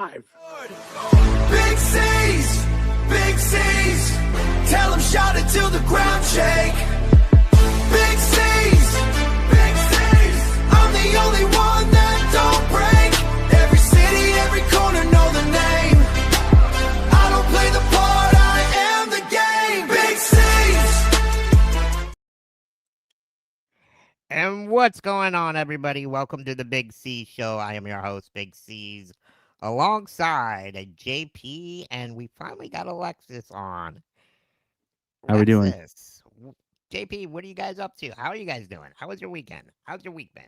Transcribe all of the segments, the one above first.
live. BigCeaz, tell them shout it till the ground shake. BigCeaz, I'm the only one that don't break. Every city, every corner know the name. I don't play the part, I am the game. BigCeaz. And what's going on, everybody? Welcome to the BigCeaz Show. I am your host, BigCeaz, alongside JP, and we finally got Alexis on. How we doing? JP, what are you guys up to? How are you guys doing? How was your weekend? How's your week been?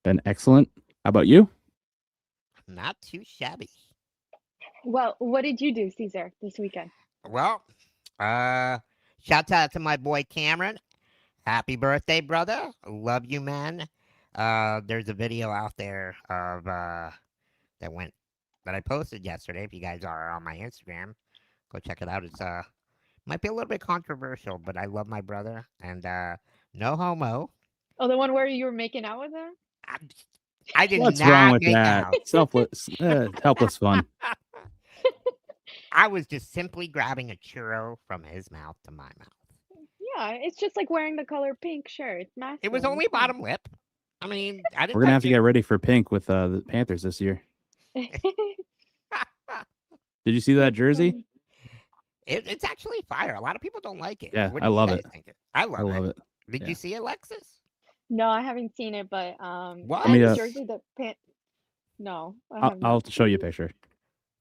Been excellent. How about you? Not too shabby. Well, what did you do, Caesar, this weekend? Well, shout out to my boy Cameron. Happy birthday, brother. Love you, man. There's a video out there of that I posted yesterday. If you guys are on my Instagram, go check it out. It's might be a little bit controversial, but I love my brother, and no homo. Oh, the one where you were making out with him? I did What's not wrong with make that? out. Selfless, helpless fun. I was just simply grabbing a churro from his mouth to my mouth. Yeah, it's just like wearing the color pink shirt. It's masculine. It was only bottom lip. I mean, I didn't. We're gonna have to get ready for pink with the Panthers this year. Did you see that jersey? It's actually fire. A lot of people don't like it. Yeah, What I do you love guys it. think? I love it. Did Yeah. you see it, Alexis? No, I haven't seen it, but What? Let me, the jersey, No, I have I'll not. show you a picture.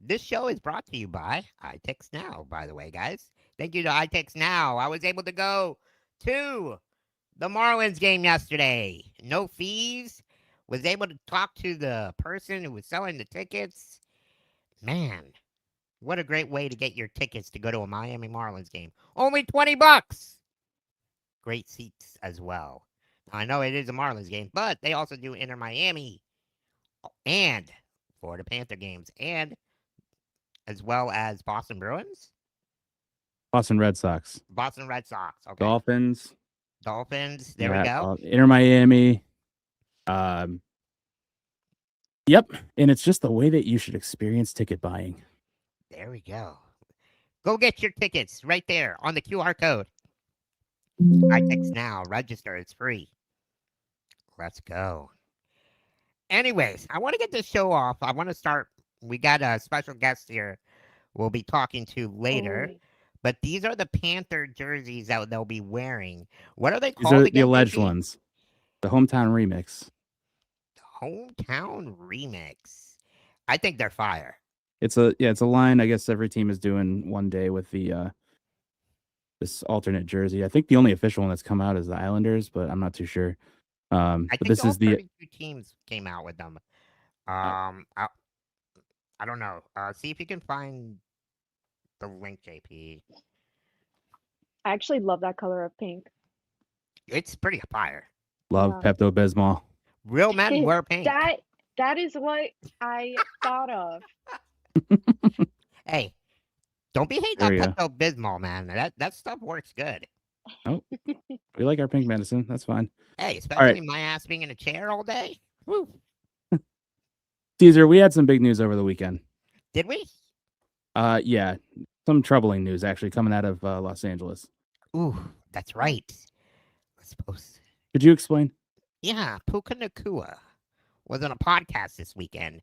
This show is brought to you by iText Now, by the way, guys. Thank you to iText Now. I was able to go to the Marlins game yesterday. No fees. Was able to talk to the person who was selling the tickets. Man, what a great way to get your tickets to go to a Miami Marlins game. Only $20. Great seats as well. Now, I know it is a Marlins game, but they also do Inter Miami and Florida Panther games, and as well as Boston Bruins. Boston Red Sox, Boston Red Sox. Okay. Dolphins. There we go. Inter Miami. Yep, and it's just the way that you should experience ticket buying. There we go. Go get your tickets right there on the QR code. iText Now. Register. It's free. Let's go. Anyways, I want to get this show off. I want to start. We got a special guest here we'll be talking to later. Oh. But these are the Panther jerseys that they'll be wearing. What are they These called are again, the alleged JP? ones. The hometown remix. Hometown remix. I think they're fire. It's a line. I guess every team is doing one day with the this alternate jersey. I think the only official one that's come out is the Islanders, but I'm not too sure. I But think this all is the 32 teams came out with them. I don't know. See if you can find the link, JP. I actually love that color of pink. It's pretty fire. love Yeah. Pepto-Bismol. Real men wear pink. That is what I thought of. Hey, don't be hating There on we go. Pepto-Bismol, man. That stuff works good. We like our pink medicine. That's fine. Hey, especially right. my ass being in a chair all day. Woo. Caesar, we had some big news over the weekend. Did we? Yeah, some troubling news actually coming out of Los Angeles. Ooh, that's right. Let's post. Could you explain? Yeah, Puka Nakua was on a podcast this weekend.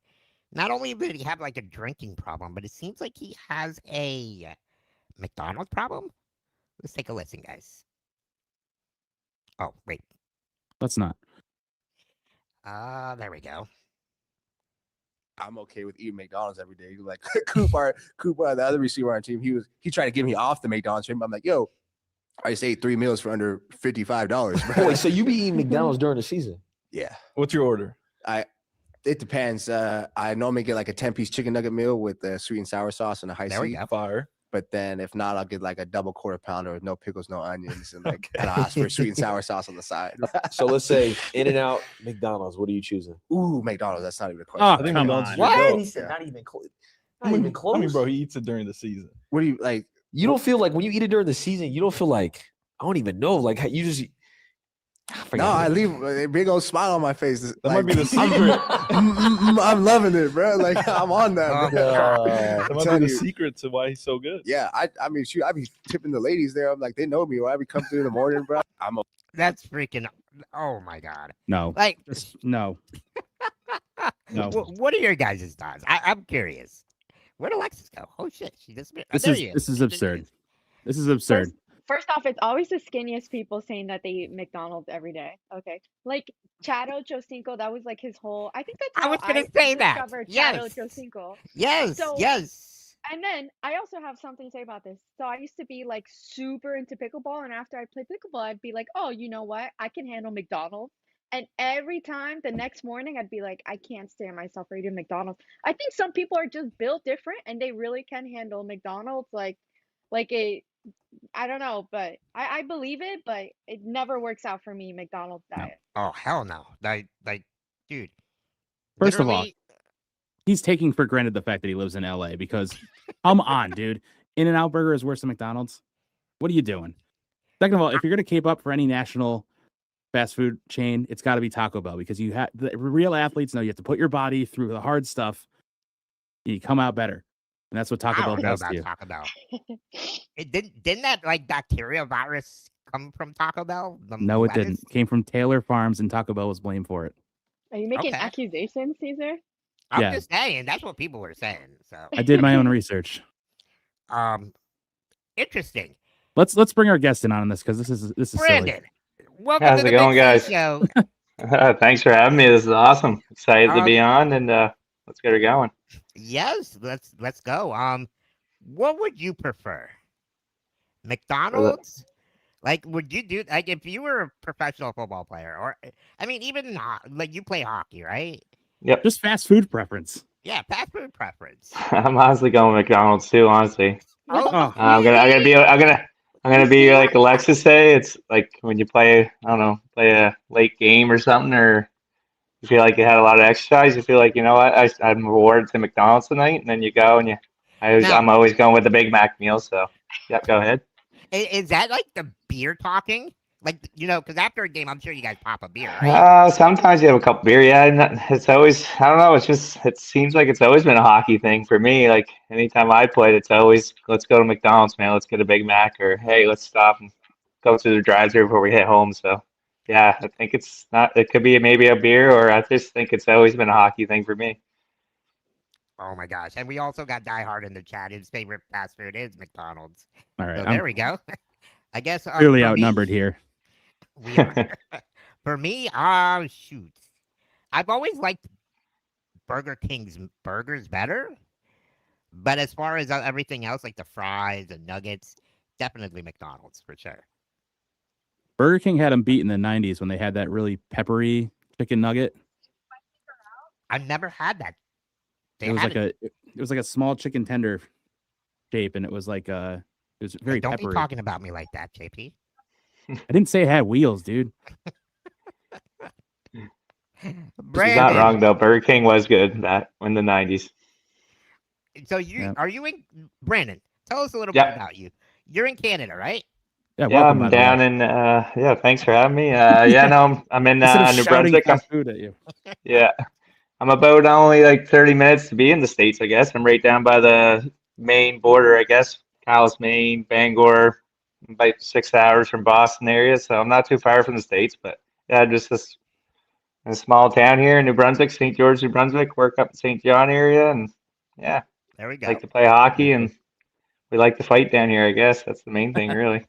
Not only did he have like a drinking problem, but it seems like he has a McDonald's problem. Let's take a listen, guys. Oh, wait. Let's not. There we go. I'm okay with eating McDonald's every day. Like Cooper, the other receiver on our team, he tried to get me off the McDonald's trip. I'm like, yo, I just ate 3 meals for under $55. Bro. Wait, so you be eating McDonald's during the season? Yeah, What's your order? it depends. I normally get like a 10-piece chicken nugget meal with the sweet and sour sauce and a high There we C. go. Fire. But then if not, I'll get like a double quarter pounder with no pickles, no onions, and like and I'll ask for sweet and sour sauce on the side. So let's say In-N-Out, McDonald's. What are you choosing? Ooh, McDonald's. That's not even a question. Oh, I think come McDonald's on. is your What? go. He said not even close. Not even close. I mean, bro, he eats it during the season. What do you like? You don't feel like when you eat it during the season, you don't feel like I don't even know. Like you just No, I leave a big old smile on my face. That might be the secret. I'm loving it, bro. Like I'm on that, bro. That I'm might be telling the you. secret to why he's so good. Yeah, I mean, shoot, I be tipping the ladies there. I'm like, they know me. When I be come through in the morning, bro. That's freaking. Oh my god. No, Like, no. No. what are your guys' thoughts? I'm curious. Where'd Alexis go? Oh shit, she disappeared. This There is you this is. is absurd. This is absurd. First off, it's always the skinniest people saying that they eat McDonald's every day. Okay. Like Chado Jocinco, that was like his whole I think that's I how was gonna I say that. discovered Yes. Chado Jocinco. Yes, So- yes. And then I also have something to say about this. So I used to be like super into pickleball, and after I played pickleball, I'd be like, oh, you know what? I can handle McDonald's. And every time the next morning, I'd be like, I can't stand myself for eating McDonald's. I think some people are just built different, and they really can handle McDonald's like a I don't know, but I believe it, but it never works out for me, McDonald's diet. Oh hell no. Like, dude. First of all, literally- he's taking for granted the fact that he lives in LA because come on, dude. In-N-Out Burger is worse than McDonald's. What are you doing? Second of all, if you're gonna cape up for any national fast food chain, it's got to be Taco Bell because you have the real athletes know you have to put your body through the hard stuff. You come out better, and that's what Taco I Bell don't know does to about you. Taco Bell. It didn't that like bacteria virus come from Taco Bell? The No, it lettuce? didn't. Came from Taylor Farms, and Taco Bell was blamed for it. Are you making Okay. accusations, Caesar? I'm Yeah. just saying that's what people were saying. So I did my own research. Interesting. Let's bring our guest in on this because this is silly. Brandon, welcome How's to it the going, BigCeaz guys? Show. Thanks for having me. This is awesome. Excited to be on, and let's get her going. Yes, let's go. What would you prefer? McDonald's? Like, would you do like if you were a professional football player, or I mean, even like you play hockey, right? Yep. Just fast food preference. Yeah, fast food preference. I'm honestly going with McDonald's too. Honestly, Oh, I'm gonna be like Alexis say. It's like when you play, I don't know, play a late game or something, or you feel like you had a lot of exercise. You feel like, you know what, I'm rewarded to McDonald's tonight, and then you go and I'm always going with the Big Mac meal. So, yeah, go ahead. Is that like the beer talking? Like, because after a game, I'm sure you guys pop a beer, right? Sometimes you have a couple beer. Yeah, it's always, I don't know. It seems like it's always been a hockey thing for me. Like anytime I played, it's always, let's go to McDonald's, man. Let's get a Big Mac, or hey, let's stop and go through the drive-thru before we hit home. So yeah, I think it could be maybe a beer, or I just think it's always been a hockey thing for me. Oh my gosh. And we also got Die Hard in the chat. His favorite fast food is McDonald's. All right, So I'm there we go. I guess clearly for me- outnumbered here. We are. For me, shoot. I've always liked Burger King's burgers better. But as far as everything else, like the fries and nuggets, definitely McDonald's for sure. Burger King had them beat in the 90s when they had that really peppery chicken nugget. I've never had that. It was like a small chicken tender shape, and it was like it was very Don't peppery. be talking about me like that, JP. I didn't say it had wheels, dude. She's Brandon, not wrong though. Burger King was good in the 90s. So Yeah. are you in Brandon? Tell us a little Yeah. bit about you. You're in Canada, right? Yeah, Yeah, welcome, by I'm the way. down in. Yeah, thanks for having me. Yeah, no, I'm in Instead of New shouting Brunswick. fast food at you. Yeah, I'm about only like 30 minutes to be in the States, I guess. I'm right down by the Maine border, I guess. Calais, Maine, Bangor, about 6 hours from Boston area, so I'm not too far from the States. But yeah, just a small town here in New Brunswick, St. George, New Brunswick. Work up in St. John area, and yeah, There we go. like to play hockey, and we like to fight down here. I guess that's the main thing, really.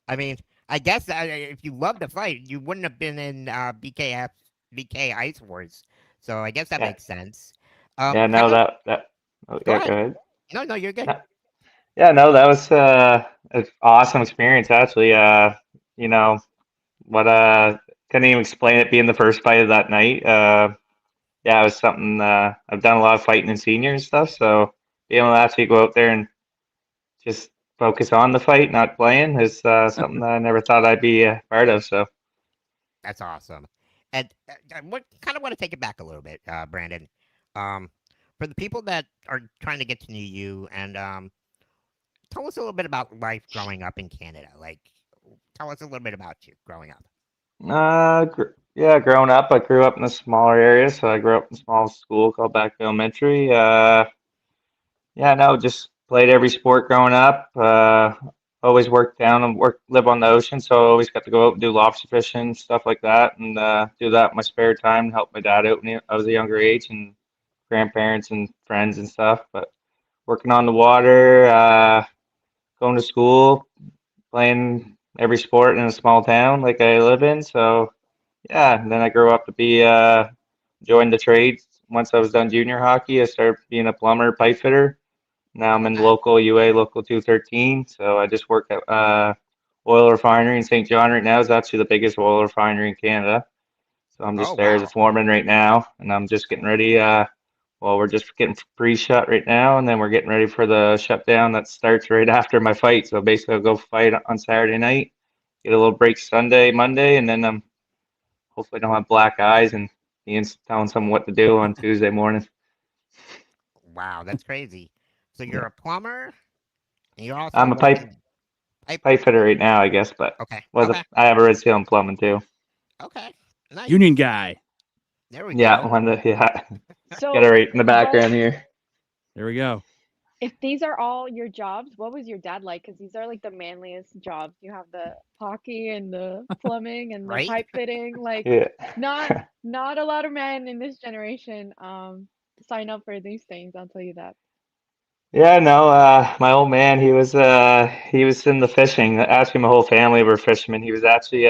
I mean, I guess if you love to fight, you wouldn't have been in BK Ice Wars. So I guess that Yeah. makes sense. Yeah, no, how- Oh, Go yeah, ahead. go ahead. No, you're good. Yeah, no, that was an awesome experience, actually. You know, couldn't even explain it being the first fight of that night. Yeah, it was something, I've done a lot of fighting in senior and stuff, so being able to actually go out there and just focus on the fight, not playing, is something that I never thought I'd be a part of, so. That's awesome. And I kind of want to take it back a little bit, Brandon. For the people that are trying to get to know you, and tell us a little bit about life growing up in Canada. Like, tell us a little bit about you growing up. Yeah, growing up, I grew up in a smaller area, so I grew up in a small school called Back Elementary. Yeah, no, just played every sport growing up. Always worked down and live on the ocean, so I always got to go out and do lobster fishing, stuff like that, and do that in my spare time and help my dad out when I was a younger age, and grandparents and friends and stuff. But working on the water, going to school, playing every sport in a small town like I live in. So yeah, and then I grew up to be joined the trades. Once I was done junior hockey, I started being a plumber, pipe fitter. Now I'm in the Okay. local UA, local 213. So I just work at oil refinery in St. John right now. It's actually the biggest oil refinery in Canada. So I'm Oh just there as a wow. foreman right now, and I'm just getting ready. Well, we're just getting pre-shut right now, and then we're getting ready for the shutdown that starts right after my fight. So basically, I'll go fight on Saturday night, get a little break Sunday, Monday, and then I'm hopefully don't have black eyes and Ian's telling someone what to do on Tuesday morning. Wow, that's crazy. So Yeah. you're a plumber, and you're also I'm a pipe working. Pipe. pipe fitter right now, I guess, but Okay. was Okay. I have a red seal in plumbing too. Okay. Nice. Union guy. There we Yeah, go. yeah, So, got it right in the both, background here. There we go. if these are all your jobs, what was your dad like? Because these are like the manliest jobs. You have the hockey and the plumbing and the Right? pipe fitting. Like, Yeah. not a lot of men in this generation sign up for these things. I'll tell you that. Yeah, no, my old man, he was in the fishing. Actually, my whole family were fishermen. He was actually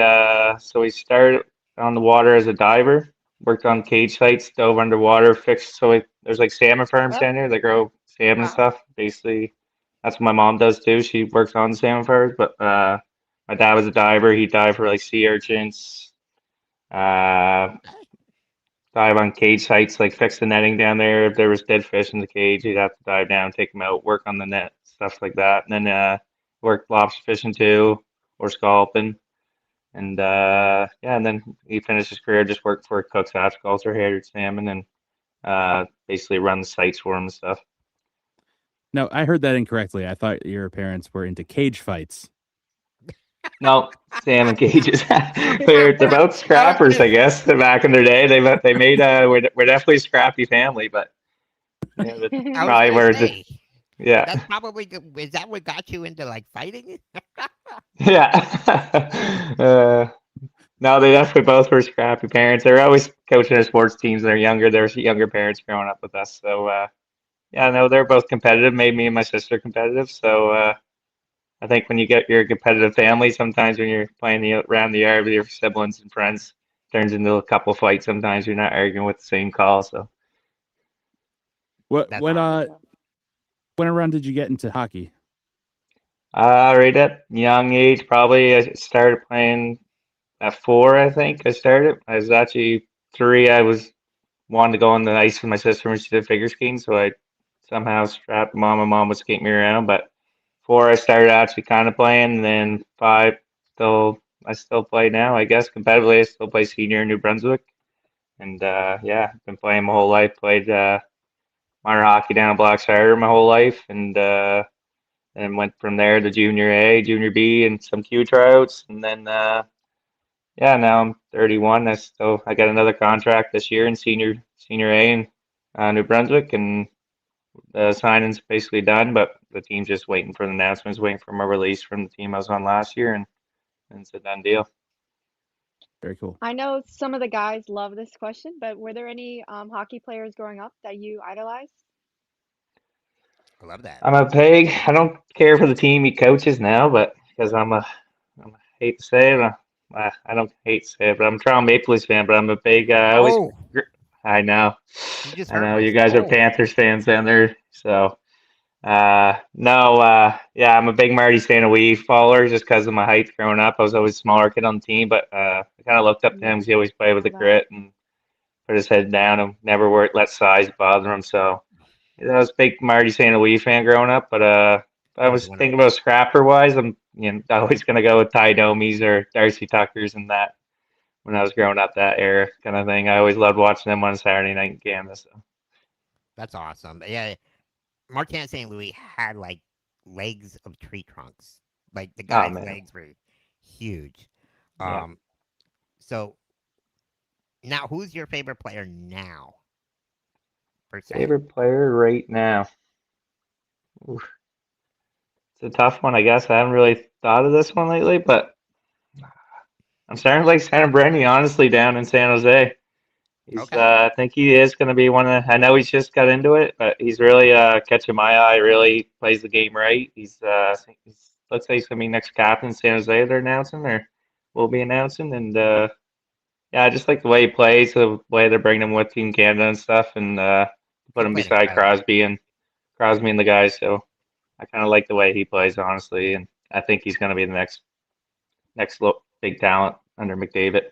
so he started on the water as a diver, worked on cage sites, dove underwater, fixed there's like salmon farms Well, down there. They grow salmon and wow. stuff. Basically, that's what my mom does too. She works on salmon farms, but my dad was a diver. He dived for like sea urchins, uh, dive on cage sites, like fix the netting down there. If there was dead fish in the cage, he'd have to dive down, take them out, work on the net, stuff like that. And then work lobster fishing too, or scalloping. And yeah, and then he finished his career just worked for Cook's Aquaculture, Harriet Salmon, and basically run the sites for him and stuff. No, I heard that incorrectly. I thought your parents were into cage fights. No, salmon cages. They're both scrappers, I guess. Back in their day, they made we're definitely a scrappy family, but yeah, that's I was probably gonna where say yeah. that's probably is that what got you into like fighting? Yeah. No, they definitely both were scrappy parents. They were always coaching their sports teams when they're younger. There was younger parents growing up with us. So yeah, no, they're both competitive, made me and my sister competitive. So I think when you get your competitive family, sometimes when you're playing around the yard with your siblings and friends, turns into a couple fights. Sometimes you're not arguing with the same call. So What That's when awesome. when around did you get into hockey? right at young age, probably I started playing at 4, I think I started. I was actually 3. I was wanted to go on the ice with my sister when she did figure skating, so I somehow strapped mom. My mom would skate me around, but 4 I started actually kind of playing, and then 5 I still play now. I guess competitively, I still play senior in New Brunswick, and yeah, been playing my whole life. Played minor hockey down in Black Sarter my whole life, and went from there to junior A, junior B, and some Q tryouts, and then yeah, now I'm 31. I got another contract this year in senior A in New Brunswick, and the signing's basically done. But the team's just waiting for the announcements, waiting for my release from the team I was on last year, and it's a done deal. Very cool. I know some of the guys love this question, but were there any hockey players growing up that you idolized? I love that. I'm a pig. I don't care for the team he coaches now, but because I hate to say it, I don't hate to say it, but I'm a Toronto Maple Leafs fan. But I'm a big. I always. Oh, I know. you just I hurt know you guys are myself. Panthers fans down there, so. No, yeah, I'm a big Marty St. Louis follower just because of my height growing up. I was always a smaller kid on the team, but I kind of looked up to him Yeah, because he always played with know the that. grit and put his head down and never let size bother him. So yeah, I was a big Marty St. Louis fan growing up, but if I He was was one of thinking about scrapper wise, I'm always gonna go with Ty Domies or Darcy Tuckers and that when I was growing up, that era kind of thing. I always loved watching them on Saturday night in Canada. So That's awesome. Yeah, Martin St. Louis had like legs of tree trunks. Like the oh guy's man, legs were huge. Yeah. So now, who's your favorite player now? Per se? Favorite player right now. Oof. It's a tough one, I guess. I haven't really thought of this one lately, but I'm starting to like Santa Brandon, honestly, down in San Jose. He's, Okay. I think he is going to be one of. I know he's just got into it, but he's really catching my eye. Really plays the game right. I think looks like he's going to be next captain in San Jose. They're announcing, or will be announcing, and yeah, I just like the way he plays, the way they're bringing him with Team Canada and stuff, and put He him played beside incredible. Crosby and the guys. So I kind of like the way he plays, honestly, and I think he's going to be the next big talent under McDavid.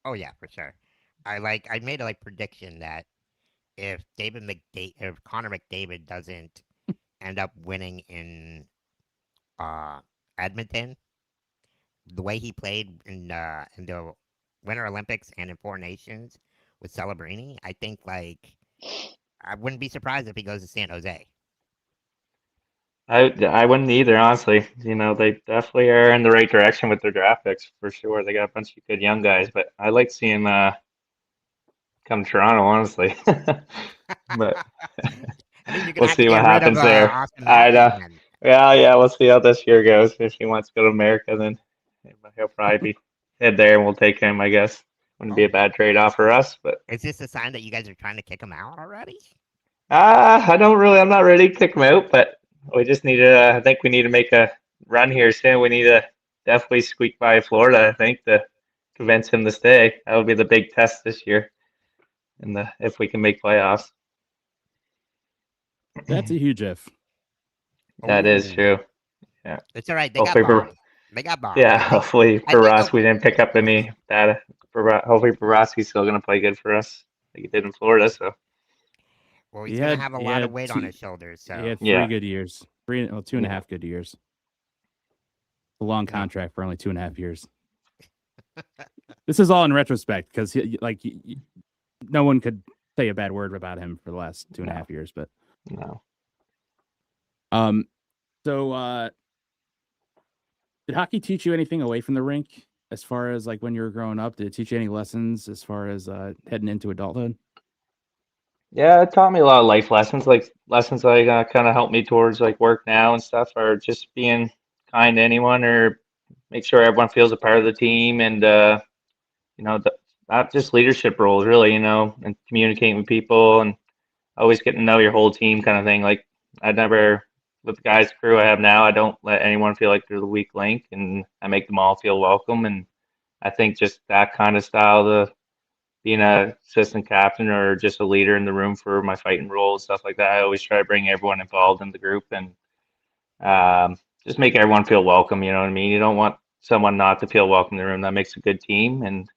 Oh yeah, for sure. I made a prediction that if Connor McDavid doesn't end up winning in Edmonton, the way he played in the Winter Olympics and in Four Nations with Celebrini, I think I wouldn't be surprised if he goes to San Jose. I wouldn't either, honestly. You know, they definitely are in the right direction with their draft picks for sure. They got a bunch of good young guys, but I like seeing come Toronto, honestly. But I think you're gonna we'll have to see what get rid of happens there. Austin I know. Matthews then. Yeah, we'll see how this year goes. If he wants to go to America, then he'll probably be head there, and we'll take him, I guess. Wouldn't be a bad trade off for us, but Is this a sign that you guys are trying to kick him out already? I'm not ready to kick him out, but we just need to. I think we need to make a run here soon. We need to definitely squeak by Florida, I think, to convince him to stay. That would be the big test this year, and if we can make playoffs. That's a huge if. That is Ooh. true. Yeah. It's all right. They Hopefully, got bombed. They got bombed. yeah. I think- Hopefully, I think Bobrovsky we didn't pick up any data. Hopefully, Bobrovsky's still going to play good for us, like he did in Florida. So Well, He he's gonna had- have a he lot of had weight two- on his shoulders. So He had Yeah. 3 good years. 2.5 good years. A long Yeah. contract for only 2.5 years. This is all in retrospect because no one could say a bad word about him for the last 2.5 years. But no. so did hockey teach you anything away from the rink as far as when you were growing up? Did it teach you any lessons as far as heading into adulthood? Yeah, it taught me a lot of life lessons, like lessons kind of helped me towards work now and stuff, or just being kind to anyone, or make sure everyone feels a part of the team, and not just leadership roles, really, and communicating with people, and always getting to know your whole team, kind of thing. Like I never, with the guys crew I have now, I don't let anyone feel like they're the weak link, and I make them all feel welcome, and I think just that kind of style, being a assistant captain or just a leader in the room for my fighting role and stuff like that. I always try to bring everyone involved in the group and just make everyone feel welcome. You know what I mean? You don't want someone not to feel welcome in the room. That makes a good team. And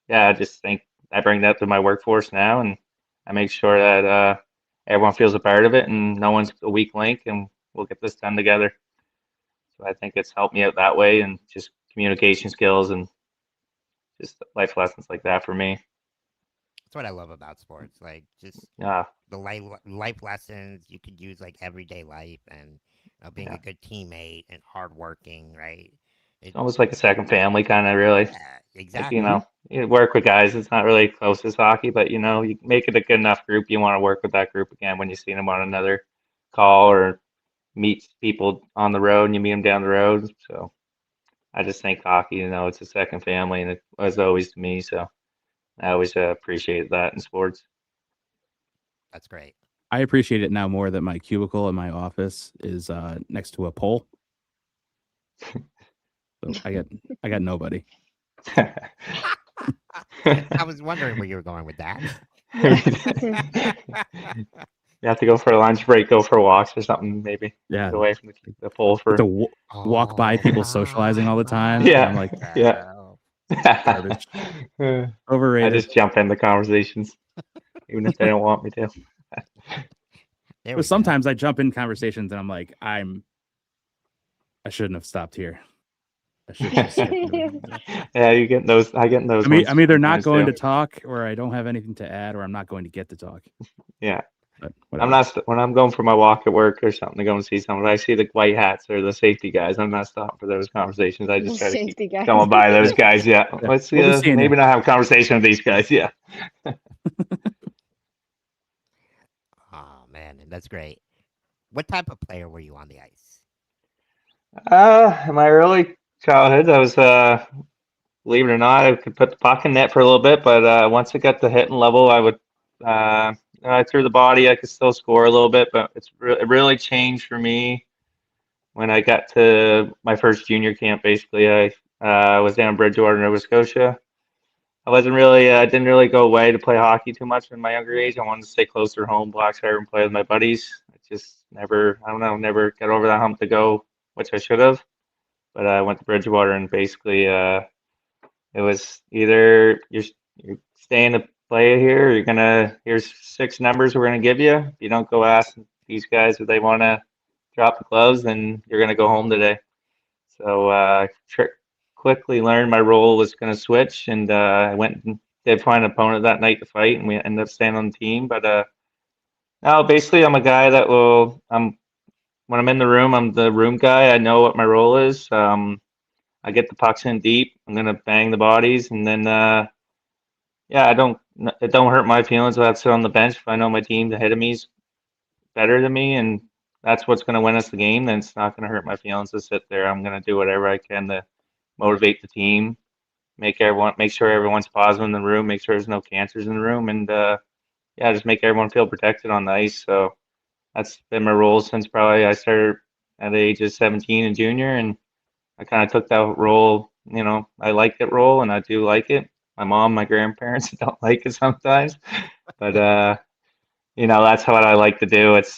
yeah, I just think I bring that to my workforce now, and I make sure that everyone feels a part of it and no one's a weak link, and we'll get this done together. So I think it's helped me out that way, and just communication skills and just life lessons like that for me. That's what I love about sports. Just Yeah. the life lessons you could use everyday life, and being Yeah. a good teammate and hardworking, right? It's almost like a second family, kind of, really. Yeah, exactly. You work with guys. It's not really close as hockey, but you make it a good enough group. You want to work with that group again when you see them on another call or meet people on the road and you meet them down the road. So I just think hockey, it's a second family, and it was always to me. So I always appreciate that in sports. That's great. I appreciate it now more that my cubicle in my office is next to a pole. So I got nobody. I was wondering where you were going with that. You have to go for a lunch break, go for walks or something, maybe. Yeah. Get away from the pole for. To walk by people socializing all the time. Yeah. I'm like, Yeah. garbage. I Overrated. just jump into conversations, even if they don't want me to. There we But go. sometimes I jump in conversations and I'm like, I shouldn't have stopped here. I should just Yeah, you get those. I get those. I'm either not sometimes, going too. to talk, or I don't have anything to add, or I'm not going to get to talk. Yeah. But I'm whatever. not when I'm going for my walk at work or something to go and see someone. I see the white hats or the safety guys. I'm not stopping for those conversations. I just try to keep Safety guys. going by those guys. Yeah, Yeah, let's we'll be seeing maybe you. not have a conversation with these guys. Yeah. Oh man, that's great. What type of player were you on the ice? In my early childhood, I was believe it or not, I could put the puck in net for a little bit, but once it got to hitting level, I would through the body, I could still score a little bit, but it really changed for me when I got to my first junior camp. Basically, I was down in Bridgewater, Nova Scotia. I didn't really go away to play hockey too much in my younger age. I wanted to stay closer to home, Blacksburg, and play with my buddies. I just never, I don't know, never got over that hump to go, which I should have. But I went to Bridgewater, and basically, it was either you're staying to play here, or here's 6 numbers we're gonna give you. If you don't go ask these guys if they want to drop the gloves, then you're gonna go home today. So quickly learned my role was gonna switch, and I went and did find an opponent that night to fight, and we ended up staying on the team. But now basically I'm a guy that when I'm in the room, I'm the room guy. I know what my role is. I get the pucks in deep. I'm gonna bang the bodies, and then it don't hurt my feelings if I sit on the bench. If I know my team ahead of me is better than me, and that's what's gonna win us the game, then it's not gonna hurt my feelings to sit there. I'm gonna do whatever I can to motivate the team, make sure everyone's positive in the room, make sure there's no cancers in the room, and just make everyone feel protected on the ice. So that's been my role since probably I started at the age of 17 in junior, and I kind of took that role. I like that role, and I do like it. My mom, my grandparents don't like it sometimes, but that's what I like to do. It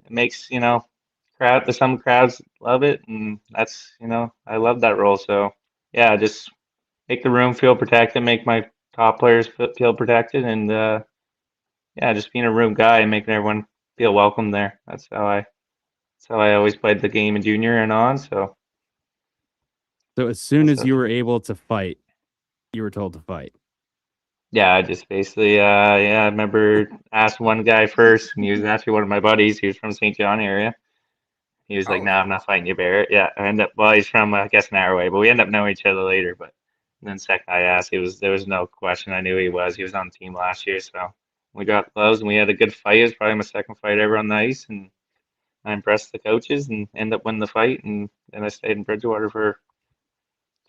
makes some crowds love it, and that's I love that role. So yeah, just make the room feel protected, make my top players feel protected, and just being a room guy and making everyone feel welcome there. That's how I always played the game in junior and on. So. So as soon That's as you were able to fight, you were told to fight. Yeah, I just basically, I remember asked one guy first, and he was actually one of my buddies. He was from St. John area. He was like, Oh, "No, I'm not fighting you, Barrett." Yeah, he's from, I guess, Narroway, but we ended up knowing each other later. But then second I asked, there was no question. I knew he was. He was on the team last year, so we got close, and we had a good fight. It was probably my second fight ever on the ice, and I impressed the coaches and ended up winning the fight. And then I stayed in Bridgewater for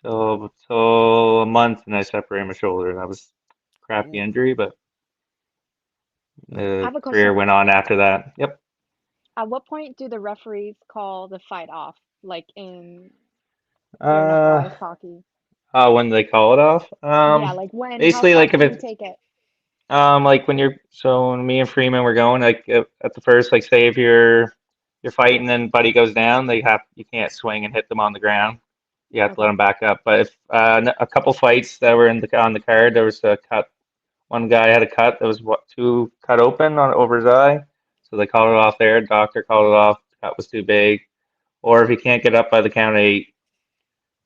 till a month, and I separated my shoulder. That was a crappy ooh. injury, but I the have a career question. went on after that. Yep. At what point do the referees call the fight off? Like in Uh, ice hockey? when they call it off? Yeah, like when? How Basically, like fast if do you it, take it? like when me and Freeman were going, like at the first, like say if you're fighting and buddy goes down, you can't swing and hit them on the ground. You have to let Okay. them back up. But if a couple fights that were on the card, there was a cut. One guy had a cut that was two cut open over his eye, so they called it off there. Doctor called it off. The cut was too big. Or if he can't get up by the count of 8,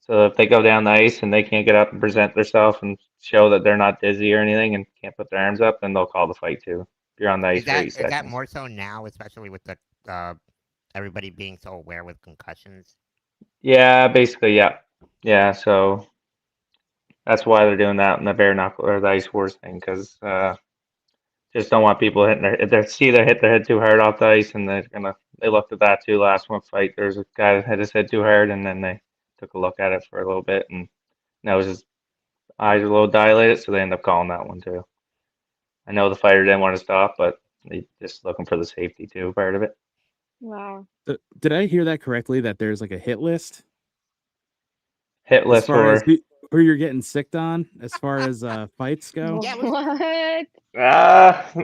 so if they go down the ice and they can't get up and present themselves and show that they're not dizzy or anything and can't put their arms up, then they'll call the fight too. If you're on the ice Is for 8 that is that seconds. more so now, especially with the everybody being so aware with concussions? Yeah, basically, yeah, yeah. So that's why they're doing that in the bare knuckle or the ice wars thing, because just don't want people hitting they hit their head too hard off the ice, and they looked at that too last one fight. There was a guy that hit his head too hard, and then they took a look at it for a little bit, and that was his eyes were a little dilated, so they ended up calling that one too. I know the fighter didn't want to stop, but they just looking for the safety too part of it. Wow. Did I hear that correctly? That there's like a hit list Hit as list far as for who you're getting sicked on, as far as fights go? Yeah, What?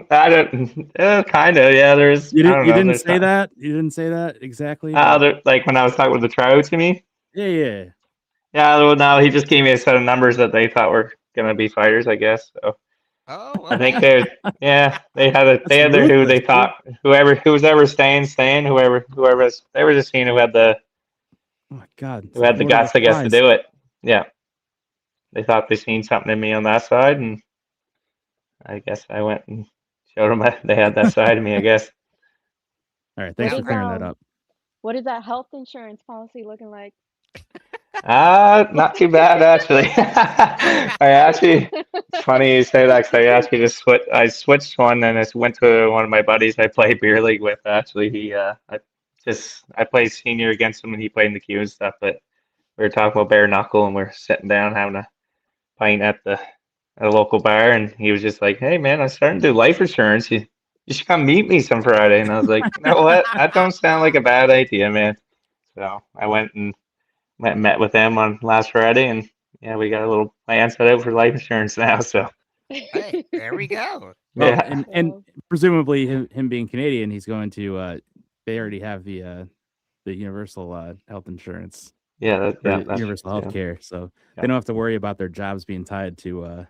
I don't kind of, yeah. There's You I didn't. don't You know. didn't There's say not, that. You didn't say that exactly. But like when I was talking with the Trout to me. yeah. Yeah, well, no, he just gave me a set of numbers that they thought were gonna be fighters, I guess. So Oh, I think okay. they had That's their who ruthless, they dude. thought who was ever staying, whoever they were just seeing who had the Oh my god. It's like Lord of guts, the I guess, to Flies. do it. Yeah, they thought they seen something in me on that side, and I guess I went and showed them they had that side of me, I guess. All right, thanks What for is clearing that up. what is that health insurance policy looking like? Not too bad actually. It's funny you say that 'cause I actually just switched one and I went to one of my buddies I play beer league with. Actually, I played senior against him and he played in the queue and stuff. But we were talking about bare knuckle and we're sitting down having a pint at a local bar and he was just like, "Hey man, I'm starting to do life insurance. You should come meet me some Friday." And I was like, "You know what? That don't sound like a bad idea, man." So I went and met with them on last Friday, and yeah, we got a little plan set out for life insurance now. So Hey, there we go. Well, yeah, and presumably him being Canadian, he's going to. They already have the universal health insurance, yeah, or that's universal health care, so Yeah. they don't have to worry about their jobs being tied to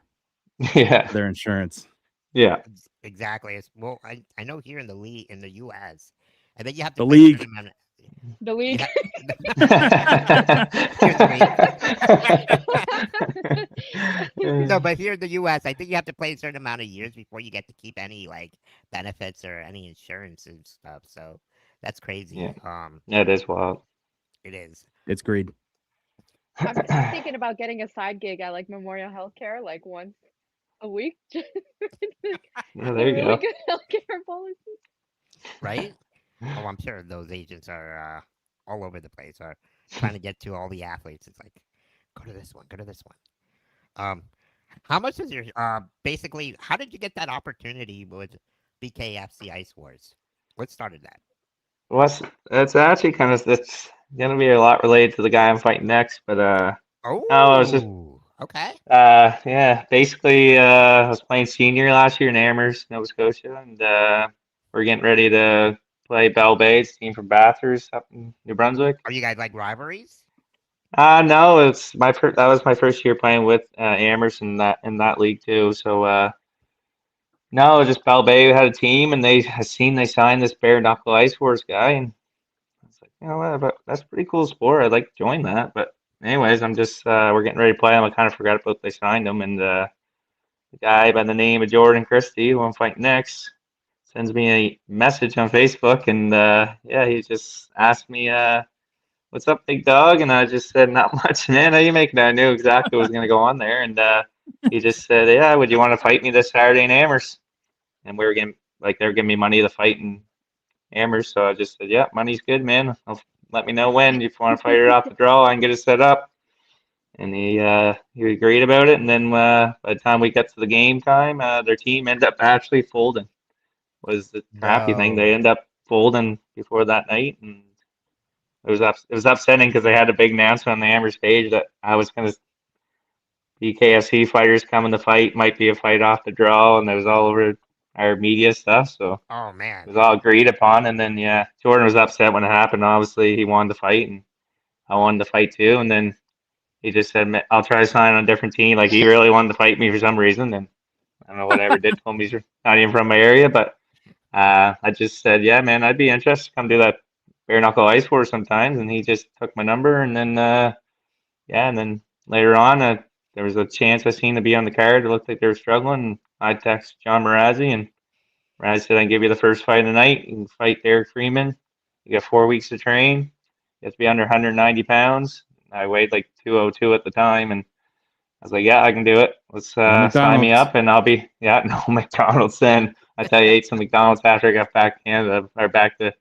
yeah, their insurance. yeah. Exactly. Well, I know here in the league in the U.S. and then you have to The pay a league. certain amount of- The league. No, but here in the U.S., I think you have to play a certain amount of years before you get to keep any like benefits or any insurance and stuff. So that's crazy. Yeah. Yeah, it is wild. It is. It's greed. I'm thinking about getting a side gig at like Memorial Healthcare, like once a week. Yeah, A there you really go. good healthcare policy. Right? Oh, I'm sure those agents are all over the place, are trying to get to all the athletes. It's like, go to this one, go to this one. How much is your basically? How did you get that opportunity with BKFC Ice Wars? What started that? Well, it's actually it's gonna be a lot related to the guy I'm fighting next, but Oh, I was just okay. yeah, basically I was playing senior last year in Amherst, Nova Scotia, and we're getting ready to play Bell Bay, it's a team from Bathurst up in New Brunswick. Are you guys like rivalries? No, it's that was my first year playing with Amherst in that league too. So no, just Bell Bay had a team, and they signed this bare knuckle ice wars guy, and I was like, you know what, but that's a pretty cool sport. I'd like to join that. But anyways, I'm just we're getting ready to play him. I kind of forgot about they signed him, and the guy by the name of Jordan Christie, who I'm fighting next, sends me a message on Facebook, and yeah, he just asked me, "What's up, big dog?" And I just said, "Not much, man. How you making that?" I knew exactly what was going to go on there, and he just said, "Yeah, would you want to fight me this Saturday in Amherst?" And we were getting they were giving me money to fight in Amherst, so I just said, "Yeah, money's good, man. Let me know when if you want to fight it off the draw. I can get it set up." And he agreed about it. And then by the time we got to the game time, their team ended up actually folding. Was the crappy thing. They ended up folding before that night, and it was upsetting because they had a big announcement on the Amherst page that I was going to BKFC fighters coming to fight, might be a fight off the draw, and it was all over our media stuff. So Oh it man. was all agreed upon. And then yeah, Jordan was upset when it happened. Obviously, he wanted to fight, and I wanted to fight too. And then he just said, "I'll try to sign on a different team." Like he really wanted to fight me for some reason, and I don't know whatever did. Told me he's not even from my area, but I just said, "Yeah, man, I'd be interested to come do that bare knuckle ice war sometimes." And he just took my number, and then yeah, and then later on, there was a chance I seen to be on the card. It looked like they were struggling. And I texted John Marazzi, and Marazzi said, "I can give you the first fight of the night. You can fight Derek Freeman. You got 4 weeks to train. You have to be under 190 pounds." I weighed like 202 at the time, and I was like, "Yeah, I can do it. Let's sign me McDonald's. up, and I'll be no McDonald's." Then I tell you, I ate some McDonald's after I got back to Canada or back to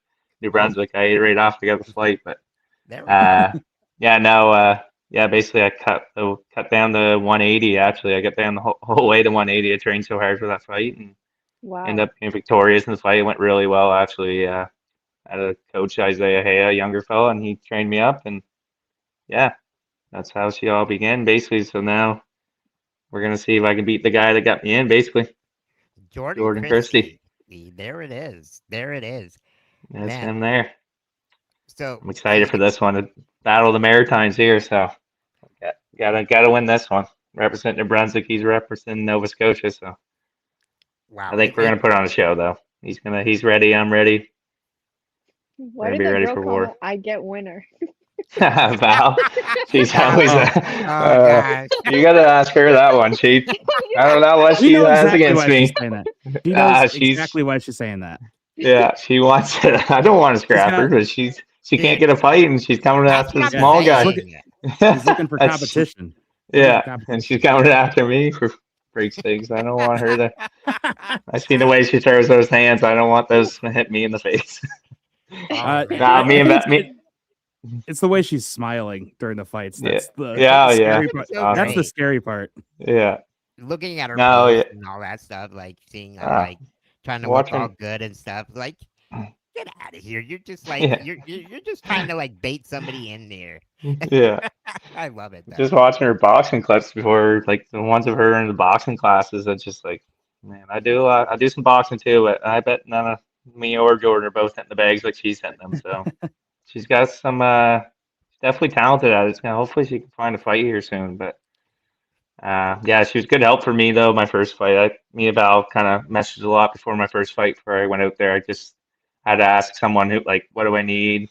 New Brunswick. I ate right off to get the flight, but There we go. yeah, no, yeah, basically I cut down to 180. Actually, I got down the whole way to 180. I trained so hard for that fight, and Wow. ended up being victorious in the fight. It went really well, actually. I had a coach, Isaiah Hay, a younger fella, and he trained me up, and yeah, that's how she all began, basically. So now we're gonna see if I can beat the guy that got me in, basically. Jordan Christie. There it is. There it is. That's Man. him there. So I'm excited for this one. The Battle of the Maritimes here, so gotta win this one. Representing New Brunswick, he's representing Nova Scotia, so wow. I think we're gonna put on a show though. He's ready, I'm ready. What Gonna did be the ready girl for call war. it? I get winner. Val. She's always. Oh gosh. You got to ask her that one. I don't know what We she know has exactly against why me. she's saying that. She knows she's- exactly why she's saying that. Yeah, she wants it. I don't want to scrap her, but she can't get a fight, and she's coming That's after what the I'm small guy. saying. She's looking for That's- competition. Yeah, and she's coming after me for freak sakes. I don't want her to. I see the way she throws those hands. I don't want those to hit me in the face. Nah, me and me. It's the way she's smiling during the fights. That's the scary part. So That's the great. scary part. Yeah. Looking at her No, posts yeah. and all that stuff, like seeing her Ah. like trying to look Watching- all good and stuff. Like, get out of here! You're just like Yeah. you're just trying to like bait somebody in there. Yeah. I love it. Though. Just watching her boxing clips before, like the ones of her in the boxing classes. It's just like, man, I do some boxing too, but I bet none of me or Jordan are both hitting the bags like she's hitting them. So she's got some definitely talented at it. Hopefully she can find a fight here soon. But yeah, she was good help for me though. My first fight, me and Val kind of messaged a lot before my first fight. Before I went out there, I just had to ask someone who like, what do I need?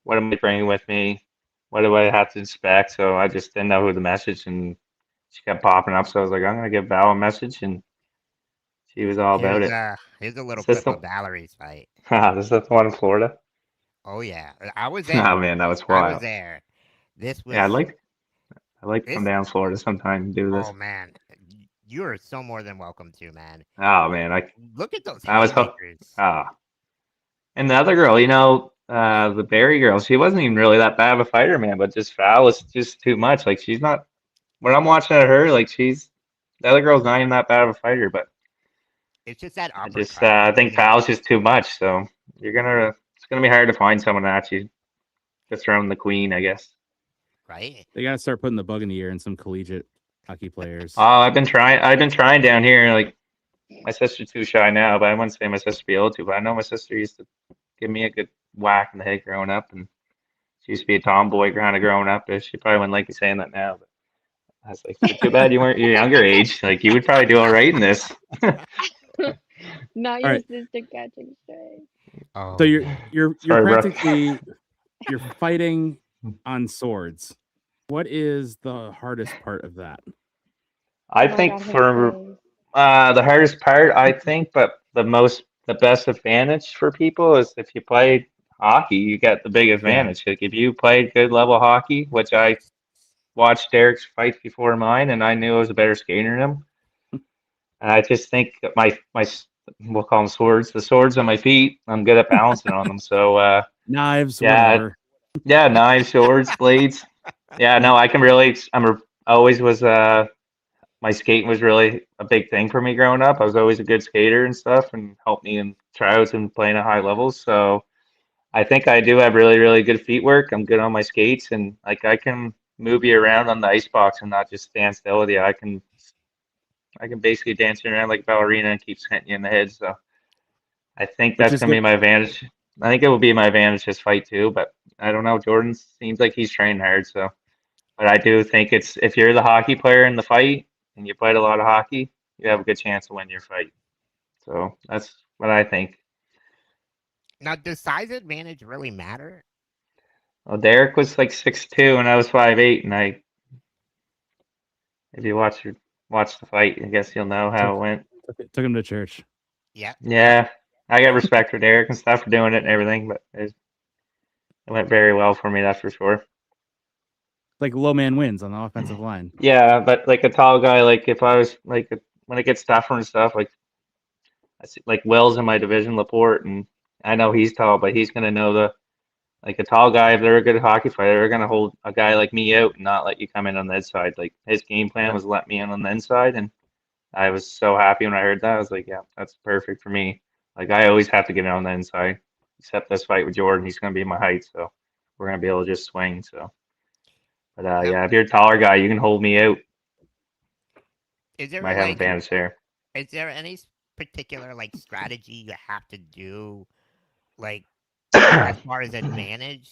What am I bringing with me? What do I have to inspect? So I just didn't know who the message, and she kept popping up. So I was like, I'm gonna give Val a message, and she was all about it. Here's a little Is this clip of Valerie's fight. This is the one in Florida. Oh yeah, I was there. Oh man, that was I was wild. there. This was. Yeah, I'd like to This- come down to Florida sometime and do this. Oh man, you are so more than welcome to, man. Oh man, Look at those I was ho- haymakers. and the other girl, the Barry girl, she wasn't even really that bad of a fighter, man. But just Val is just too much. Like she's not. When I'm watching at her, like the other girl's not even that bad of a fighter, but It's just that I uppercut. just I think Val's just too much. So it's gonna be hard to find someone that you to throw in the queen, I guess. right. They gotta start putting the bug in the ear in some collegiate hockey players. Oh, I've been trying down here. Like my sister's too shy now, but I wouldn't say my sister be able to. But I know my sister used to give me a good whack in the head growing up, and she used to be a tomboy kind of growing up. She probably wouldn't like me saying that now, but I was like, too bad you weren't your younger age. Like you would probably do all right in this. Not your right. sister catching strays. Oh, So man. you're Sorry, bro. practically you're fighting on swords. What is the hardest part of that? I Oh my think God, his for face. the hardest part, I think, but the best advantage for people is if you play hockey, you get the big advantage. Like if you played good level hockey, which I watched Derek's fights before mine, and I knew I was a better skater than him. And I just think that my we'll call them swords, the swords on my feet, I'm good at balancing on them. So Knives, Yeah. whatever. yeah, knives, swords, blades. Yeah, no, I can really. Always was my skating was really a big thing for me growing up. I was always a good skater and stuff, and helped me in tryouts and playing at high levels. So I think I do have really, really good feet work. I'm good on my skates, and like I can move you around on the ice box and not just stand still with you. I can basically dance you around like a ballerina and keep hitting you in the head. So I think Which that's is gonna be good. my advantage. I think it will be my advantage this fight too, but I don't know. Jordan seems like he's training hard, so. But I do think if you're the hockey player in the fight and you played a lot of hockey, you have a good chance to win your fight. So that's what I think. Now, does size advantage really matter? Well, Derek was like 6'2" and I was 5'8", and if you watch the fight, I guess you'll know how it went. Took him to church. Yeah. Yeah, I got respect for Derek and stuff for doing it and everything, but it went very well for me, that's for sure. Like low man wins on the offensive line. Yeah, but like a tall guy, like if I was like when it gets tougher and stuff, like I see like Wells in my division, Laporte, and I know he's tall, but he's gonna know like a tall guy, if they're a good hockey fighter, they're gonna hold a guy like me out and not let you come in on the inside. Like his game plan was let me in on the inside, and I was so happy when I heard that. I was like, yeah, that's perfect for me. Like I always have to get in on the inside, except this fight with Jordan, he's gonna be my height, so we're gonna be able to just swing. So, but yeah, if you're a taller guy, you can hold me out. Is there Might have like advantage there. is there any particular like strategy you have to do, like as far as advantage?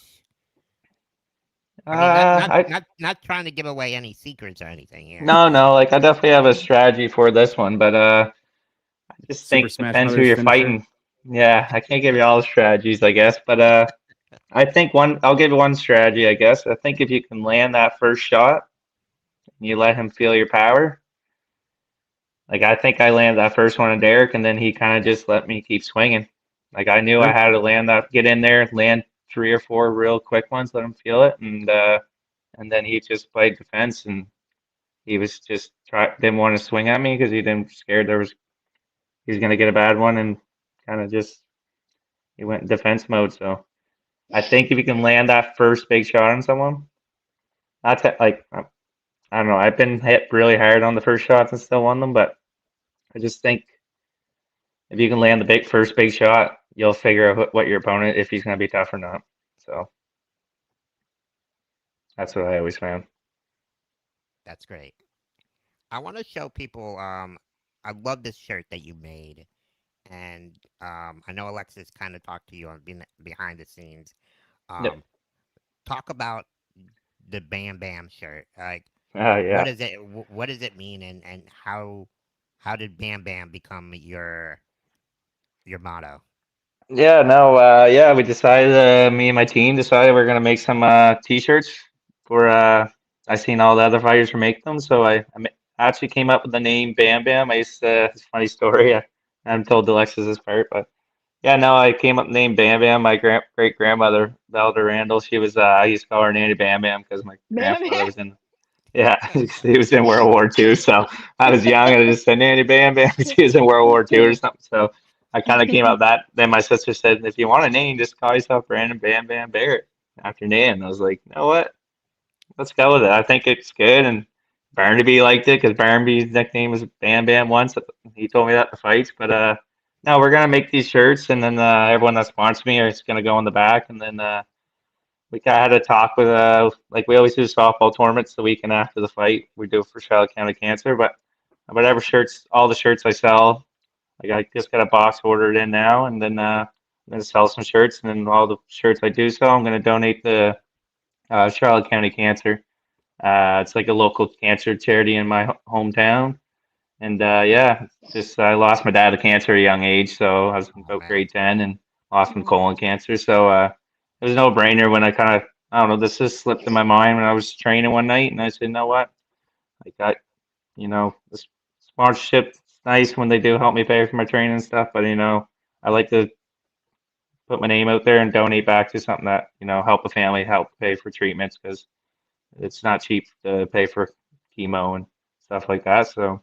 I mean, not trying to give away any secrets or anything here. No, like I definitely have a strategy for this one, but I just Super think Smash depends who Brothers you're finisher. fighting. Yeah, I can't give you all the strategies, I guess, but I think I'll give you one strategy, I guess. I think if you can land that first shot, and you let him feel your power. Like I think I landed that first one on Derek, and then he kind of just let me keep swinging. Like I knew I had to land that, get in there, land 3 or 4 real quick ones, let him feel it, and then he just played defense, and he was just didn't want to swing at me because he didn't scared he was gonna get a bad one, and kind of just he went in defense mode. So I think if you can land that first big shot on someone, that's like I don't know. I've been hit really hard on the first shots and still won them, but I just think if you can land the first big shot, you'll figure out what your opponent if he's gonna be tough or not. So that's what I always found. That's great. I want to show people. I love this shirt that you made, and I know Alexis kind of talked to you on behind the scenes. Yep. Talk about the Bam Bam shirt. Like, Yeah. what does it mean, and how did Bam Bam become your motto? Yeah, no, yeah, we decided, me and my team decided we're gonna make some t-shirts for I seen all the other fighters were making them, so actually came up with the name Bam Bam. It's a funny story. I haven't told Alexis this part, but yeah, no, I came up with the name Bam Bam. My great grandmother, Velda Randall, she was I used to call her Nanny Bam Bam because my Bam grandfather Bam. was in he was in World War II, so I was young and I just said Nanny Bam Bam because he was in World War II or something. So I kind of came up with that. Then my sister said, if you want a name, just call yourself Brandon Bam Bam Barrett after Nan. And I was like, you know what? Let's go with it. I think it's good. And Barnaby liked it because Barnaby's nickname was Bam Bam once. He told me that in the fights. But no, we're gonna make these shirts, and then everyone that sponsors me is gonna go on the back, and then we kind of had a talk with like we always do softball tournaments the weekend after the fight. We do it for Charlotte County Cancer, but whatever shirts, all the shirts I sell, like I just got a box ordered in now, and then I'm gonna sell some shirts, and then all the shirts I do sell, I'm gonna donate to Charlotte County Cancer. It's like a local cancer charity in my hometown, and yeah, just I lost my dad to cancer at a young age, so I was in about grade 10 and lost him colon cancer. So it was no brainer when I don't know, this just slipped in my mind when I was training one night, and I said, you know what, like this sponsorship is nice when they do help me pay for my training and stuff, but I like to put my name out there and donate back to something that help a family, help pay for treatments because it's not cheap to pay for chemo and stuff like that. So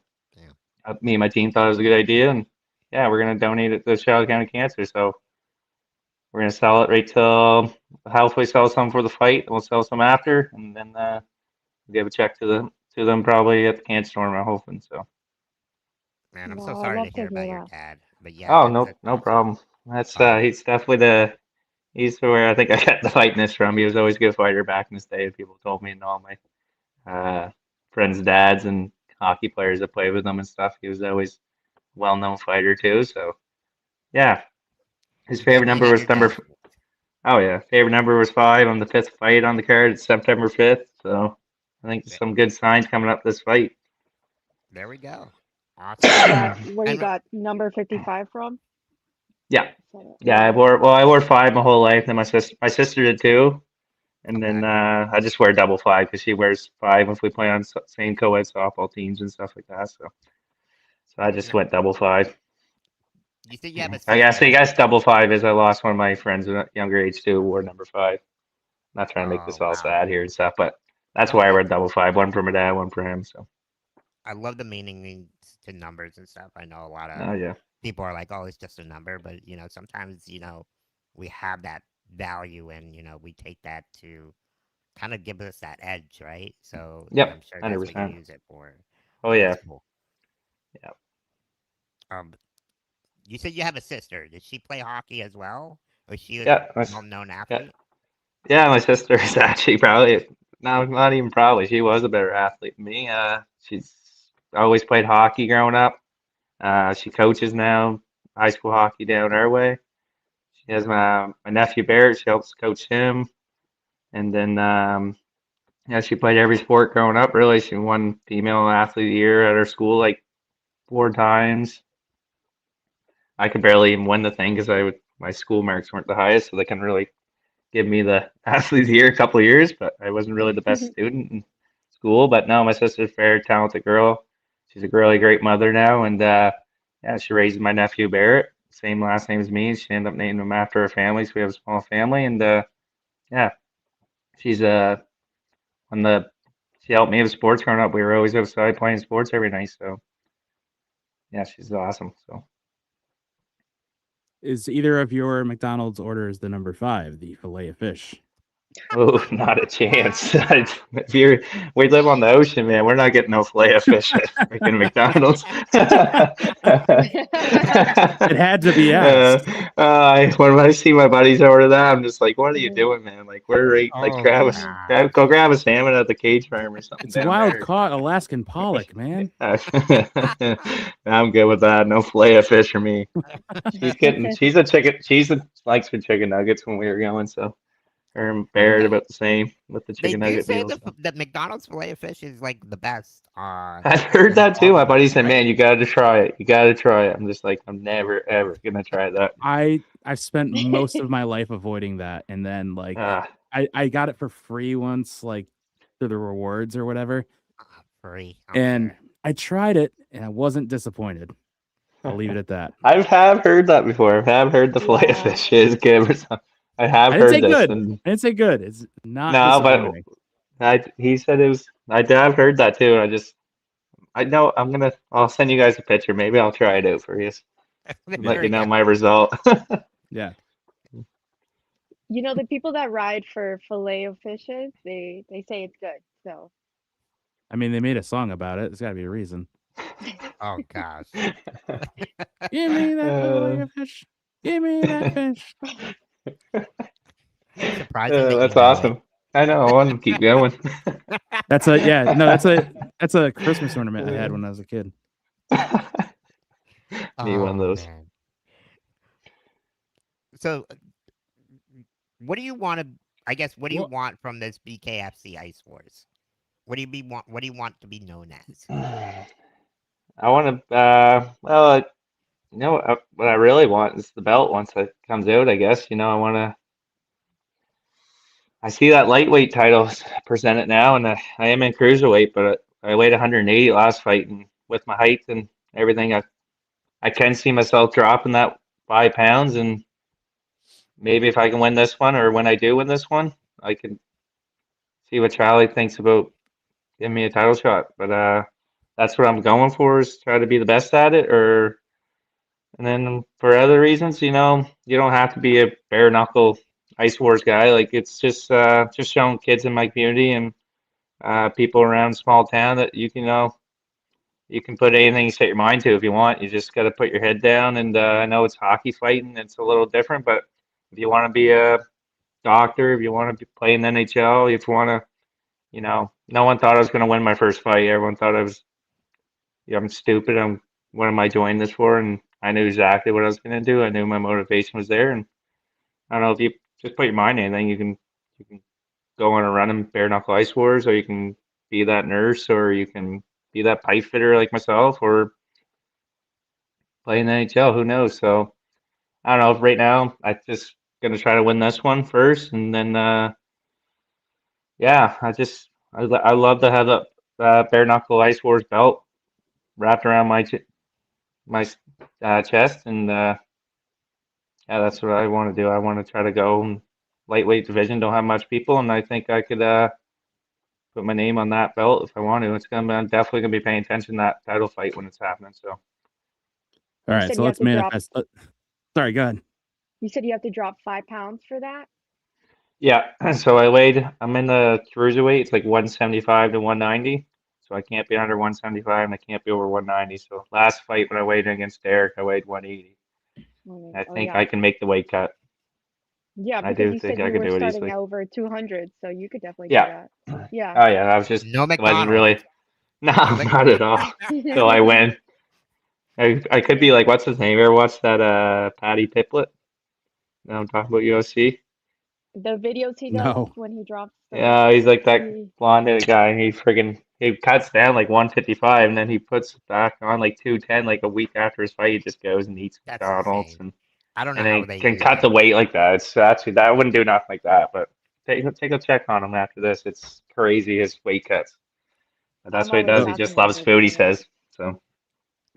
me and my team thought it was a good idea, and yeah, we're gonna donate it to Charlotte County Cancer. So we're gonna sell it right till hopefully sell some for the fight, and we'll sell some after, and then give a check to them probably at the cancer tournament, hoping. So. Man, I'm Wow, so I sorry love to to hear about hear your that. dad. But yeah, Oh, that's no awesome. problem. That's he's definitely he's where I think I got the fightiness from. He was always a good fighter back in his day. People told me, and all my friends' dads and hockey players that played with him and stuff. He was always a well-known fighter too. So yeah, his You favorite definitely number had was your number. dad. Oh yeah, favorite number was 5 on the 5th fight on the card. It's September 5th. So I think some good signs coming up this fight. There we go. Is Awesome. that where you And got number 55 from? Yeah, yeah. Yeah. I wore 5 my whole life. Then my sister did too. And then okay. I just wear double 5 because she wears 5 if we play on same co-ed softball teams and stuff like that. So I just Now, went double 5. you said you have a I guess sister. double 5 is I lost one of my friends at a younger age too, who wore number 5. Not trying to make Oh this all wow. sad here and stuff, but that's No, why I wear that's double 5. One for my dad, one for him. So I love the meaning to numbers and stuff. I know a lot of oh yeah, people are like, "Oh, it's just a number," but sometimes we have that value, and we take that to kind of give us that edge, right? So I'm yep, sure that's what you 100%. use it for. Oh But yeah, that's cool. yeah, Um, you said you have a sister. Did she play hockey as well? Or she was yeah, a well-known yeah, athlete? yeah. My sister is actually probably no, not even probably. She was a better athlete than me. She's always played hockey growing up. She coaches now high school hockey down our way. She has my nephew Barrett. She helps coach him, and then yeah, she played every sport growing up. Really, she won female athlete of the year at her school like 4 times. I could barely even win the thing because my school marks weren't the highest, so they couldn't really give me the athlete of the year a couple of years, but I wasn't really the best student in school. But no, my sister's a very talented girl. She's a really great mother now, and yeah, she raised my nephew Barrett, same last name as me. She ended up naming him after her family, so we have a small family, and yeah, she's when she helped me with sports growing up. We were always outside playing sports every night, so yeah, she's awesome. So. Is either of your McDonald's orders the number 5, the fillet of fish? Oh, not a chance. We live on the ocean, man. We're not getting no filet of fish at freaking McDonald's. It had to be asked. When I see my buddies order that, I'm just like, what are you doing, man? Like, we're right, like, go grab a salmon at the cage farm or something. It's wild caught Alaskan pollock, man. I'm good with that. No filet of fish for me. She's a chicken. Likes her chicken nuggets when we were going, so. Her and Barrett about the same with the chicken nugget say deals. the McDonald's filet of fish is like the best. I've heard that too. My buddy said, "Man, you got to try it. You got to try it." I'm just like, I'm never ever gonna try that. I've spent most of my life avoiding that, and then like I got it for free once, like through the rewards or whatever. Free. And I tried it, and I wasn't disappointed. I'll leave it at that. I have heard that before. I have heard the filet of fish is good or something. I have heard this. Good. I didn't say good. It's not. No, but he said it was. I have heard that too. I know. I'll send you guys a picture. Maybe I'll try it out for you. Let you know my result. Yeah. You know, the people that ride for fillet of fishes, they say it's good. So. I mean, they made a song about it. There's got to be a reason. Oh gosh. Give me that fillet of fish. Give me that fish. Surprising. That's awesome. I know. I want to keep going. That's a Christmas ornament I had when I was a kid. Need one of those. Man. So, what do you want to? I guess what do you want from this BKFC Ice Wars? What do you want? What do you want to be known as? I want to. What I really want is the belt once it comes out, I guess. I see that lightweight title presented now, and I am in cruiserweight, but I weighed 180 last fight, and with my height and everything, I can see myself dropping that 5 pounds, and maybe if I can win this one, or when I do win this one, I can see what Charlie thinks about giving me a title shot. But that's what I'm going for, is try to be the best at it, and then for other reasons, you don't have to be a bare knuckle Ice Wars guy. Like, it's just showing kids in my community and people around small town that you can put anything you set your mind to if you want. You just got to put your head down. And I know it's hockey fighting; it's a little different. But if you want to be a doctor, if you want to play in the NHL, if you want to, no one thought I was going to win my first fight. Everyone thought I'm stupid. What am I joining this for? And I knew exactly what I was going to do. I knew my motivation was there. And I don't know, if you just put your mind in anything, you can go on a run in bare knuckle Ice Wars, or you can be that nurse, or you can be that pipe fitter like myself, or play in the NHL. Who knows? So I don't know. Right now, I'm just gonna try to win this one first, and then yeah, I love to have the bare knuckle Ice Wars belt wrapped around my chest, and yeah, that's what I want to do. I want to try to go lightweight division. Don't have much people, and I think I could put my name on that belt if I want to. I'm definitely gonna be paying attention to that title fight when it's happening. So, all right, so let's manifest. Sorry, go ahead. You said you have to drop 5 pounds for that? Yeah, so I'm in the cruiserweight. It's like 175 to 190. So I can't be under 175 and I can't be over 190. So last fight when I weighed in against Derek, I weighed 180. I think I can make the weight cut. Yeah, because you said you were starting over 200, so you could definitely do that. Yeah. Oh yeah, I was just wasn't really. No, not at all. So I win. I could be like, what's his name? Ever watch that Patty Piplet? Now I'm talking about UFC. The videos he does when he drops. Yeah, he's like that blonde guy. He cuts down like 155, and then he puts back on like 210 like a week after his fight. He just goes and eats McDonald's and I don't know and how then they can do cut that. the weight like that. It's actually that I wouldn't do nothing like that, but take a check on him after this. It's crazy his weight cuts. But that's I'm what he always does. He talking just with loves food. He McDonald's. says so.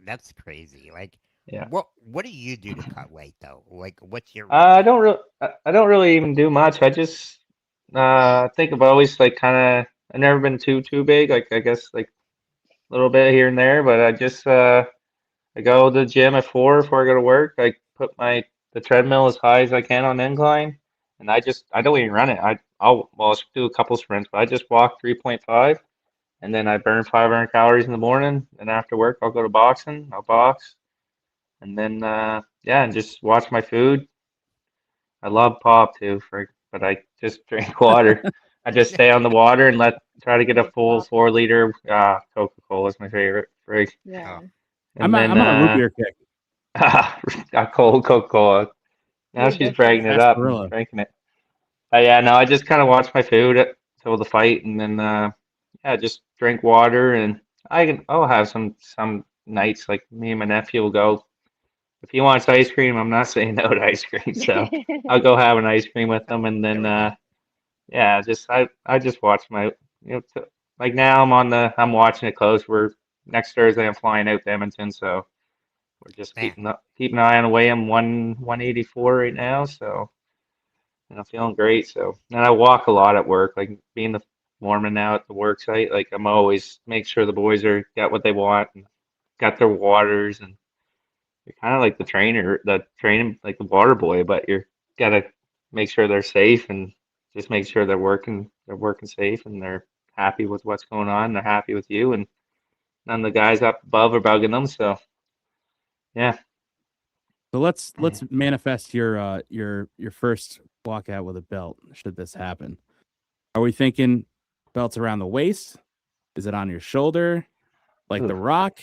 That's crazy. Like, Yeah. what do you do to cut weight though? Like, what's your I routine? don't really, I don't really even do much. I just, think I've always like kind of, I've never been too big. Like I guess like a little bit here and there, but I just, I go to the gym at 4 before I go to work. I put the treadmill as high as I can on the incline, and I don't even run it. I'll do a couple sprints, but I just walk 3.5, and then I burn 500 calories in the morning. And after work, I'll go to boxing. I'll box, and then yeah, and just watch my food. I love pop too, but I just drink water. I just stay on the water and try to get a Like full pop. 4 liter. Coca-Cola is my favorite. Frig. Yeah. Oh, And then I'm on a root beer kick. a cold Coca-Cola. Now You're she's different. bragging it up and Sarsaparilla. drinking it. Yeah, no, I just kind of watch my food till the fight, and then yeah, just drink water, and I'll have some nights like me and my nephew will go. If he wants ice cream, I'm not saying no to ice cream, so I'll go have an ice cream with him, and there then we go. yeah, I just watch my like now I'm watching it close. We're next Thursday I'm flying out to Edmonton, so we're just Man, keeping an eye on the way. I'm 184 right now, so and I'm feeling great. So and I walk a lot at work, like being the foreman now at the work site. Like I'm always make sure the boys got what they want and got their waters, and you're kind of like the training like the water boy, but you're gotta make sure they're safe and just make sure they're working safe and they're happy with what's going on. They're happy with you, and none of the guys up above are bugging them. So yeah. So let's manifest your first walkout with a belt. Should this happen, are we thinking belts around the waist? Is it on your shoulder, like The Ugh. Rock?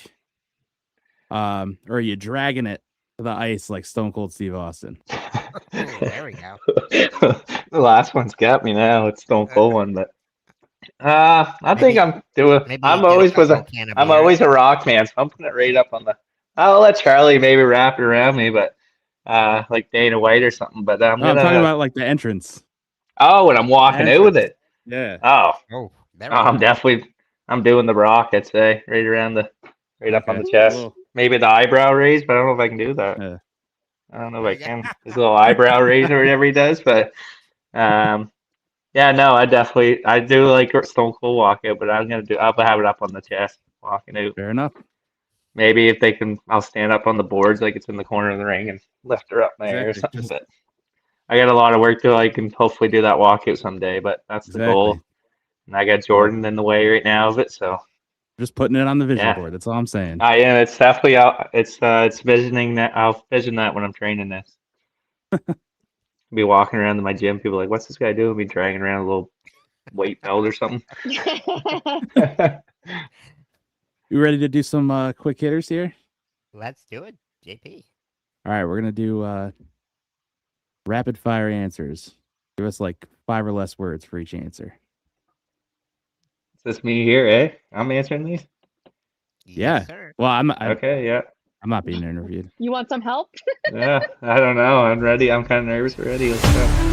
Or are you dragging it to the ice like Stone Cold Steve Austin? oh, there we go. The last one's got me now. It's Stone Cold one, but I think Maybe I'm doing. maybe you get a couple can of I'm beer. always a rock man, so I'm putting it right up on the. I'll let Charlie maybe wrap it around me, but like Dana White or something. But I'm No, I'm talking gonna. about like the entrance. Oh, when I'm walking out with Entrance. it. Yeah. Oh, Oh, there we I'm go. definitely. I'm doing the rock. I'd say right around right up on Okay. the chest. Well, Maybe the eyebrow raise, but I don't know if I can do that. yeah. I don't know There if I you go. can. His little eyebrow raise or whatever he does, but yeah, no, I do like Stone Cold walkout, but I'll have it up on the chest walking out. Fair enough. Maybe if they can, I'll stand up on the boards like it's in the corner of the ring and lift her up in the air or Exactly. something. But I got a lot of work to. I can hopefully do that walkout someday, but that's the goal. Exactly. And I got Jordan in the way right now of it, so Just putting it on the vision yeah. board. That's all I'm saying. Yeah, it's definitely out. It's visioning that. I'll vision that when I'm training this. Be walking around in my gym, people are like, "What's this guy doing?" Be dragging around a little weight belt or something. You ready to do some quick hitters here? Let's do it, JP. All right, we're gonna do rapid fire answers. Give us like 5 or less words for each answer. Is this me here, eh? I'm answering these. Yeah. Yes, sir. Well, I'm Okay, yeah, not being interviewed. You want some help? yeah. I don't know. I'm ready. I'm kind of nervous already. Let's go.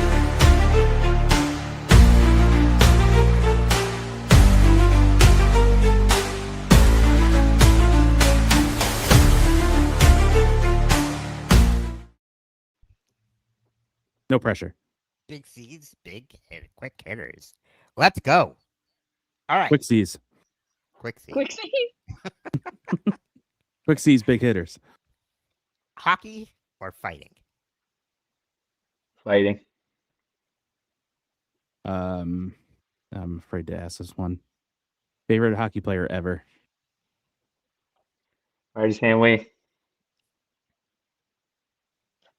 No pressure. BigCeaz, quick hitters. Let's go. All right. Quick C's. Quick C's. Quick see. Quick C's, big hitters. Hockey or fighting? Fighting. I'm afraid to ask this one. Favorite hockey player ever? Already saying we.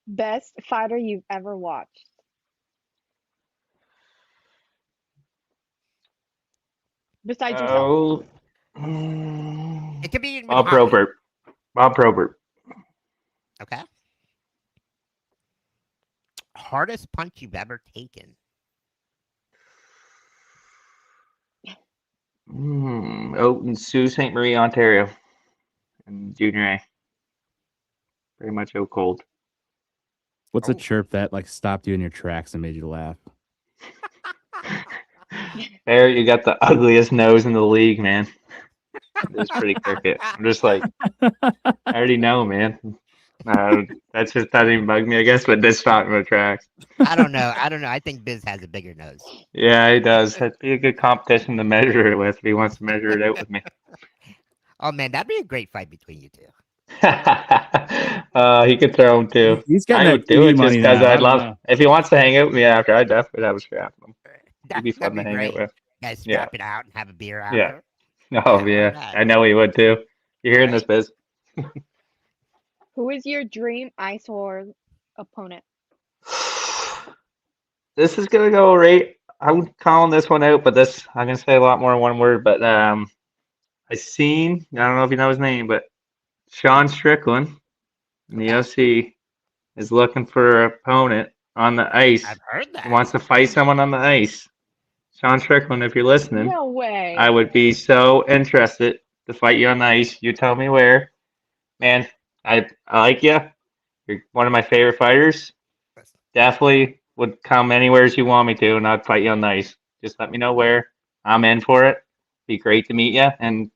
Best fighter you've ever watched. Besides yourself. Oh, It could be even Bob hockey. Probert. Bob Probert. Okay. Hardest punch you've ever taken? Out in Sault Ste. Marie, Ontario, in junior A. Pretty much out cold. What's a Oh. chirp that like stopped you in your tracks and made you laugh? Barrett, you got the ugliest nose in the league, man. It's pretty cricket. I'm just like, I already know, man. That's just doesn't even bug me, I guess, but this stopped me in my tracks. I don't know. I think Biz has a bigger nose. Yeah, he does. That'd be a good competition to measure it with if he wants to measure it out with me. Oh man, that'd be a great fight between you two. He could throw him too. He's getting I that would do TV it just money because now. I I'd don't love. know. If he wants to hang out with me after, I definitely would have a scrap with him. He'd be That'd fun to be hang great. out with. Guys, Yeah. strap it out and have a beer after. Yeah. Oh Yeah, yeah, alright. I know he would too. You hearing this, Biz? Who is your dream Ice Wars opponent? This is gonna go right. I'm calling this one out, but this I'm gonna say a lot more in one word. But I don't know if you know his name, but Sean Strickland in the UFC is looking for an opponent on the ice. I've heard that. He wants to fight someone on the ice. Sean Strickland, if you're listening, No way. I would be so interested to fight you on the ice. You tell me where. Man, I like you. You're one of my favorite fighters. Definitely would come anywhere as you want me to, and I'd fight you on the ice. Just let me know where. I'm in for it. Be great to meet you, and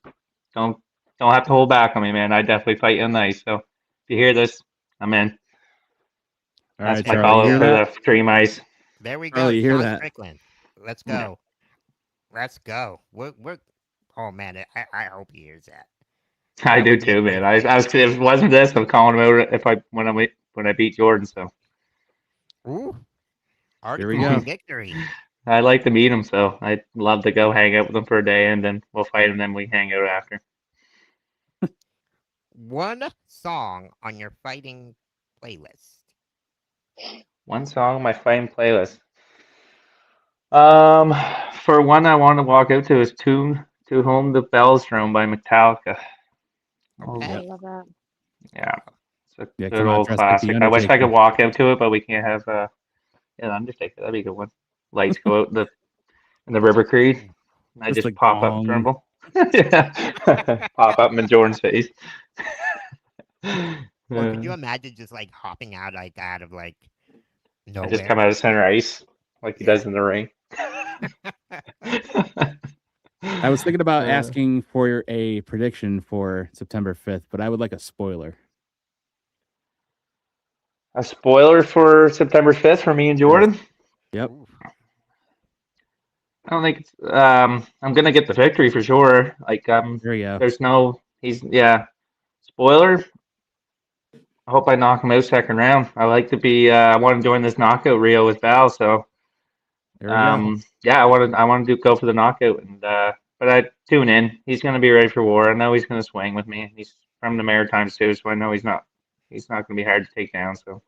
don't have to hold back on me, man. I definitely fight you on the ice. So if you hear this, I'm in. All That's right, my Charlie, call you for hear that? the Dream Ice. There we go. Charlie, you hear Sean that? Strickland. Let's Yeah. go. Let's go. We're. Oh man, I hope he hears that. I That do would be a too, great man. I fight. was if it wasn't this, I'm calling him out when I beat Jordan. So Ooh. Here we Article go. victory. I'd like to meet him. So I'd love to go hang out with him for a day, and then we'll fight, and then we hang out after. One song on your fighting playlist. One song on my fighting playlist. For one, I want to walk out to is "To Whom the Bells Drown" by Metallica. Oh, Okay. I love that. yeah, it's a Yeah, good come on, old dress like the classic. I wish I Undertaker. could walk out to it, but we can't have the Undertaker. That'd be a good one. Lights go out in the River Creed. And I Just just like pop up bong. and tremble. Yeah, pop up in Jordan's face. Well, could you imagine just like hopping out like that of like I nowhere? just come out of center ice like he does in the ring. I was thinking about Uh, asking for a prediction for September 5th, but I would like a spoiler. a spoiler for September 5th for me and Jordan. Yep. Ooh. I don't think it's, I'm gonna get the victory for sure. Like There we go. there's no spoiler. I hope I knock him out second round. I like to be I want to join this knockout Rio with Val, so There we go. yeah, I want to go for the knockout, and but I tune in. He's gonna be ready for war. I know he's gonna swing with me. He's from the Maritimes too, so I know he's not gonna be hard to take down. So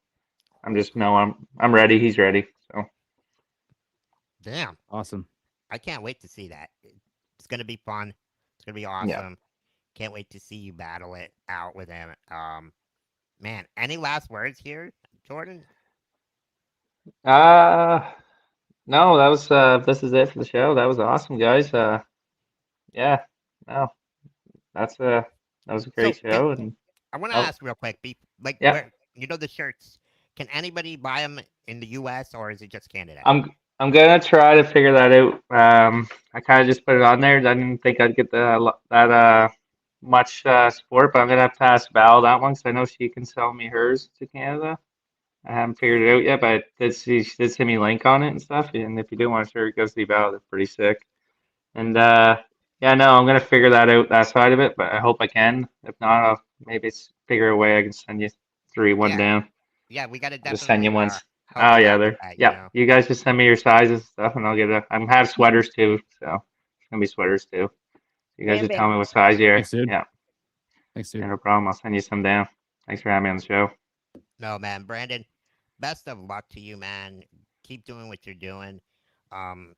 I'm ready. He's ready. So Damn. Awesome. I can't wait to see that. It's gonna be fun. It's gonna be awesome. Can't wait to see you battle it out with him. Man, any last words here, Jordan? no, that was this is it for the show. That was awesome, guys. Yeah, no, that was a great So, show, and I want to Oh. ask real quick. Like, Yeah. where, the shirts. Can anybody buy them in the U.S. or is it just Canada? I'm gonna try to figure that out. I kind of just put it on there. I didn't think I'd get that much support, but I'm gonna have to ask Val that one because I know she can sell me hers to Canada. I haven't figured it out yet, but she did send me a link on it and stuff. And if you do want a shirt, go see Val. They're pretty sick. And yeah, no, I'm gonna figure that out, that side of it. But I hope I can. If not, I'll maybe figure a way I can send you 1 Yeah. down. Yeah, we got to definitely Just send you ones. help Oh you yeah, out they're with that, yeah. You guys just send me your sizes and stuff, and I'll get it. I'm have sweaters too, so it's gonna be sweaters too. You guys Bam, just tell bam. me what size you're. Thanks, dude. Yeah, Thanks, yeah, dude. no problem. I'll send you some down. Thanks for having me on the show. No, man, Brandon, best of luck to you, man. Keep doing what you're doing.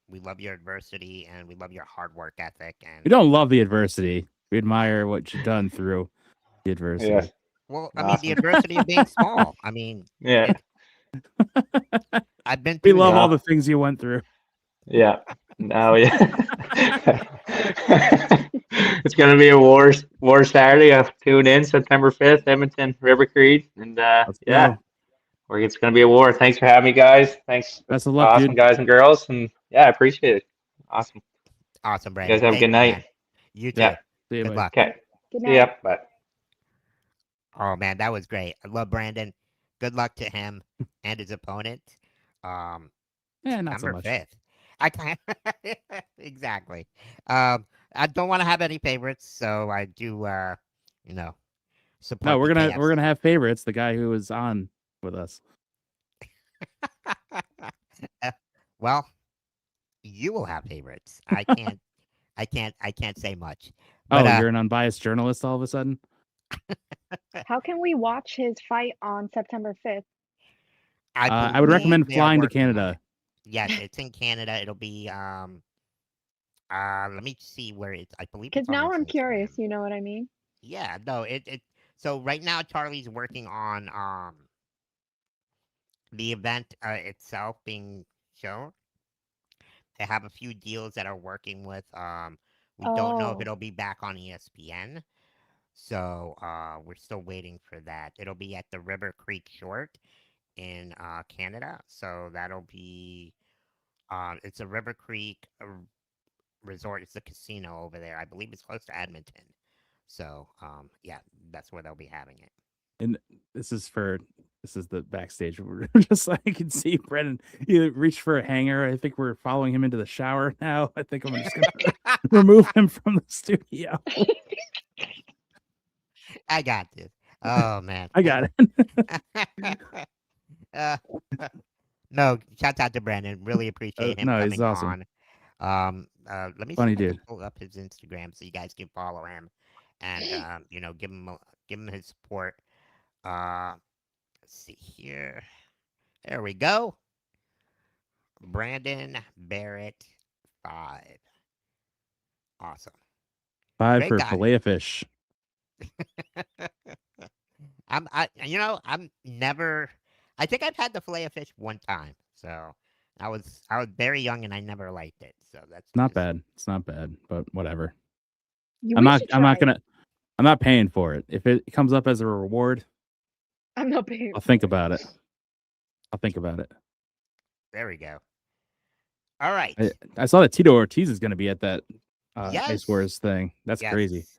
We love your adversity and we love your hard work ethic. We And don't love the adversity. We admire what you've done through the adversity. Yeah. well, I mean, the adversity of being small. I mean, Yeah, I've been We through love that. all the things you went through. yeah. No, yeah. It's gonna be a war Saturday. Tune in September 5th, Edmonton River Creed, and Let's yeah, go. It's going to be a war. Thanks for having me, guys. Thanks. Best of luck, Awesome, dude. guys and girls. And yeah, I appreciate it. Awesome. Awesome, You Brandon. guys have a good Thank you, night. man. You too. Yeah. See you, Good buddy. luck. Okay. Good See night. ya. Bye. Oh man, that was great. I love Brandon. Good luck to him and his opponent. Yeah, not so Number much. 5th. I can't exactly. I don't want to have any favorites, so I do support. No, we're gonna BKFC. have favorites. The guy who was on with us. Well, you will have favorites. I can't say much. Oh, But, you're an unbiased journalist all of a sudden? How can we watch his fight on September 5th? I would recommend believe they are flying to working on Canada. it. Yes, it's in Canada. It'll be let me see where it's. I believe Because it's on now his I'm curious. Instagram. You know what I mean? Yeah, no, it. So right now, Charlie's working on the event itself being shown. They have a few deals that are working with. We don't know if Oh. it'll be back on ESPN, so we're still waiting for that. It'll be at the River Creek Short in Canada, so that'll be. It's a River Creek resort. It's a casino over there. I believe it's close to Edmonton. So, yeah, that's where they'll be having it. And this is the backstage. We're just I can see Brennan either reach for a hanger. I think we're following him into the shower now. I think I'm just gonna remove him from the studio. I got this. Oh man, I got it. No, shout out to Brandon. Really appreciate him no, coming he's awesome. on. Let me Funny see if I can dude. pull up his Instagram so you guys can follow him and give him his support. Let's see here. There we go. Brandon Barrett 5. Awesome. 5 Great for guy. fillet of fish. I think I've had the fillet of fish one time. So I was very young and I never liked it. So that's Not just- bad. It's not bad, but whatever. You I'm we not should I'm not try it. gonna I'm not paying for it. If it comes up as a reward, I'm not paying. I'll think about it. I'll think about it. There we go. All right. I saw that Tito Ortiz is gonna be at that Ice Yes. Wars thing. That's crazy. Yes.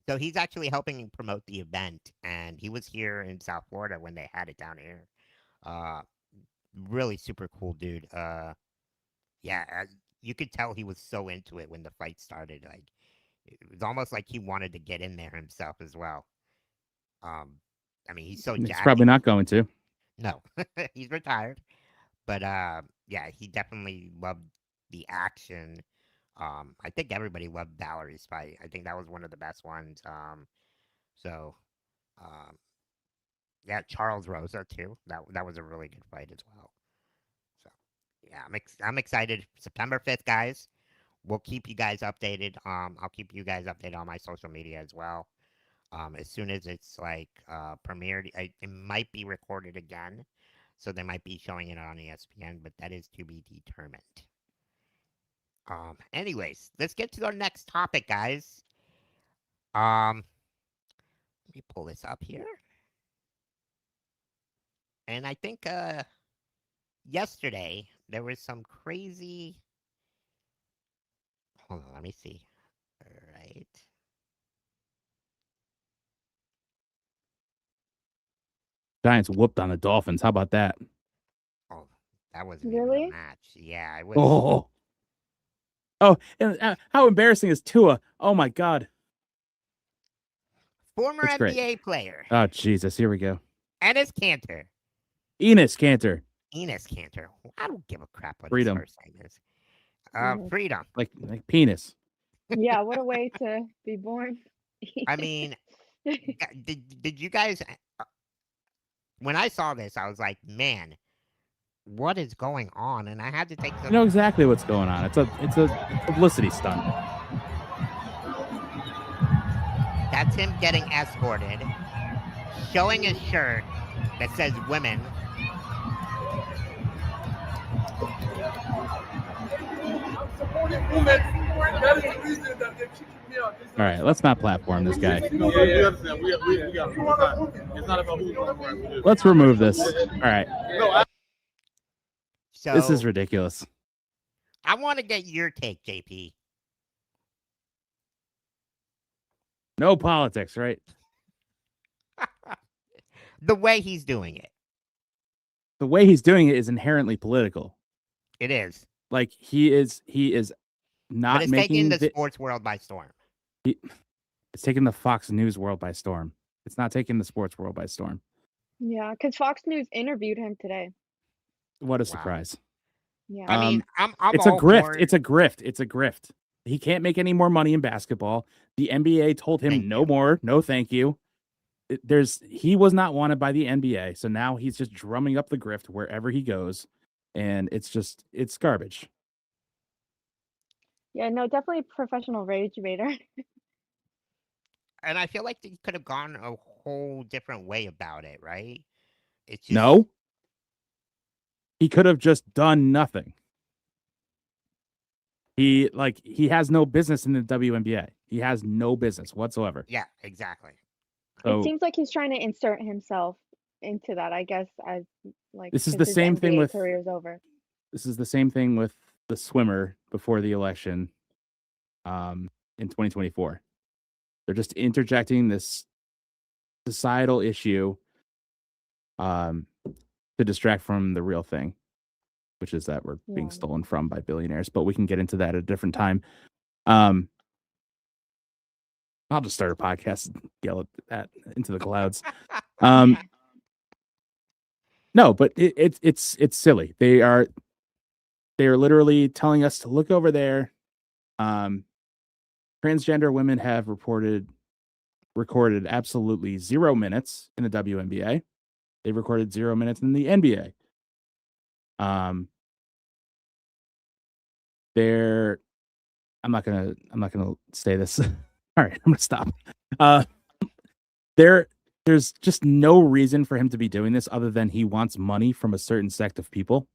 So he's actually helping promote the event, and he was here in South Florida when they had it down here. Really super cool dude. You could tell he was so into it when the fight started. Like it was almost like he wanted to get in there himself as well. I mean, he's so He's jacked. probably not going to. No, he's retired. But yeah, he definitely loved the action. I think everybody loved Valerie's fight. I think that was one of the best ones. Yeah, Charles Rosa too. That was a really good fight as well. So yeah, I'm excited. September 5th, guys. We'll keep you guys updated. I'll keep you guys updated on my social media as well. As soon as it's like premiered, it might be recorded again, so they might be showing it on ESPN, but that is to be determined. Anyways, let's get to our next topic, guys. Let me pull this up here. And I think yesterday there was some crazy. Hold on, let me see. All right. Giants whooped on the Dolphins. How about that? Oh, that wasn't even Really? a match. Yeah, it was. Oh, and how embarrassing is Tua? Oh my God. Former That's great. NBA player. Oh Jesus, here we go. Enes Kanter. Enes Kanter, Enes Kanter. I don't give a crap what Freedom. his first name is. Enes. Freedom. like penis. Yeah, what a way to be born. I mean, did you guys? When I saw this, I was like, man, what is going on? And I had to take You some. know exactly what's going on. It's a publicity stunt. That's him getting escorted, showing his shirt that says women. supporting women. That is the reason that they kicked me out. All right, let's not platform this guy. We understand. We got it. It's not about who's going for it. Let's remove this. All right, So this is ridiculous. I want to get your take, JP. No politics, right? The way he's doing it. The way he's doing it is inherently political. It is. Like he is But not it's making taking the sports world by storm. It's taking the Fox News world by storm. It's not taking the sports world by storm. Yeah, because Fox News interviewed him today. What a Wow. surprise. Yeah. I mean, I'm It's a all grift. for- It's a grift. It's a grift. He can't make any more money in basketball. The NBA told him Thank no you. more, no thank you. He was not wanted by the NBA, so now he's just drumming up the grift wherever he goes, and it's garbage. Yeah, no, definitely professional rage baiter. And I feel like they could have gone a whole different way about it, right? It's just, No, he could have just done nothing. He has no business in the WNBA. He has no business whatsoever. Yeah, exactly. So It seems like he's trying to insert himself into that, I guess, as like This is 'cause the his same thing NBA with- career's over. this is the same thing with the swimmer before the election in 2024. They're just interjecting this societal issue to distract from the real thing, which is that we're being Yeah. stolen from by billionaires, but we can get into that at a different time. I'll just start a podcast and yell at that into the clouds. No, but it's silly. They are literally telling us to look over there. Transgender women have recorded absolutely 0 minutes in the WNBA. They recorded 0 minutes in the NBA. I'm not gonna say this. All right, I'm gonna stop. There's just no reason for him to be doing this other than he wants money from a certain sect of people.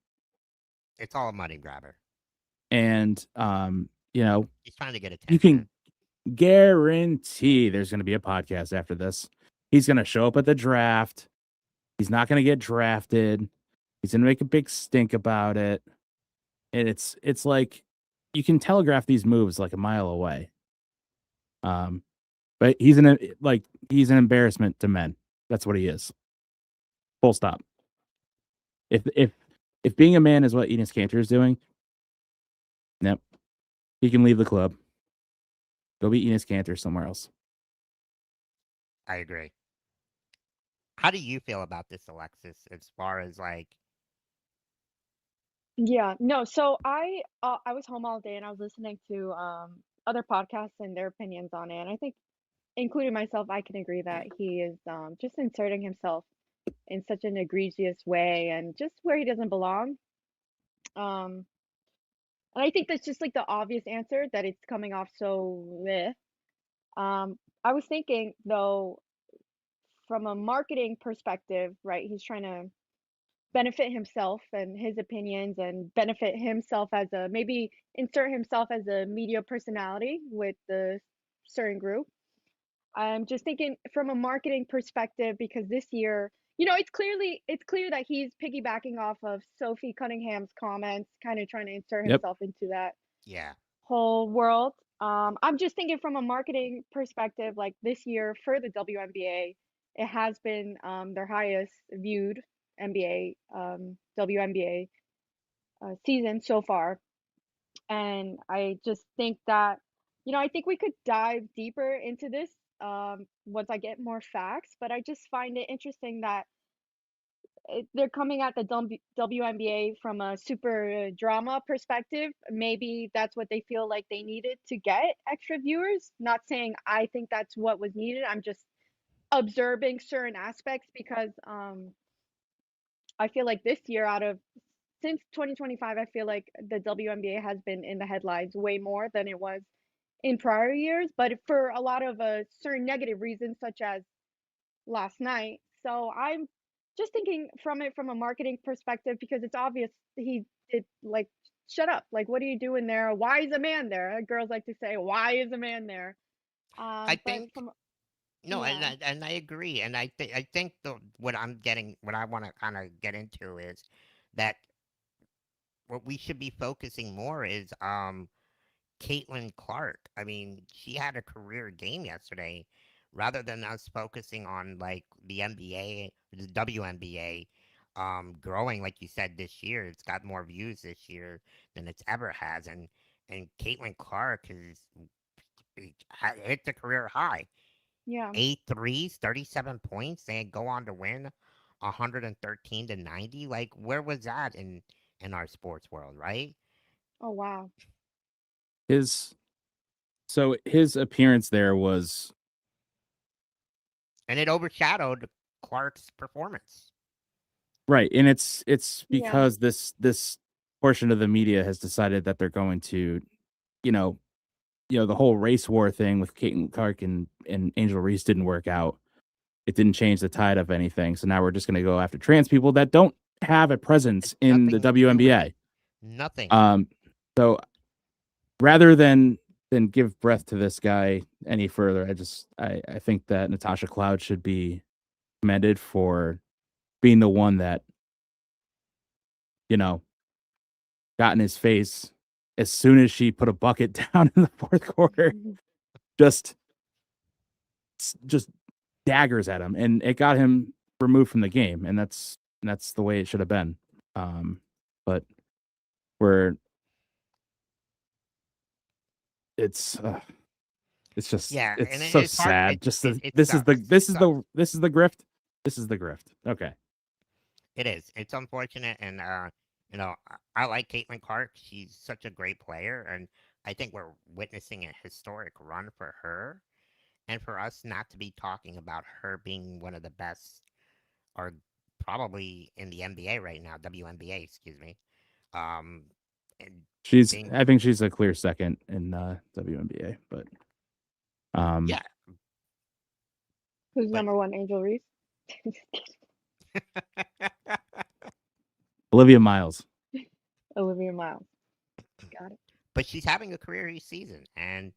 It's all a money grabber. And He's trying to get attention. you can guarantee there's going to be a podcast after this. He's going to show up at the draft. He's not going to get drafted. He's going to make a big stink about it. And it's like you can telegraph these moves like a mile away. But he's an embarrassment to men. That's what he is. Full stop. If being a man is what Enes Kanter is doing, nope. He can leave the club. Go be Enes Kanter somewhere else. I agree. How do you feel about this, Alexis, as far as like, Yeah, no, so I was home all day and I was listening to other podcasts and their opinions on it. And I think, including myself, I can agree that he is just inserting himself in such an egregious way and just where he doesn't belong. And I think that's just like the obvious answer that it's coming off so meh. I was thinking though, from a marketing perspective, right? He's trying to benefit himself and his opinions and benefit himself as maybe insert himself as a media personality with the certain group. I'm just thinking from a marketing perspective because this year, it's clear that he's piggybacking off of Sophie Cunningham's comments, kind of trying to insert Yep. himself into that yeah, whole world. I'm just thinking from a marketing perspective, like this year for the WNBA, it has been their highest viewed WNBA season so far. And I just think that, I think we could dive deeper into this once I get more facts, but I just find it interesting that they're coming at the WNBA from a super drama perspective. Maybe that's what they feel like they needed to get extra viewers. Not saying I think that's what was needed. I'm just observing certain aspects because I feel like this year since 2025, I feel like the WNBA has been in the headlines way more than it was in prior years, but for a lot of certain negative reasons, such as last night. So I'm just thinking from a marketing perspective, because it's obvious he did, like, shut up. Like, what are you doing there? Why is a man there? Girls like to say, why is a man there? I But think from no, yeah, and I agree, and I think what I want to kind of get into is that what we should be focusing more is Caitlin Clark. I mean, she had a career game yesterday, rather than us focusing on like the NBA, the WNBA, growing like you said this year. It's got more views this year than it's ever has, and Caitlin Clark has hit the career high. yeah. 8 threes, 37 points. They go on to win 113-90. Like, where was that in our sports world, right? Oh wow. His appearance there was And it overshadowed Clark's performance. right, and it's Yeah. because this portion of the media has decided that they're going to, you know, the whole race war thing with Caitlin Clark and Angel Reese didn't work out. It didn't change the tide of anything. So now we're just going to go after trans people that don't have a presence in the Nothing to do with WNBA. it. Nothing. So rather than give breath to this guy any further, I think that Natasha Cloud should be commended for being the one that, got in his face as soon as she put a bucket down in the fourth quarter. Just daggers at him, and it got him removed from the game, and that's the way it should have been. But it's just Yeah, it's and so it's hard. sad. Just it this is sucks. the grift. This is the grift. Okay. It is. It's unfortunate, and I like Caitlin Clark. She's such a great player, and I think we're witnessing a historic run for her, and for us not to be talking about her being one of the best, or probably in the NBA right now, WNBA, excuse me. And being, I think she's a clear second in WNBA, but yeah. Who's But- number one? Angel Reese. Olivia Miles. Olivia Miles. Got it. But she's having a career season, and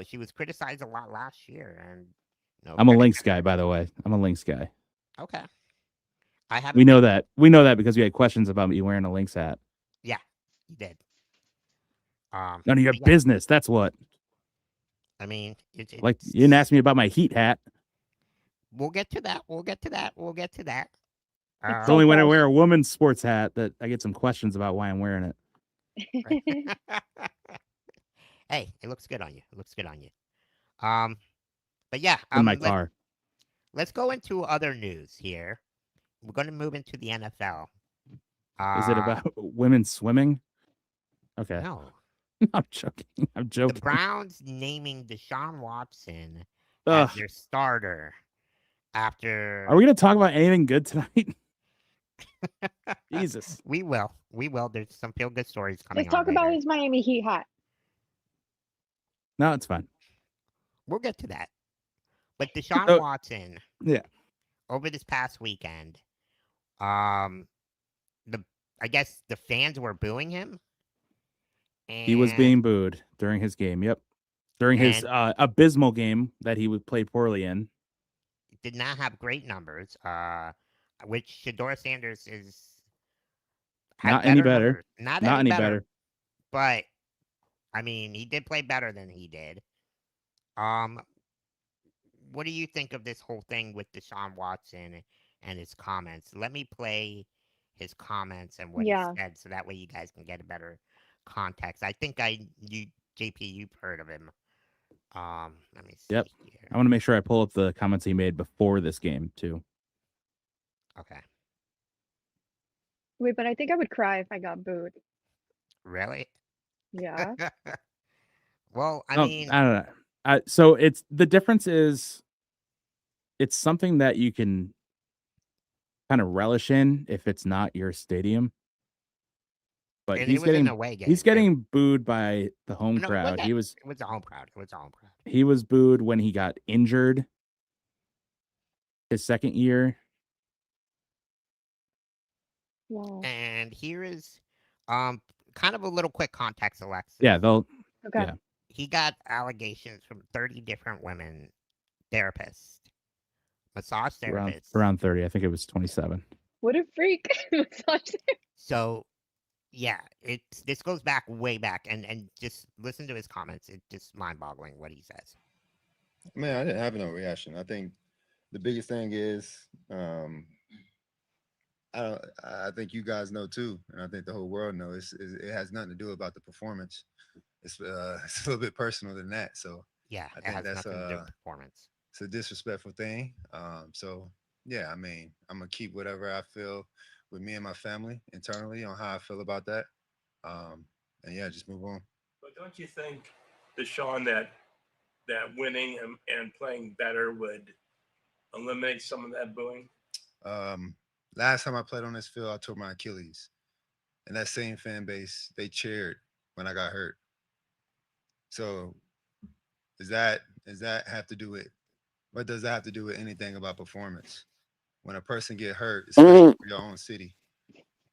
she was criticized a lot last year, and I'm a Lynx guy, by the way. I'm a Lynx guy. Okay. I haven't. We know that. We know that because we had questions about me wearing a Lynx hat. Yeah, you did. None of your but yeah, business. That's what. I mean, Like, you didn't ask me about my Heat hat. We'll get to that. We'll get to that. It's only when I wear a woman's sports hat that I get some questions about why I'm wearing it. Hey, it looks good on you. But yeah, In my car. let's go into other news here. We're going to move into the NFL. Is it about women swimming? Okay. No. I'm joking. I'm joking. The Browns naming Deshaun Watson Ugh. as their starter after. Are we going to talk about anything good tonight? Jesus. We will. There's some feel good stories coming. Let's talk on about later. his Miami Heat hat. No, it's fine. We'll get to that. But Deshaun Watson, Yeah. over this past weekend, I guess the fans were booing him. He was being booed during his game. Yep. During his abysmal game that he would play poorly in. Did not have great numbers, which Shedeur Sanders Not any better. Not any better. better. But, I mean, he did play better than he did. What do you think of this whole thing with Deshaun Watson and his comments? Let me play his comments and what he said, so that way you guys can get a better context. I think JP, you've heard of him. Let me see. Yep. Here. I want to make sure I pull up the comments he made before this game too. Okay. Wait, but I think I would cry if I got booed. Really? Yeah. Well, I mean, I don't know. So it's the difference is it's something that you can kind of relish in if it's not your stadium. But and he's it was an getting away game. he's getting booed by the home No, crowd. it was a home crowd. He was booed when he got injured his second year. Wow. And here is kind of a little quick context, Alexis. Yeah, they'll. Okay. Yeah. He got allegations from 30 different women, therapists, massage therapists. Around 30. I think it was 27. What a freak. Massage. So, yeah, this goes back way back, and just listen to his comments. It's just mind-boggling what he says. Man, I didn't have no reaction. I think the biggest thing is, I think you guys know too, and I think the whole world knows. It has nothing to do about the performance. It's a little bit personal than that. So Yeah, I it think has that's nothing to do with performance. it's a disrespectful thing. So yeah, I mean, I'm gonna keep whatever I feel with me and my family internally on how I feel about that. And yeah, just move on. But don't you think, Deshaun, that winning and playing better would eliminate some of that booing? Last time I played on this field, I tore my Achilles, and that same fan base, they cheered when I got hurt. So does that have to do with, what does that have to do with anything about performance? When a person get hurt, especially for your own city,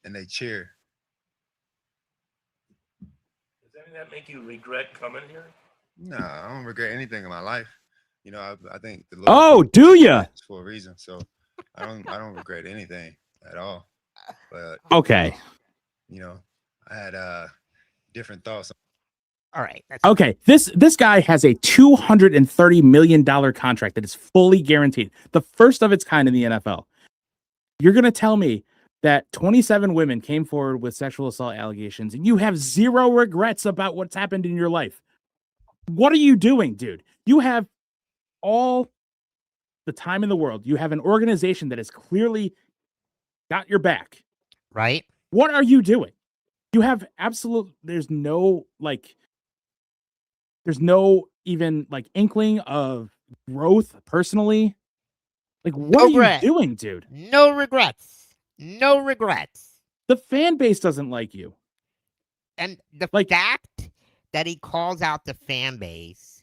and they cheer. Does any of that make you regret coming here? No, I don't regret anything in my life. You know, I think the Lord Oh, do ya? it's for a reason. So I don't regret anything at all. But Okay. you know, I had different thoughts. All right. Okay. This guy has a $230 million contract that is fully guaranteed, the first of its kind in the NFL. You're gonna tell me that 27 women came forward with sexual assault allegations, and you have zero regrets about what's happened in your life? What are you doing, dude? You have all the time in the world. You have an organization that has clearly got your back. Right? What are you doing? You have there's no even inkling of growth personally. Like, what are you doing, dude? No regrets. No regrets. The fan base doesn't like you. And the fact that he calls out the fan base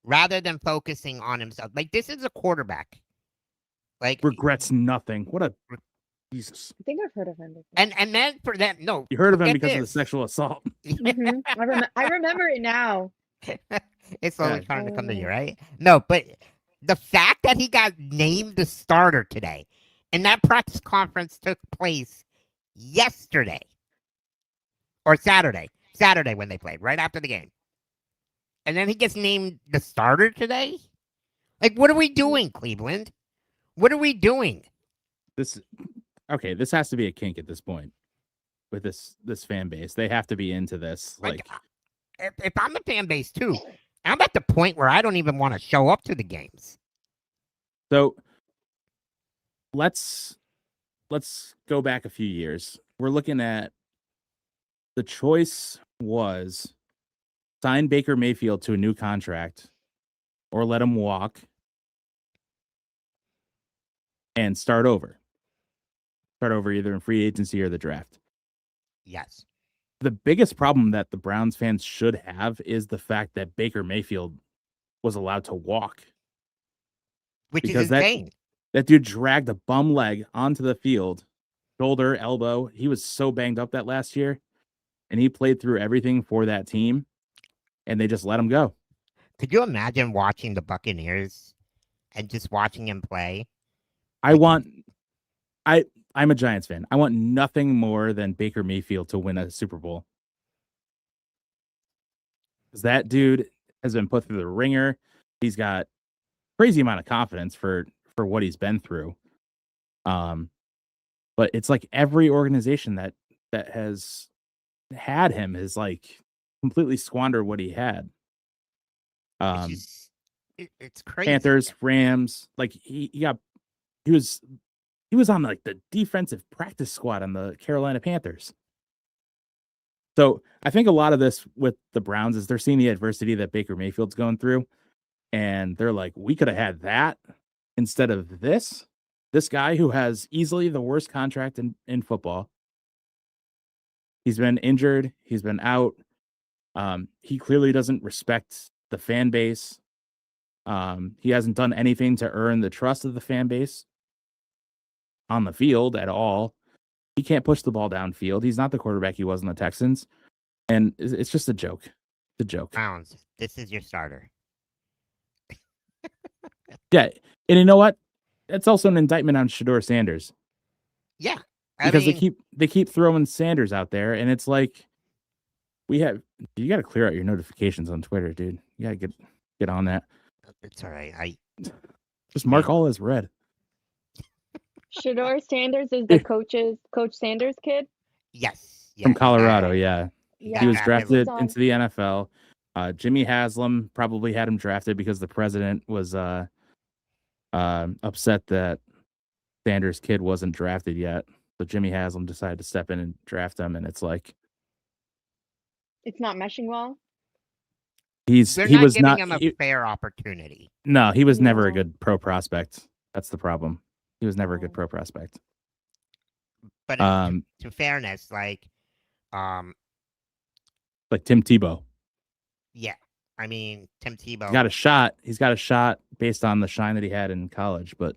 rather than focusing on himself. Like, this is a quarterback. Like, regrets nothing. What a Jesus. I think I've heard of him before. And then for that, no. You heard of him get because of the this. sexual assault. Mhm. I remember it now. It's slowly starting to come to you, right? No, but the fact that he got named the starter today, and that press conference took place yesterday or Saturday when they played, right after the game. And then he gets named the starter today? Like, what are we doing, Cleveland? What are we doing? This has to be a kink at this point with this fan base. They have to be into this. Like, if I'm the fan base too, I'm at the point where I don't even want to show up to the games. So let's go back a few years. We're looking at the choice was sign Baker Mayfield to a new contract or let him walk and start over. Start over either in free agency or the draft. Yes. The biggest problem that the Browns fans should have is the fact that Baker Mayfield was allowed to walk. Which because is insane. That dude dragged a bum leg onto the field, shoulder, elbow. He was so banged up that last year, and he played through everything for that team, and they just let him go. Could you imagine watching the Buccaneers and just watching him play? I'm a Giants fan. I want nothing more than Baker Mayfield to win a Super Bowl. Because that dude has been put through the ringer. He's got crazy amount of confidence for what he's been through. But it's like every organization that has had him has like completely squandered what he had. It's crazy. Panthers, Rams, like he was on like the defensive practice squad on the Carolina Panthers. So I think a lot of this with the Browns is they're seeing the adversity that Baker Mayfield's going through. And they're like, we could have had that instead of this guy who has easily the worst contract in football. He's been injured. He's been out. He clearly doesn't respect the fan base. He hasn't done anything to earn the trust of the fan base on the field at all. He can't push the ball downfield. He's not the quarterback he was in the Texans. And it's just a joke. It's a joke. Browns, this is your starter. Yeah. And you know what? It's also an indictment on Shedeur Sanders. Yeah. Because they keep throwing Sanders out there, and it's like you got to clear out your notifications on Twitter, dude. You got to get on that. It's all right. Just mark all as red. Shedeur Sanders is the Coach Sanders kid? Yes. From Colorado, yeah. Yeah. He was drafted Son. into the NFL. Jimmy Haslam probably had him drafted because the president was upset that Sanders' kid wasn't drafted yet. So Jimmy Haslam decided to step in and draft him, and it's like It's not meshing well. They're he not was giving not him a fair opportunity. No, he was never a No. good pro prospect. That's the problem. He was never a good Oh. pro prospect. But to fairness, like Tim Tebow. yeah. I mean, Tim Tebow. He's got a shot. He's got a shot based on the shine that he had in college, but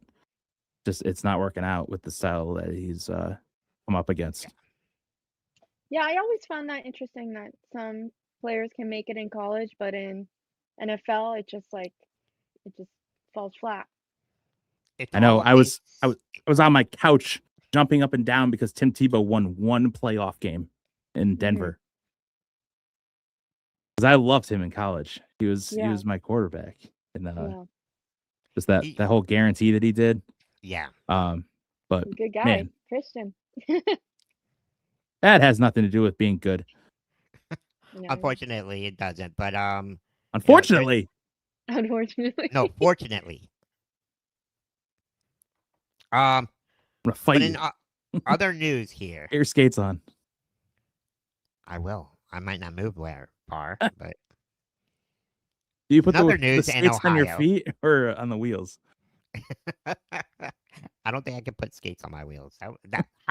just it's not working out with the style that he's come up against. Yeah, I always found that interesting that some players can make it in college, but in NFL, it just falls flat. It's I know. all I was based- on my couch jumping up and down because Tim Tebow won one playoff game in Denver. Because I loved him in college. He was my quarterback, and just that whole guarantee that he did. Yeah. But Good guy, man, Christian. that has nothing to do with being good. Unfortunately, it doesn't. But Unfortunately, Unfortunately. no, fortunately. I'm gonna fight But you. in other news here, Get your skates on. I will. I might not move far, but Do you put Another the news in skates on your Ohio. feet or on the wheels? I don't think I can put skates on my wheels. How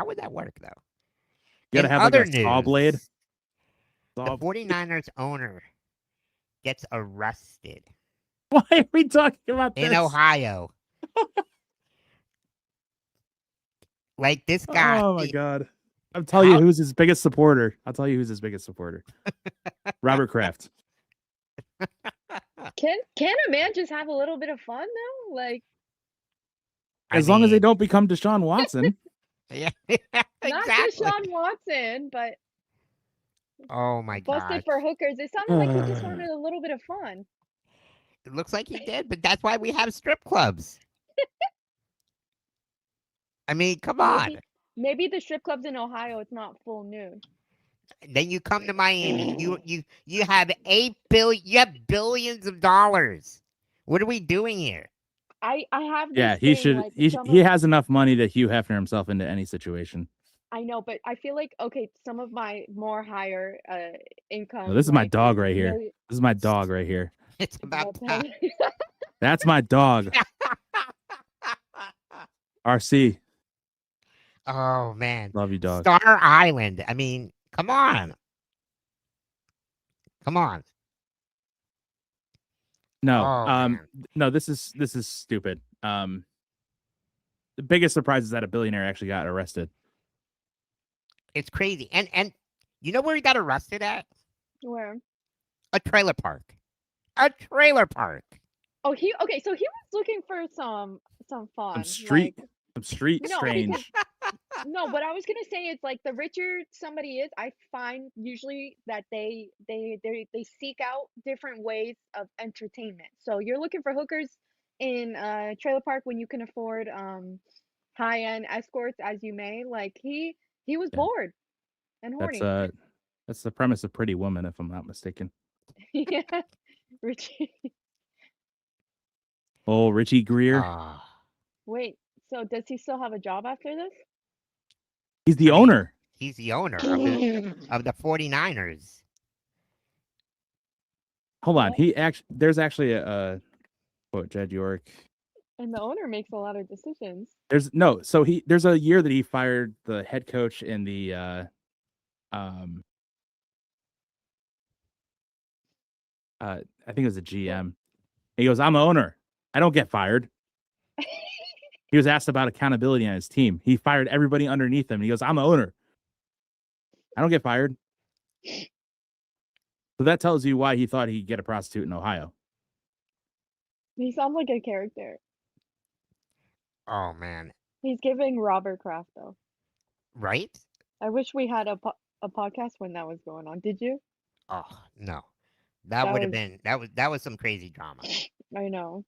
would that work, though? You gotta In have like other a saw blade. news, Saw- The 49ers owner gets arrested Why are we talking about this? in Ohio. Like this guy. Oh my god! I'll tell you who's his biggest supporter. Robert Kraft. Can a man just have a little bit of fun though? Like As long as they don't become Deshaun Watson. Yeah, not exactly. Deshaun Watson, but Oh my god. busted for hookers. It sounded like he just wanted a little bit of fun. It looks like he did, but that's why we have strip clubs. I mean, come on. Maybe the strip clubs in Ohio, it's not full nude. Then you come to Miami. You have you have billions of dollars. What are we doing here? I have this Yeah, he thing, should. like, He some he of- has enough money to Hugh Hefner himself into any situation. I know, but I feel like okay, some of my more higher income. No, this is my like, dog right here. million- This is my dog right here. It's about multi- time. That's my dog. RC. Oh man. Love you, dog. Star Island. I mean, come on. Come on. No, Oh, man. no, this is stupid. The biggest surprise is that a billionaire actually got arrested. It's crazy. And you know where he got arrested at? Where? A trailer park. A trailer park. Oh, so he was looking for some fun. Some street No, strange. No, what I was gonna say is like the richer somebody is, I find usually that they seek out different ways of entertainment. So you're looking for hookers in trailer park when you can afford high end escorts as you may. Like he was bored and horny. That's the premise of Pretty Woman, if I'm not mistaken. Yeah, Richie. Oh, Richie Greer. Ah. Wait, so does he still have a job after this? He's the owner. He's the owner of the 49ers. Hold on. There's actually a quote, Jed York. And the owner makes a lot of decisions. There's a year that he fired the head coach in the I think it was a GM. He goes, "I'm the owner. I don't get fired." He was asked about accountability on his team. He fired everybody underneath him. He goes, "I'm the owner. I don't get fired." So that tells you why he thought he'd get a prostitute in Ohio. He sounds like a character. Oh man, He's giving Robert Kraft though. right? I wish we had a podcast when that was going on. Did you? Oh no, That that would have was- been that was some crazy drama. I know.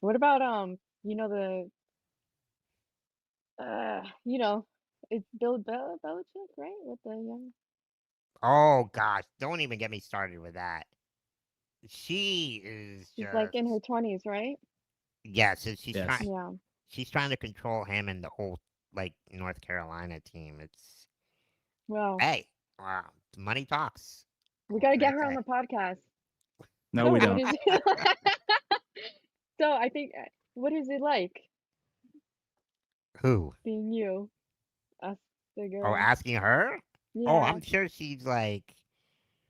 What about it's Bill Belichick, right? With the young. Oh gosh, don't even get me started with that. She is She's just like in her 20s, right? yeah. So she's Yes. trying. Yeah. She's trying to control him and the whole like North Carolina team. It's Well, hey, wow, money talks. we gotta What get can I her on say? the podcast. No, we what don't. is So I think, what is it like Who? being you? Us, the girl. Oh, asking her? Yeah. Oh, I'm sure she's like.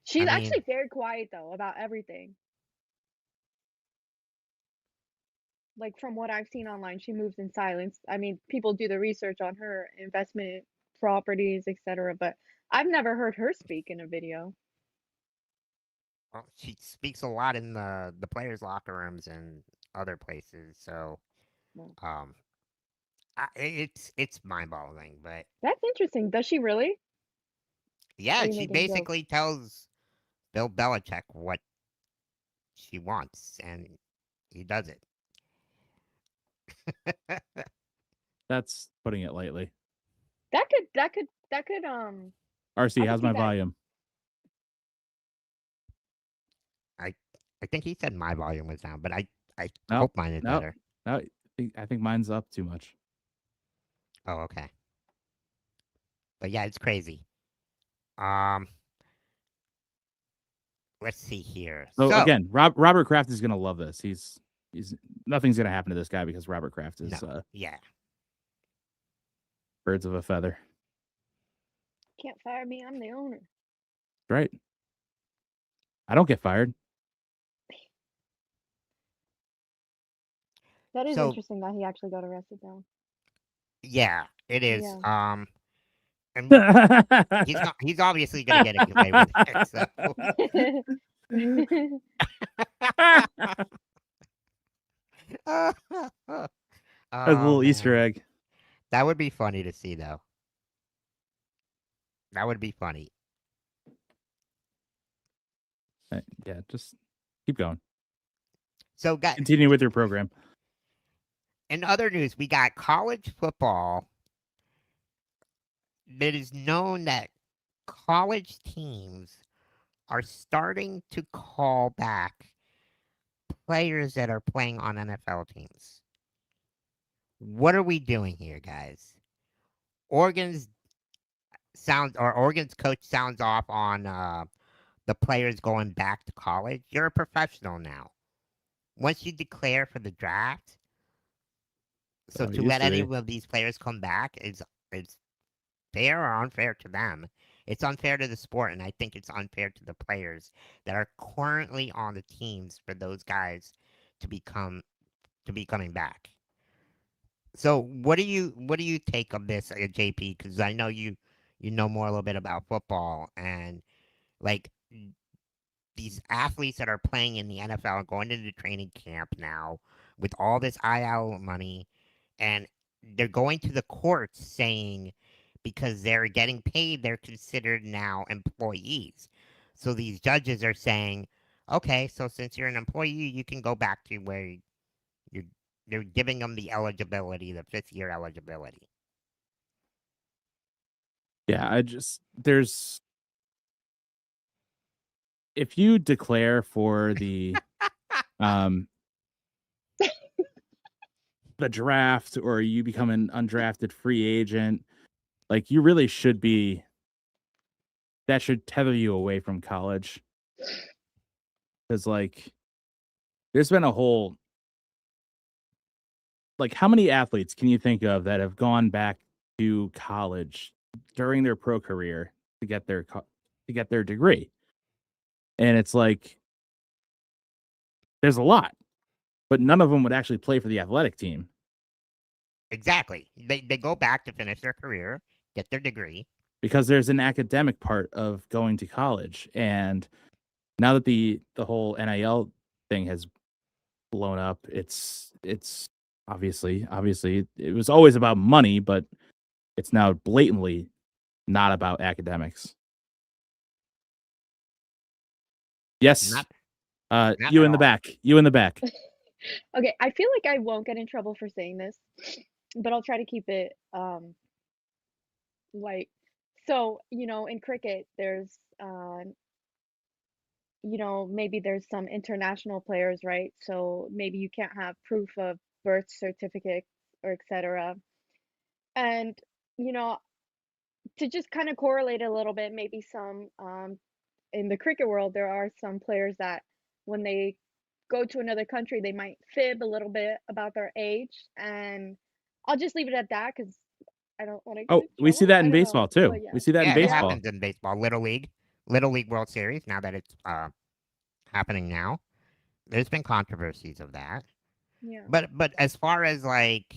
She's I actually mean- very quiet though about everything. Like from what I've seen online, she moves in silence. I mean, people do the research on her investment properties, etc. But I've never heard her speak in a video. Well, she speaks a lot in the players' locker rooms and other places. So, Yeah. it's mind-boggling. But That's interesting. Does she really? yeah, Are you she making jokes? basically tells Bill Belichick what she wants, and he does it. That's putting it lightly. That could RC, I how's could see my that. volume? I think he said my volume was down, but I No, hope mine is no. better. No, I think mine's up too much. Oh, okay. But yeah, it's crazy. Let's see here. So again, Robert Kraft is gonna love this. He's nothing's gonna happen to this guy because Robert Kraft is no, yeah. birds of a feather. can't fire me. I'm the owner. Right. I don't get fired. That is So- interesting that he actually got arrested though. Yeah, it is. Yeah. And he's obviously gonna get away with it. So. A little Easter egg. That would be funny to see, though. That would be funny. Yeah, just keep going. So, guys, Continue with your program. in other news, we got college football. It is known that college teams are starting to call back players that are playing on NFL teams. What are we doing here, guys? Oregon's coach sounds off on the players going back to college. You're a professional now. Once you declare for the draft, so Oh, it to used let to any be. of these players come back is fair or unfair to them. It's unfair to the sport, and I think it's unfair to the players that are currently on the teams for those guys to be coming back. So what do you take of this, JP? Because I know you know more a little bit about football, and like these athletes that are playing in the NFL are going into training camp now with all this IL money, and they're going to the courts saying because they're getting paid, they're considered now employees. So these judges are saying, okay, so since you're an employee, you can go back to where they're giving them the eligibility, the 5th-year eligibility. Yeah, if you declare for the the draft or you become an undrafted free agent, like you really should be, that should tether you away from college. Because like there's been a whole, like how many athletes can you think of that have gone back to college during their pro career to get their degree? And it's like there's a lot, but none of them would actually play for the athletic team. Exactly. They go back to finish their career, get their degree. Because there's an academic part of going to college, and now that the whole NIL thing has blown up, it's obviously it was always about money, but it's now blatantly not about academics. Yes. Not You at in the all. back. You in the back. Okay, I feel like I won't get in trouble for saying this, but I'll try to keep it light. So, in cricket, there's maybe there's some international players, right? So maybe you can't have proof of birth certificate or etc. And, you know, to just kind of correlate a little bit, maybe some in the cricket world, there are some players that when they go to another country, they might fib a little bit about their age. And I'll just leave it at that because I don't want to get Oh, in we see trouble. that I in don't baseball know. too. But yeah. We see that in Yeah, it baseball. happens in baseball. Little League World Series. Now that it's happening now, there's been controversies of that. Yeah. But as far as like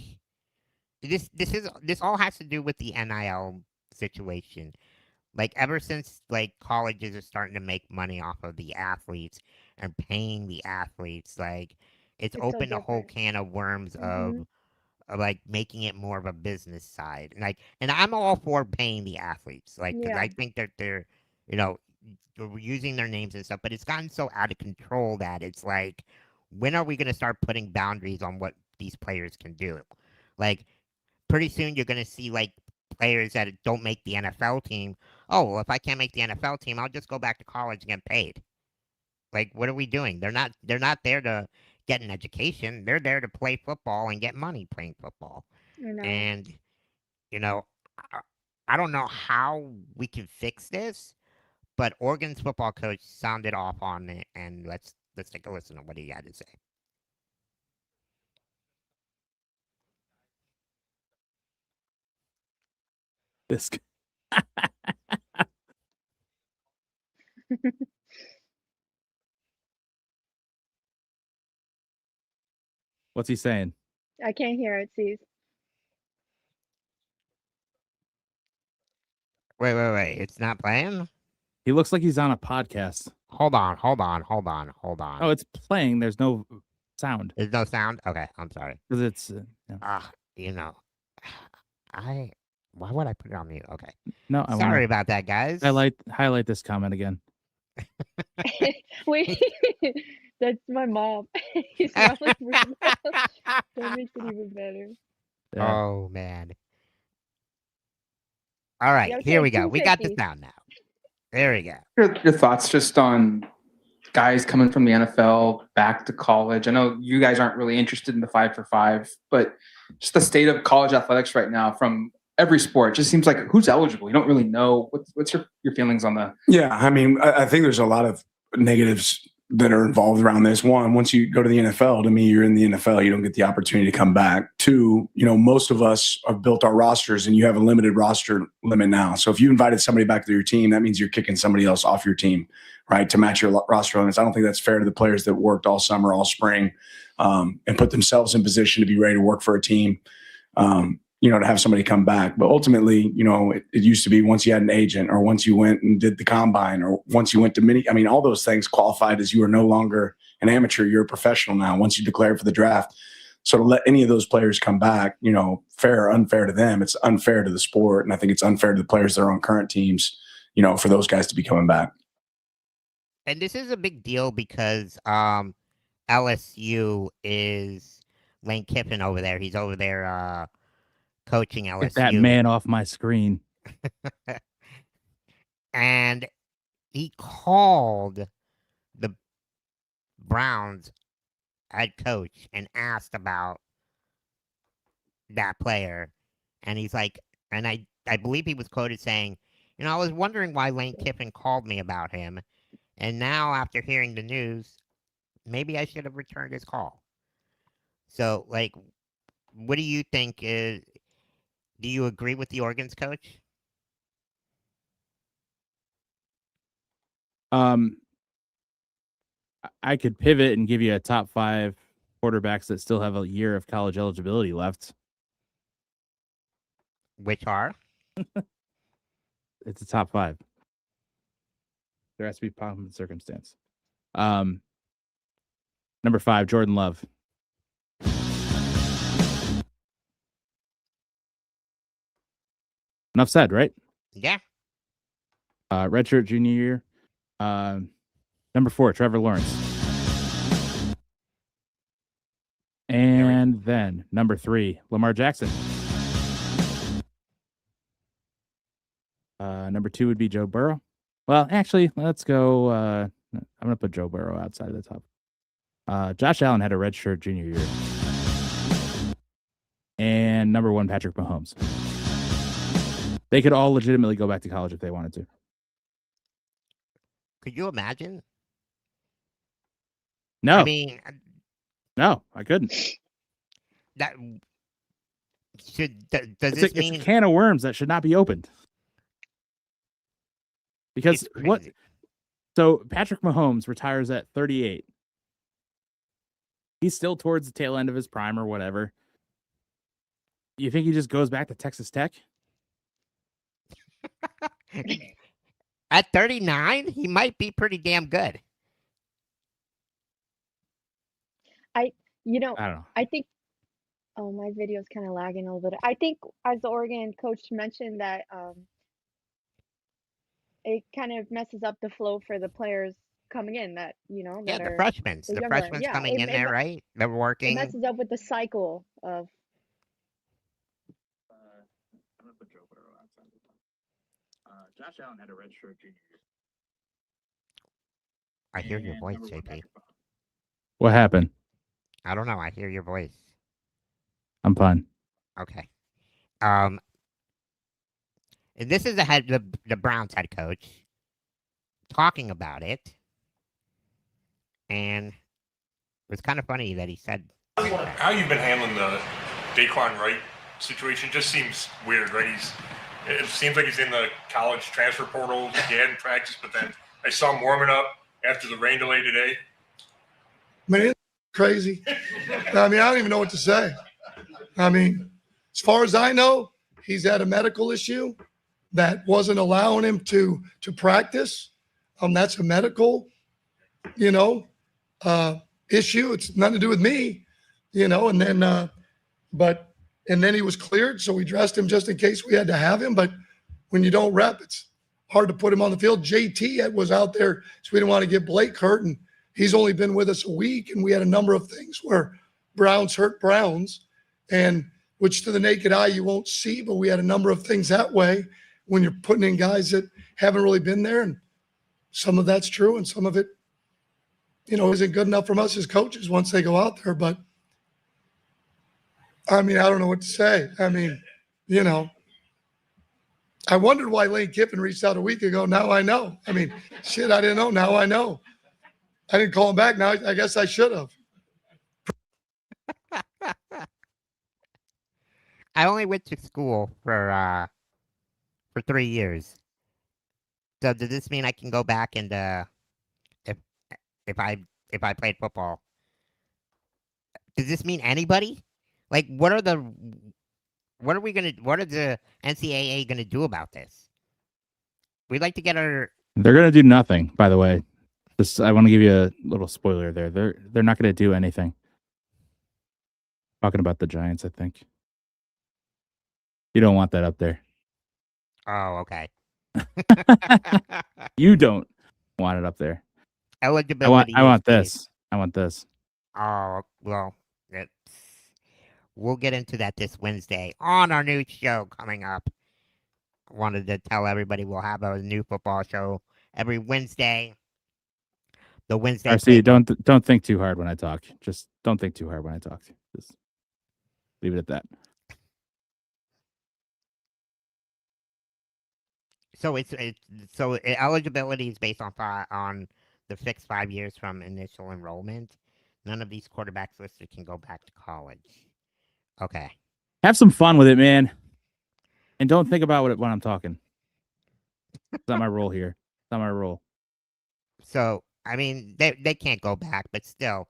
this all has to do with the NIL situation. Like ever since like colleges are starting to make money off of the athletes and paying the athletes, like it's It's so opened a whole different. can of worms Mhm. of like making it more of a business side. And I'm all for paying the athletes, like because Yeah. I think that they're you know using their names and stuff, but it's gotten so out of control that it's like, when are we going to start putting boundaries on what these players can do? Like, pretty soon you're going to see like players that don't make the NFL team. Oh, well, if I can't make the NFL team, I'll just go back to college and get paid. Like, what are we doing? They're not there to get an education. They're there to play football and get money playing football. I know. And you know, I, I don't know how we can fix this, but Oregon's football coach sounded off on it, and let's take a listen to what he had to say. This. What's he saying? I can't hear it, C's. Wait. It's not playing? He looks like he's on a podcast. Hold on. Oh, it's playing. There's no sound. There's no sound? Okay, I'm sorry. Because it's Why would I put it on mute? Okay. no. I Sorry want about that, guys. to highlight this comment again. Wait, that's my mom. He's smelling Rudolph. That makes it even better. Yeah. Oh man. All right, Yeah, here okay, we go. We got the 250. sound now. There we go. Your thoughts just on guys coming from the NFL back to college? I know you guys aren't really interested in the 5-for-5, but just the state of college athletics right now from every sport just seems like who's eligible. You don't really know. What's your feelings on that? Yeah, I mean, I think there's a lot of negatives that are involved around this. One, once you go to the NFL, to me, you're in the NFL. You don't get the opportunity to come back. Two, most of us have built our rosters, and you have a limited roster limit now. So if you invited somebody back to your team, that means you're kicking somebody else off your team, right, to match your roster limits. I don't think that's fair to the players that worked all summer, all spring, and put themselves in position to be ready to work for a team. To have somebody come back. But ultimately, it used to be once you had an agent or once you went and did the combine or once you went to all those things qualified as you are no longer an amateur, you're a professional now once you declared for the draft. So to let any of those players come back, fair or unfair to them, it's unfair to the sport. And I think it's unfair to the players that are on current teams, for those guys to be coming back. And this is a big deal because LSU is Lane Kiffin over there. He's over there coaching LSU. Get that man off my screen. And he called the Browns head coach and asked about that player. And he's like, and I believe he was quoted saying, I was wondering why Lane Kiffin called me about him. And now after hearing the news, maybe I should have returned his call. So, like, what do you think is... Do you agree with the Oregon's coach? I could pivot and give you a top 5 quarterbacks that still have a year of college eligibility left. Which are? It's a top 5. There has to be pomp and circumstance. Number 5, Jordan Love. Enough said, right? Yeah. Redshirt junior year. Number 4, Trevor Lawrence. And then number 3, Lamar Jackson. Number 2 would be Joe Burrow. Well, actually, let's go. I'm going to put Joe Burrow outside of the top. Josh Allen had a redshirt junior year. And number 1, Patrick Mahomes. They could all legitimately go back to college if they wanted to. Could you imagine? No. I mean, No, I couldn't. that should does It's this a mean can of worms that should not be opened. Because it's what? crazy. So Patrick Mahomes retires at 38. He's still towards the tail end of his prime or whatever. You think he just goes back to Texas Tech? At 39, he might be pretty damn good. I don't know. I think oh, my video is kind of lagging a little bit. I think as the Oregon coach mentioned that it kind of messes up the flow for the players coming in that Yeah, that the are freshmen. the The younger. freshmen Yeah, coming in there, right? They're it working. messes up with the cycle of I'm gonna put Joe Burrow outside the top. Josh Allen had a redshirt junior year. I hear your And voice, number 1, JP. Patrick Mahomes. What happened? I don't know. I hear your voice. I'm fine. Okay. And this is the Browns head coach talking about it, and it was kind of funny that he said How you've been handling the Daquan Wright situation just seems weird, right? It seems like he's in the college transfer portal again, practice, but then I saw him warming up after the rain delay today. Man, it's crazy. I mean, I don't even know what to say. I mean, as far as I know, he's had a medical issue that wasn't allowing him to practice. That's a medical, issue. It's nothing to do with me, and then, and then he was cleared. So we dressed him just in case we had to have him. But when you don't rep, it's hard to put him on the field. JT was out there, so we didn't want to get Blake hurt. And he's only been with us a week. And we had a number of things where Browns hurt Browns, and which to the naked eye you won't see. But we had a number of things that way when you're putting in guys that haven't really been there. And some of that's true, and some of it, isn't good enough from us as coaches once they go out there. But I mean, I don't know what to say. I mean, I wondered why Lane Kiffin reached out a week ago. Now I know. I mean, shit, I didn't know. Now I know. I didn't call him back. Now I guess I should have. I only went to school for 3 years. So does this mean I can go back and if I played football? Does this mean anybody? Like, what are the NCAA gonna do about this? We'd like to get our. They're gonna do nothing, by the way. I want to give you a little spoiler there. They're not gonna do anything. Talking about the Giants, I think. You don't want that up there. Oh, okay. You don't want it up there. Eligibility. I want this. I want this. Oh, well, we'll get into that this Wednesday on our new show coming up. I wanted to tell everybody we'll have a new football show every Wednesday. The Wednesday. RC, don't think too hard when I talk. Just don't think too hard when I talk. Just leave it at that. So eligibility is based on the fixed 5 years from initial enrollment. None of these quarterbacks listed can go back to college. Okay. Have some fun with it, man. And don't think about it when I'm talking. It's not my role here. It's not my role. So, I mean, they can't go back, but still,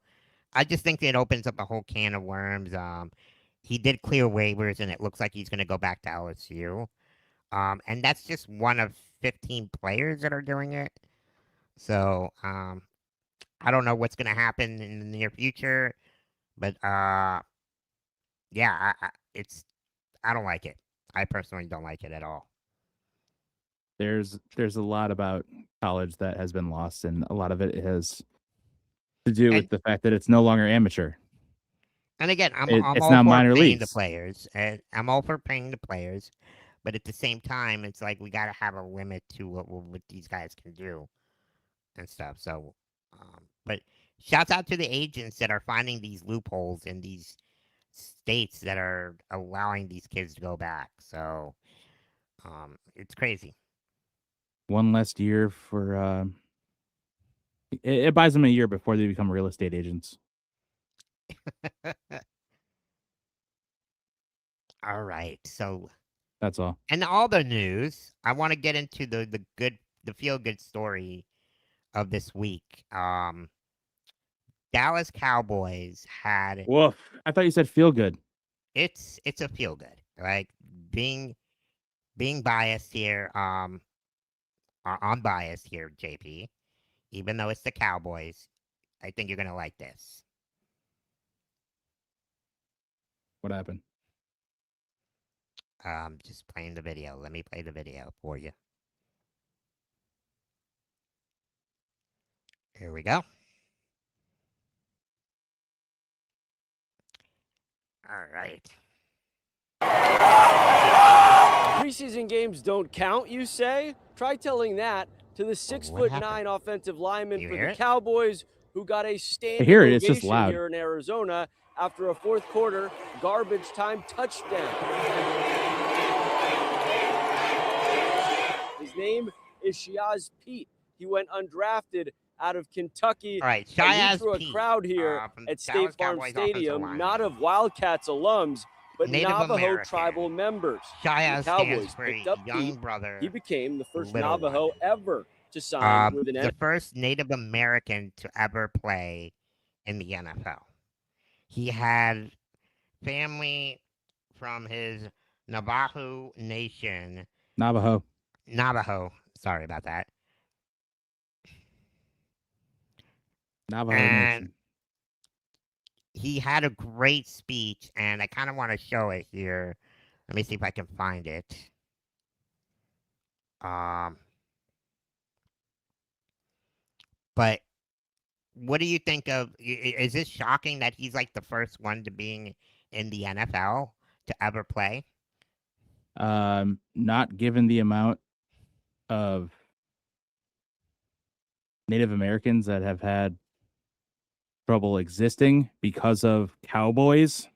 I just think it opens up a whole can of worms. he did clear waivers, and it looks like he's going to go back to LSU. And that's just one of 15 players that are doing it. So I don't know what's going to happen in the near future, but yeah, I don't like it. I personally don't like it at all. There's a lot about college that has been lost, and a lot of it has to do with the fact that it's no longer amateur. And again, I'm It's all not for minor paying the leagues. players. And I'm all for paying the players, but at the same time, it's like we got to have a limit to what these guys can do and stuff. So, but shouts out to the agents that are finding these loopholes in these states that are allowing these kids to go back. So, it's crazy. One less year for it buys them a year before they become real estate agents. All right, so That's all. and all the news, I want to get into the feel good story of this week. Dallas Cowboys had Woof. I thought you said feel good. it's a feel good. Like being biased here, I'm biased here, JP. Even though it's the Cowboys, I think you're gonna like this. What happened? Just playing the video. Let me play the video for you. Here we go. All right. Preseason games don't count, you say? Try telling that to the 6'9" offensive lineman You for hear the it? Cowboys who got a standing hear it, it's just ovation loud. here in Arizona after a fourth quarter garbage time touchdown. His name is Shiaz Pete. He went undrafted out of Kentucky. All right, and he Shiaz drew a Pete, crowd here from at Dallas State Farm Cowboys offensive Stadium, lineman. not of Wildcats alums, but Native Navajo American. tribal members. Shiaz The stands Cowboys for picked up young Pete. brother, He became the first little Navajo ever to sign with an the first Native American to ever play in the NFL. He had family from his Navajo nation. Navajo. Sorry about that. Navajo And Nation. he had a great speech, and I kind of want to show it here. Let me see if I can find it. But what do you think of? Is this shocking that he's like the first one to being in the NFL to ever play? Not given the amount of Native Americans that have had trouble existing because of Cowboys.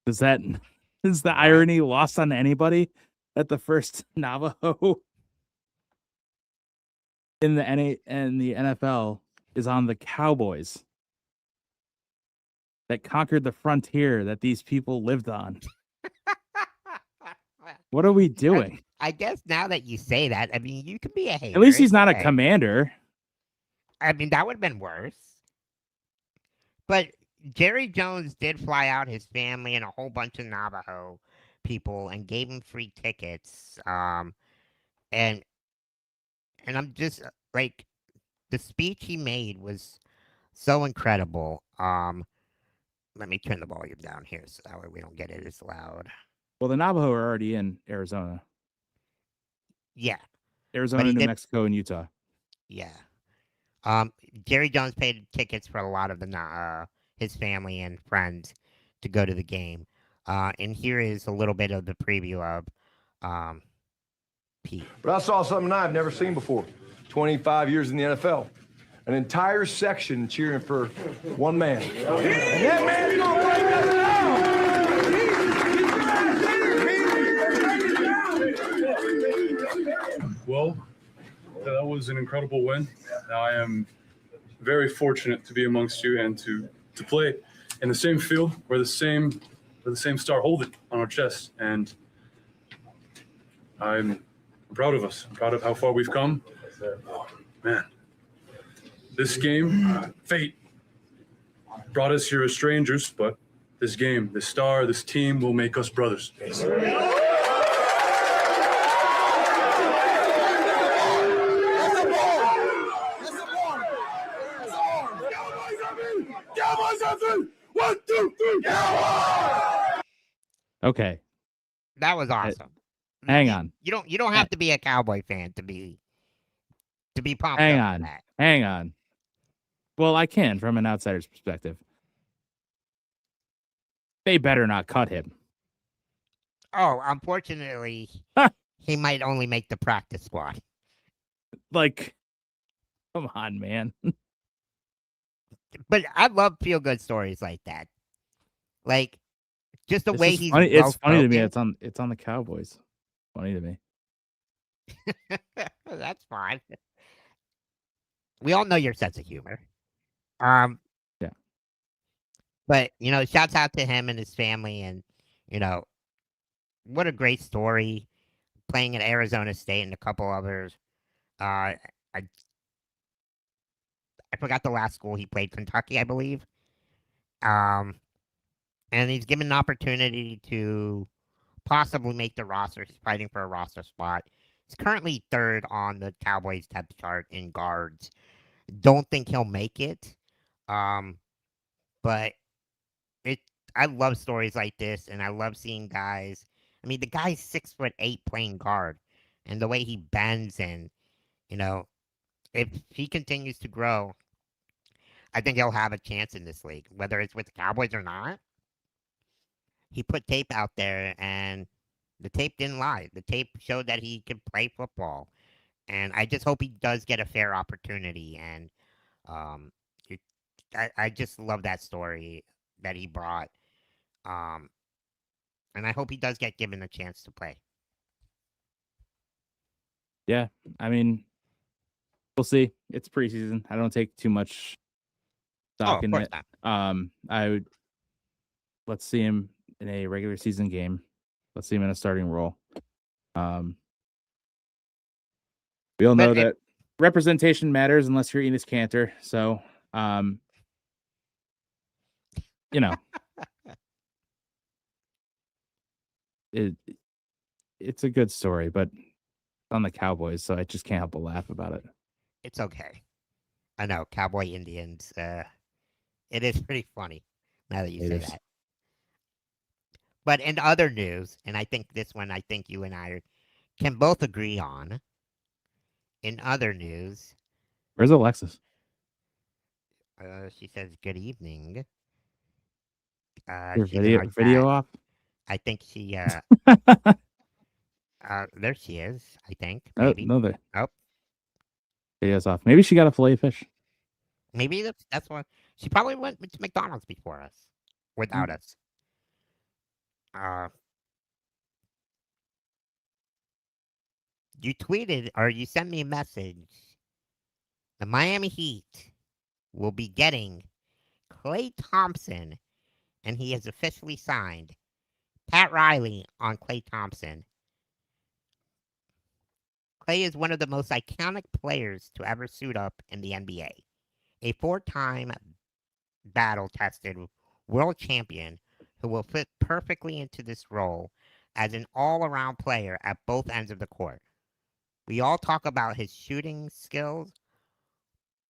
Is the irony lost on anybody that the first Navajo in the NFL is on the Cowboys that conquered the frontier that these people lived on? What are we doing? I guess now that you say that, I mean, you can be a hater. At least he's it's not a okay. commander. I mean, that would have been worse. But Jerry Jones did fly out his family and a whole bunch of Navajo people and gave him free tickets. And I'm just like, the speech he made was so incredible. Let me turn the volume down here so that way we don't get it as loud. Well, the Navajo are already in Arizona. Yeah. Arizona, he New did- Mexico, and Utah. Yeah. Jerry Jones paid tickets for a lot of the his family and friends to go to the game. And here is a little bit of the preview of Pete. But I saw something I've never seen before. 25 years in the NFL. An entire section cheering for one man. And that man's gonna play nothing out. Well, that was an incredible win. I am very fortunate to be amongst you and to play in the same field where the same star hold it on our chest. And I'm proud of us. I'm proud of how far we've come. Man, this game, fate brought us here as strangers, but this game, this star, this team will make us brothers. One, two, three, Okay. That was awesome. Hang on. You don't have to be a Cowboy fan to be pumped. Hang up on. for that. Hang on. Well, I can from an outsider's perspective. They better not cut him. Oh, unfortunately, he might only make the practice squad. Like, come on, man. But I love feel good stories like that. Like just the It's way just he's funny. It's funny to me. well-spoken. It's on the Cowboys. Funny to me. That's fine. We all know your sense of humor. Yeah. But shouts out to him and his family, and what a great story. Playing at Arizona State and a couple others. I forgot the last school he played, Kentucky, I believe. And he's given an opportunity to possibly make the roster. He's fighting for a roster spot. He's currently third on the Cowboys depth chart in guards. Don't think he'll make it. But I love stories like this, and I love seeing guys. I mean, the guy's 6'8" playing guard, and the way he bends, and if he continues to grow, I think he'll have a chance in this league, whether it's with the Cowboys or not. He put tape out there, and the tape didn't lie. The tape showed that he could play football, and I just hope he does get a fair opportunity. And I just love that story that he brought, and I hope he does get given a chance to play. Yeah, I mean, we'll see. It's preseason. I don't take too much stock in course it. Let's see him in a regular season game. Let's see him in a starting role. We all know that representation matters unless you're Enes Kanter. So, it's a good story, but it's on the Cowboys, so I just can't help but laugh about it. It's okay. I know, Cowboy Indians. It is pretty funny now that you say that. But in other news, and I think this one, I think you and I can both agree on. In other news, Where's Alexis? she says, "Good evening." Your She's in our video chat. off? I think she. There she is. I think. Oh, Maybe. no, there. Oh, Video's off. Maybe she got a fillet of fish. maybe that's why she probably went to McDonald's before us, without us. You tweeted or you sent me a message. The Miami Heat will be getting Klay Thompson, and he has officially signed Pat Riley on Klay Thompson. Klay is one of the most iconic players to ever suit up in the NBA. A 4-time battle-tested world champion who will fit perfectly into this role as an all-around player at both ends of the court. We all talk about his shooting skills,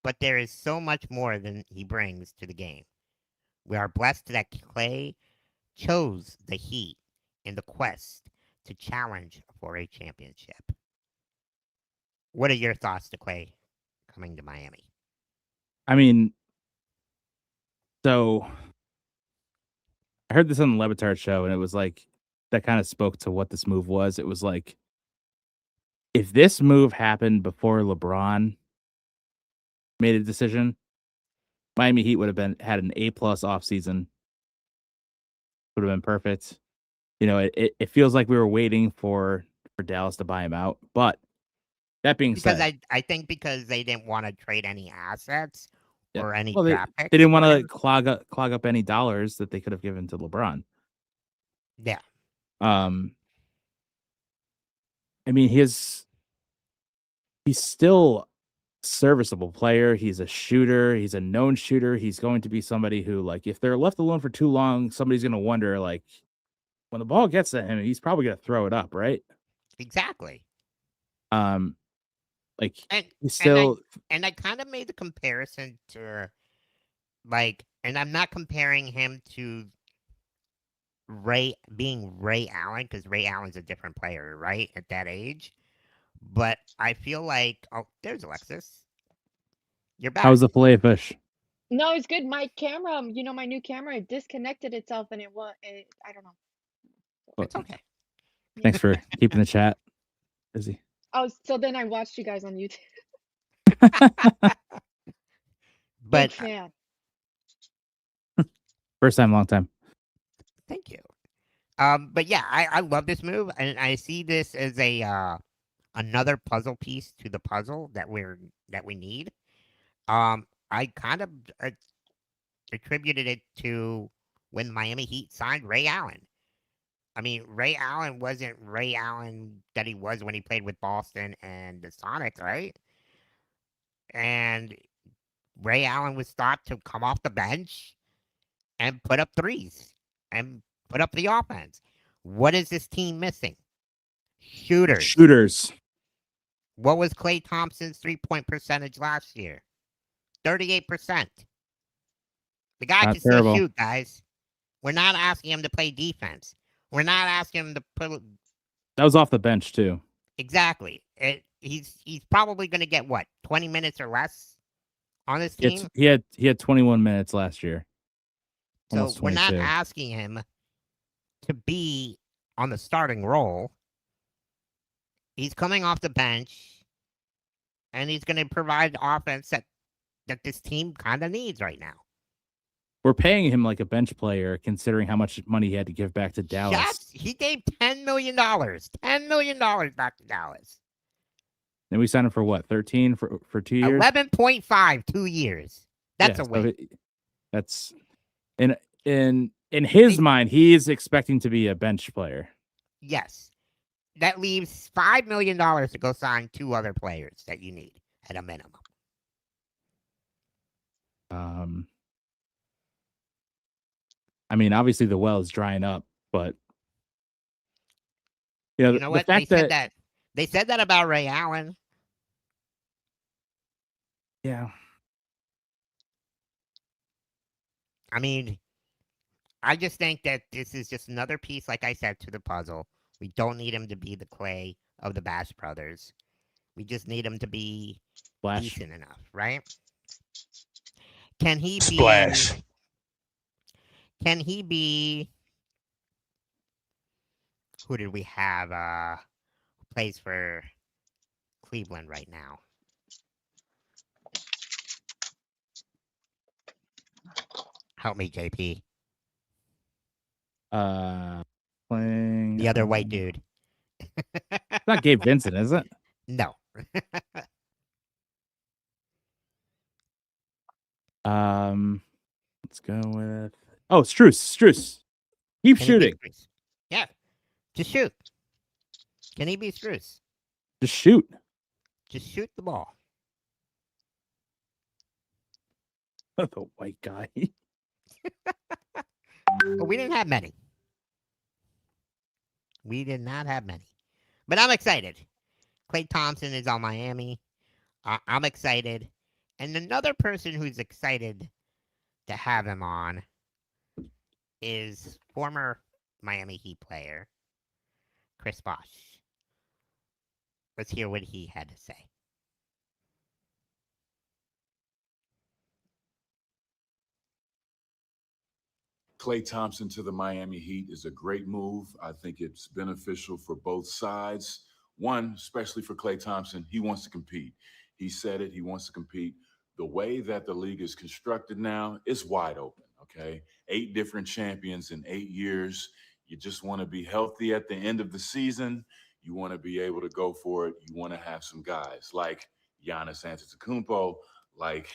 but there is so much more than he brings to the game. We are blessed that Klay chose the Heat in the quest to challenge for a championship. What are your thoughts to Klay coming to Miami? I mean, so I heard this on the Levitard show, and it was like that kind of spoke to what this move was. It was like, if this move happened before LeBron made a decision, Miami Heat would have had an A+ offseason. Would have been perfect. It feels like we were waiting for Dallas to buy him out. But that being said, I think because they didn't want to trade any assets or any well, draft they picks. didn't want to clog up any dollars that they could have given to LeBron. Yeah. I mean, he's still serviceable player. He's a shooter. He's a known shooter. He's going to be somebody who, like, if they're left alone for too long, somebody's going to wonder, like, when the ball gets at him, he's probably going to throw it up, right? Exactly. Like And he's still. and I kind of made the comparison to, like, and I'm not comparing him to Ray Allen, because Ray Allen's a different player, right, at that age. But I feel like, oh, there's Alexis. You're back. How's the fillet of fish? No, it's good. My camera, my new camera, it disconnected itself and I don't know. It's okay. Thanks for keeping the chat busy. Oh, so then I watched you guys on YouTube. But Big fan. First time, long time. Thank you. But yeah, I love this move, and I see this as a another puzzle piece to the puzzle that we need. I kind of attributed it to when Miami Heat signed Ray Allen. I mean, Ray Allen wasn't Ray Allen that he was when he played with Boston and the Sonics, right? And Ray Allen was thought to come off the bench and put up threes and put up the offense. What is this team missing? Shooters. What was Klay Thompson's 3-point percentage last year? 38%. The guy Not can still terrible. shoot, guys. We're not asking him to play defense. We're not asking him to put. That was off the bench too. Exactly. He's probably going to get what, 20 minutes or less on this team. He had 21 minutes last year. So Almost we're not 22. asking him to be on the starting role. He's coming off the bench, and he's going to provide offense that this team kind of needs right now. We're paying him like a bench player, considering how much money he had to give back to Dallas. Yes, he gave $10 million. $10 million back to Dallas. And we signed him for what? 13 for 2 years. 11.5, 2 years. That's Yeah, a so win. That's in his mind, he is expecting to be a bench player. Yes. That leaves $5 million to go sign 2 other players that you need at a minimum. I mean, obviously the well is drying up, but you know what? fact They said that about Ray Allen. Yeah. I mean, I just think that this is just another piece, like I said, to the puzzle. We don't need him to be the Klay of the Bash Brothers. We just need him to be decent enough, right? Can he be Splash. Can he be? Who did we have? Who plays for Cleveland right now? Help me, JP. Playing The other white dude. It's not Gabe Vincent, is it? No. Let's go with Struce. Keep Can he be shooting. Struce? Yeah. Just shoot. Can he be Struce? Just shoot. Just shoot the ball. The white guy. But we didn't have many. We did not have many. But I'm excited. Klay Thompson is on Miami. I'm excited. And another person who's excited to have him on is former Miami Heat player Chris Bosh. Let's hear what he had to say. Klay Thompson to the Miami Heat is a great move. I think it's beneficial for both sides. One, especially for Klay Thompson, he wants to compete. He said it, he wants to compete. The way that the league is constructed now, it's wide open, okay? 8 different champions in 8 years. You just want to be healthy at the end of the season. You want to be able to go for it. You want to have some guys like Giannis Antetokounmpo, like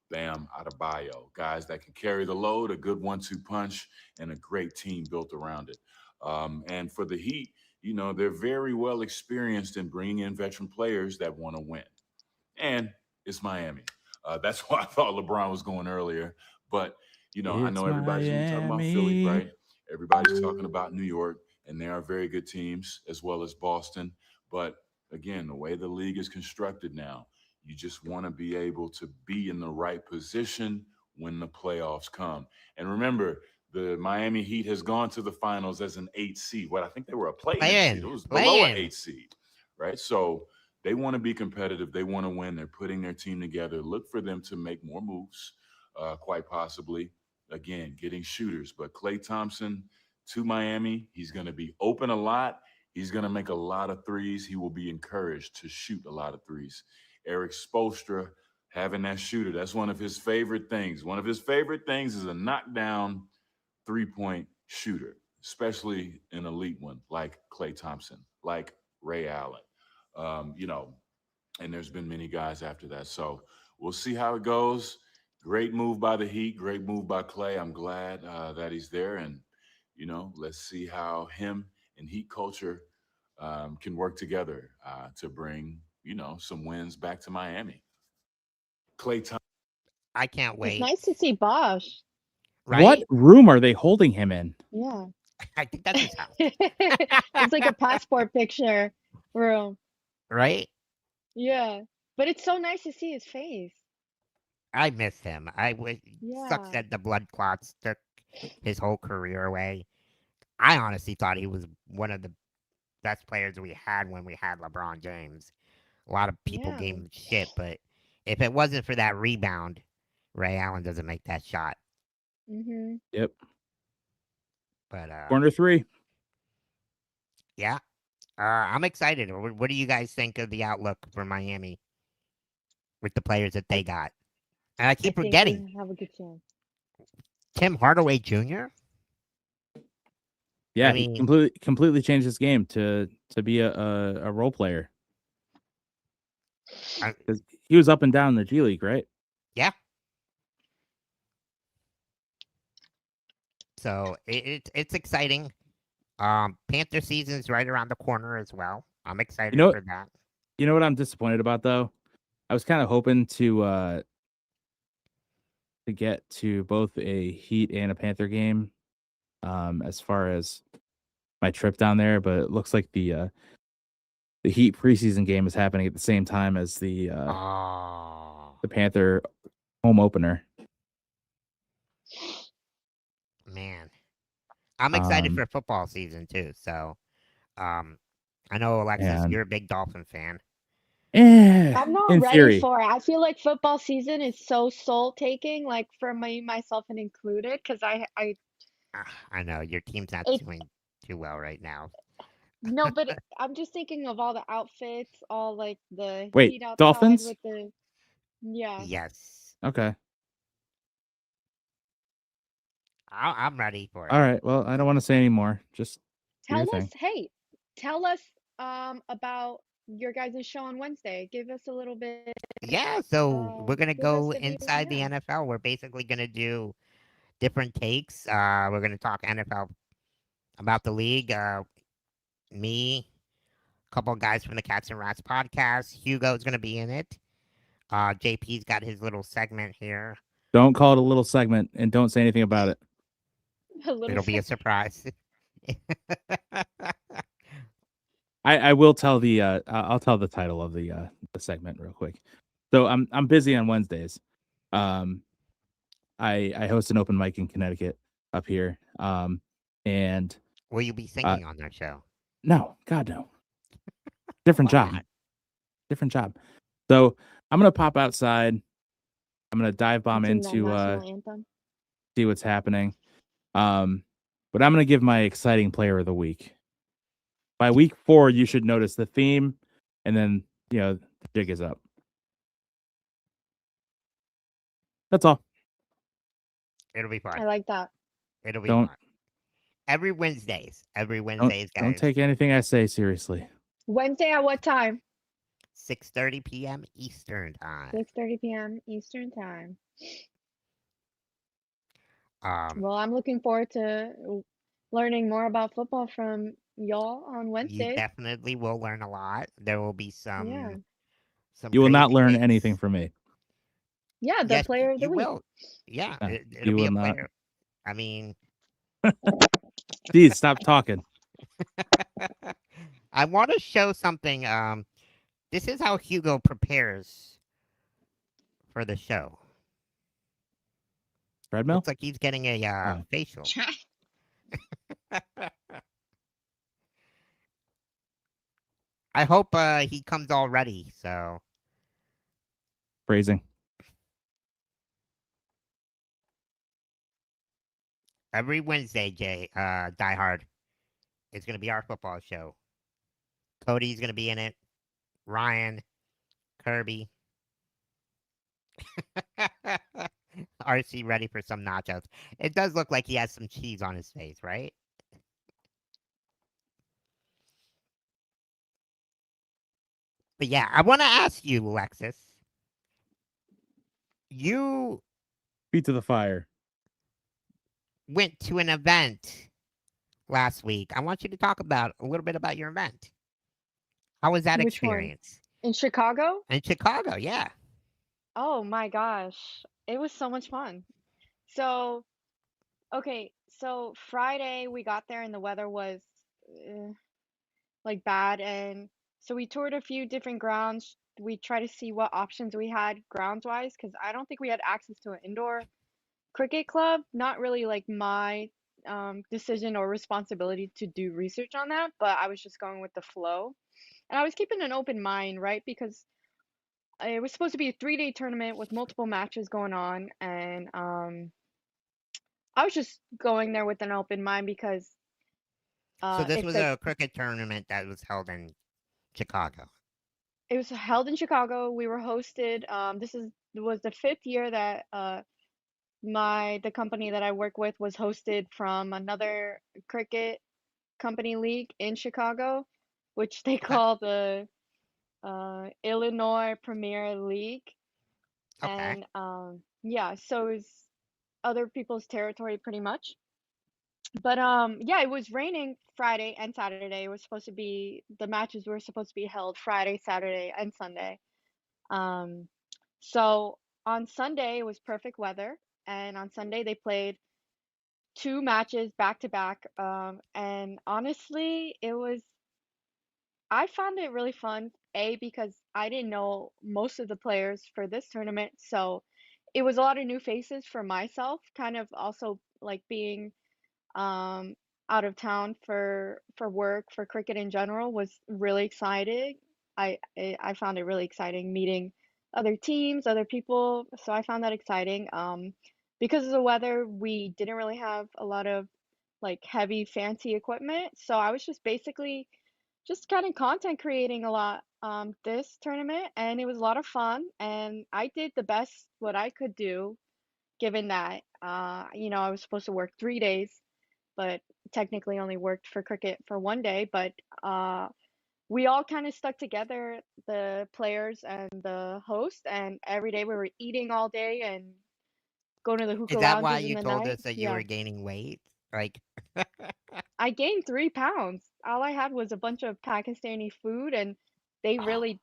Bam Adebayo, guys that can carry the load, a good 1-2 punch, and a great team built around it. And for the Heat, you know, they're very well experienced in bringing in veteran players that want to win. And it's Miami. That's why I thought LeBron was going earlier. But, you know, I It's know everybody's going to be talking about Philly, Miami. right? Everybody's talking about New York, and they are very good teams, as well as Boston. But, again, the way the league is constructed now, you just want to be able to be in the right position when the playoffs come. And remember, the Miami Heat has gone to the finals as an 8 seed. What I think they were a play-in seed. It was below an 8 seed, right? So they want to be competitive. They want to win. They're putting their team together. Look for them to make more moves, quite possibly. Again, getting shooters. But Klay Thompson to Miami, he's going to be open a lot. He's going to make a lot of threes. He will be encouraged to shoot a lot of threes. Eric Spoelstra having that shooter, that's one of his favorite things. One of his favorite things is a knockdown three-point shooter, especially an elite one like Klay Thompson, like Ray Allen, you know, and there's been many guys after that. So we'll see how it goes. Great move by the Heat, great move by Klay. I'm glad that he's there. And, you know, let's see how him and Heat culture can work together to bring, you know, some wins back to Miami. Klay Thompson. I can't wait. It's nice to see Bosch. Right? What room are they holding him in? Yeah. I think that's his house. It's like a passport picture room. Right? Yeah. But it's so nice to see his face. I miss him. Sucks Yeah. that the blood clots took his whole career away. I honestly thought he was one of the best players we had when we had LeBron James. A lot of people Yeah. gave him shit, but if it wasn't for that rebound, Ray Allen doesn't make that shot. Mm-hmm. Yep. But Corner three. yeah, I'm excited. What do you guys think of the outlook for Miami with the players that they got? And I keep think forgetting we have a good chance. Tim Hardaway Jr. Yeah, I mean- he completely changed his game to be a role player. 'Cause he was up and down in the G League, right? Yeah. So it's exciting. Panther season's right around the corner as well. I'm excited You know, for that. you know what I'm disappointed about though? I was kind of hoping to get to both a Heat and a Panther game, as far as my trip down there, but it looks like the Heat preseason game is happening at the same time as the Panther home opener. Man, I'm excited for football season too. So, I know Alexis, Man. you're a big Dolphin fan. I'm not in ready theory. for it. I feel like football season is so soul taking, like for me, myself, and included, because I know your team's not It's- doing too well right now. no, but I'm just thinking of all the outfits, all like the Wait, heat outside Dolphins? with the yeah. Yes, Okay. I'm ready for it. All right. Well, I don't want to say any more. Just do your Tell us, thing. hey, tell us about your guys' show on Wednesday. Give us a little bit. Yeah, so we're gonna give us go the view, inside the yeah. NFL. We're basically gonna do different takes. We're gonna talk NFL about the league. Me, a couple of guys from the Cats and Rats podcast. Hugo's gonna be in it. JP's got his little segment here. Don't call it a little segment and don't say anything about it. A little It'll be a surprise. I will tell the I'll tell the title of the segment real quick. So I'm busy on Wednesdays. I host an open mic in Connecticut up here. And Will you be singing on that show? no, God no. Different job. Different job. So I'm gonna pop outside. I'm gonna dive bomb Sing that into national anthem. see what's happening. But I'm gonna give my exciting player of the week. By week 4, you should notice the theme, and then the jig is up. That's all. It'll be fun. I like that. It'll be Don't fun. Every Wednesdays, guys. don't take anything I say seriously. Wednesday at what time? 6:30 p.m. Eastern time. 6:30 p.m. Eastern time. Um, Well, I'm looking forward to learning more about football from y'all on you Wednesday. definitely will learn a lot. There will be some Yeah. some You will not crazy learn takes. anything from me. Yeah, the Yes, player of the you week. will. Yeah, No, it'll you be will a not. player. I mean, Jeez, stop talking. I want to show something. This is how Hugo prepares for the show. Treadmill? Looks like he's getting a Oh. facial. I hope he comes all ready. So Phrasing. every Wednesday, Die Hard, it's gonna be our football show. Cody's gonna be in it. Ryan, Kirby. RC ready for some nachos. It does look like he has some cheese on his face, right? But yeah, I want to ask you, Alexis. You Feet to the fire. went to an event last week. I want you to talk about a little bit about your event. How was that Which one? experience? In Chicago? In Chicago, yeah. Oh my gosh. It was so much fun. So, okay, so Friday we got there and the weather was like bad, and so we toured a few different grounds. We tried to see what options we had grounds wise because I don't think we had access to an indoor cricket club. Not really like my decision or responsibility to do research on that, but I was just going with the flow. And I was keeping an open mind, right? Because it was supposed to be a 3-day tournament with multiple matches going on, and I was just going there with an open mind because So this if was the a cricket tournament that was held in Chicago. it was held in Chicago. We were hosted. Was the 5th year that the company that I work with was hosted from another cricket company league in Chicago, which they call the Illinois Premier League. Okay. And yeah, so it's other people's territory pretty much. But yeah, it was raining Friday and Saturday. It was supposed to be the matches were supposed to be held Friday, Saturday, and Sunday. Um, so on Sunday it was perfect weather, and on Sunday they played 2 matches back to back. And honestly, I found it really fun. Because I didn't know most of the players for this tournament, so it was a lot of new faces for myself. Kind of also like being um out of town for work for cricket in general was really exciting. I found it really exciting meeting other teams, other people. So I found that exciting. Because of the weather, we didn't really have a lot of like heavy fancy equipment. So I was just basically just kind of content creating a lot this tournament, and it was a lot of fun, and I did the best what I could do given that I was supposed to work 3 days, but technically only worked for cricket for 1 day. But we all kind of stuck together, the players and the host, and every day we were eating all day and going to the hookah Is that why lounges in you the told night. us that you Yeah. were gaining weight? Like, I gained 3 pounds. All I had was a bunch of Pakistani food, and they really,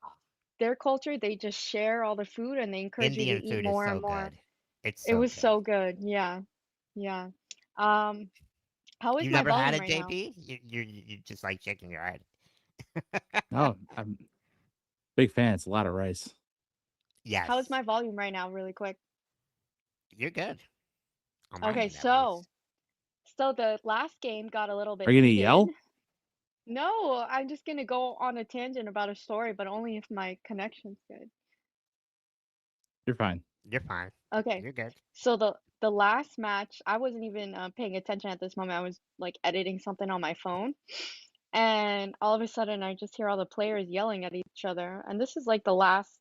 their culture, they just share all the food and they encourage you to Indian eat food is more so and more. good. It's It so was good. so good. Yeah. Yeah. Um, how is You my never had volume it, right now? JP? You just like shaking your head. Oh, I'm big fan. It's a lot of rice. Yes, How is my volume right now, really quick? you're good. On my Okay, end, at so the last game got a little bit Are you gonna heated. yell? No, I'm just gonna go on a tangent about a story, but only if my connection's good. You're fine. You're fine. Okay. You're good. So the last match, I wasn't even paying attention at this moment. I was like editing something on my phone, and all of a sudden I just hear all the players yelling at each other. And this is like the last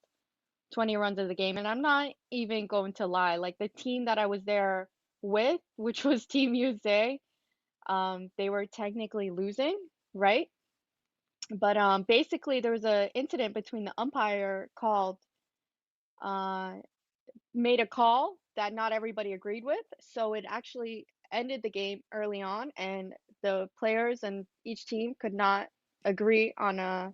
20 runs of the game, and I'm not even going to lie. Like the team that I was there with, which was Team USA, they were technically losing, right? But basically there was a incident between the umpire called uh made a call that not everybody agreed with, so it actually ended the game early on, and the players and each team could not agree on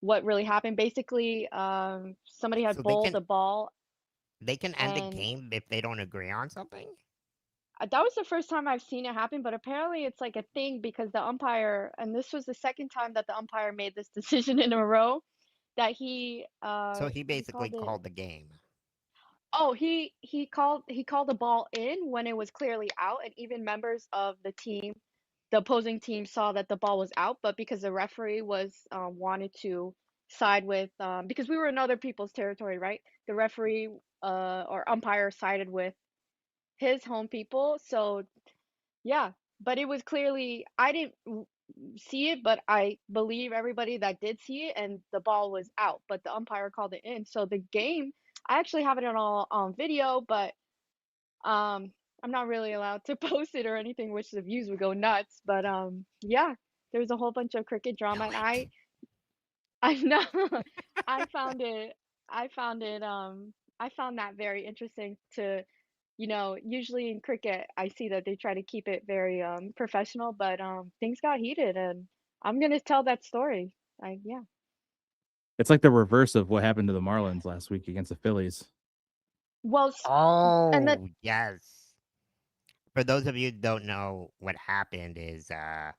what really happened. Basically, somebody had So bowled a ball. they can end the And game if they don't agree on something? that was the first time I've seen it happen, but apparently it's like a thing because the umpire, and this was the second time that the umpire made this decision in a row, that So he he basically called it. called the game. Oh, he called the ball in when it was clearly out, and even members of the opposing team saw that the ball was out, but because the referee was wanted to side with because we were in other people's territory, right? The referee or umpire sided with his home people, so yeah. But it was clearly I didn't see it, but I believe everybody that did see it, and the ball was out, but the umpire called it in. So the game, I actually have it on video, but I'm not really allowed to post it or anything, which the views would go nuts. But yeah, there was a whole bunch of cricket drama, and I know I found it I found it I found that very interesting to usually in cricket I see that they try to keep it very professional, but things got heated, and I'm gonna tell that story. Yeah. It's like the reverse of what happened to the Marlins last week against the Phillies. Well, and then Oh, yes. For those of you who don't know, what happened is the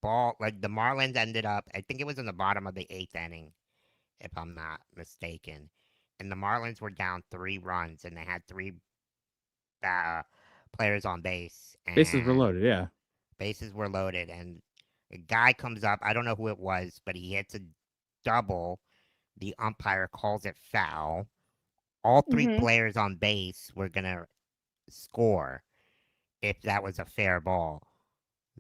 ball, like the Marlins ended up, I think it was in the bottom of the 8th inning, if I'm not mistaken. And the Marlins were down 3 runs, and they had 3 players on base. Bases were And loaded, yeah. bases were loaded, and a guy comes up. I don't know who it was, but he hits a double. The umpire calls it foul. All 3 Mhm. players on base were going to score if that was a fair ball.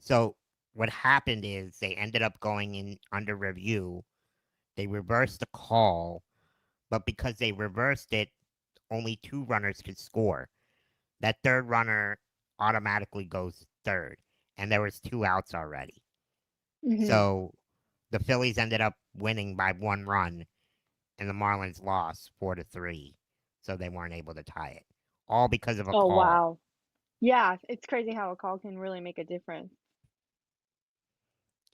So what happened is they ended up going in under review. They reversed the call, but because they reversed it, only 2 runners could score. That 3rd runner automatically goes 3rd, and there was 2 outs already. Mhm. So the Phillies ended up winning by 1 run, and the Marlins lost 4-3. So they weren't able to tie it, all because of a Oh call. wow. Yeah, it's crazy how a call can really make a difference.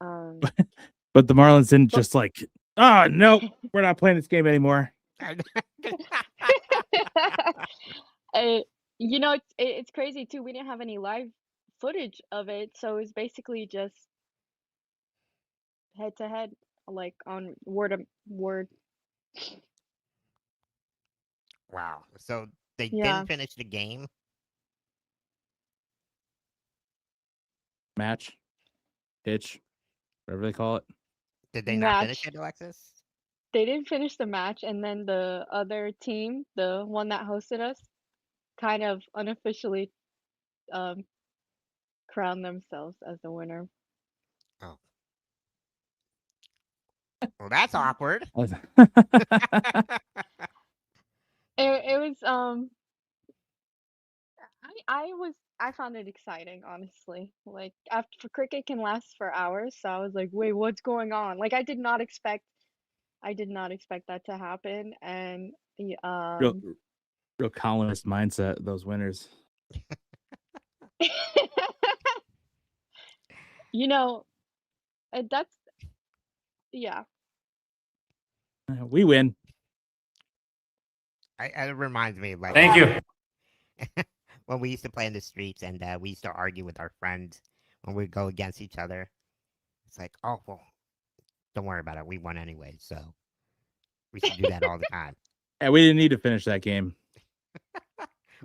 But the Marlins didn't just like, oh no, we're not playing this game anymore. Uh, it's crazy too. We didn't have any live footage of it, so it's basically just head to head, like on word of word. Wow. So they Yeah. didn't finish the game. Match, pitch, whatever they call it. Did they not finish Match. it, Alexis? They didn't finish the match, and then the other team, the one that hosted us, kind of unofficially crowned themselves as the winner. Oh. Well, that's awkward. It was I found it exciting, honestly. Like after cricket can last for hours, so I was like, wait, what's going on? Like I did not expect that to happen, and the Real colonist mindset, those winners. That's yeah. We win. It reminds me of like Thank you. when we used to play in the streets, and we used to argue with our friends when we'd go against each other. It's like, oh well, don't worry about it. We won anyway, so we should do that all the time. Yeah, we didn't need to finish that game.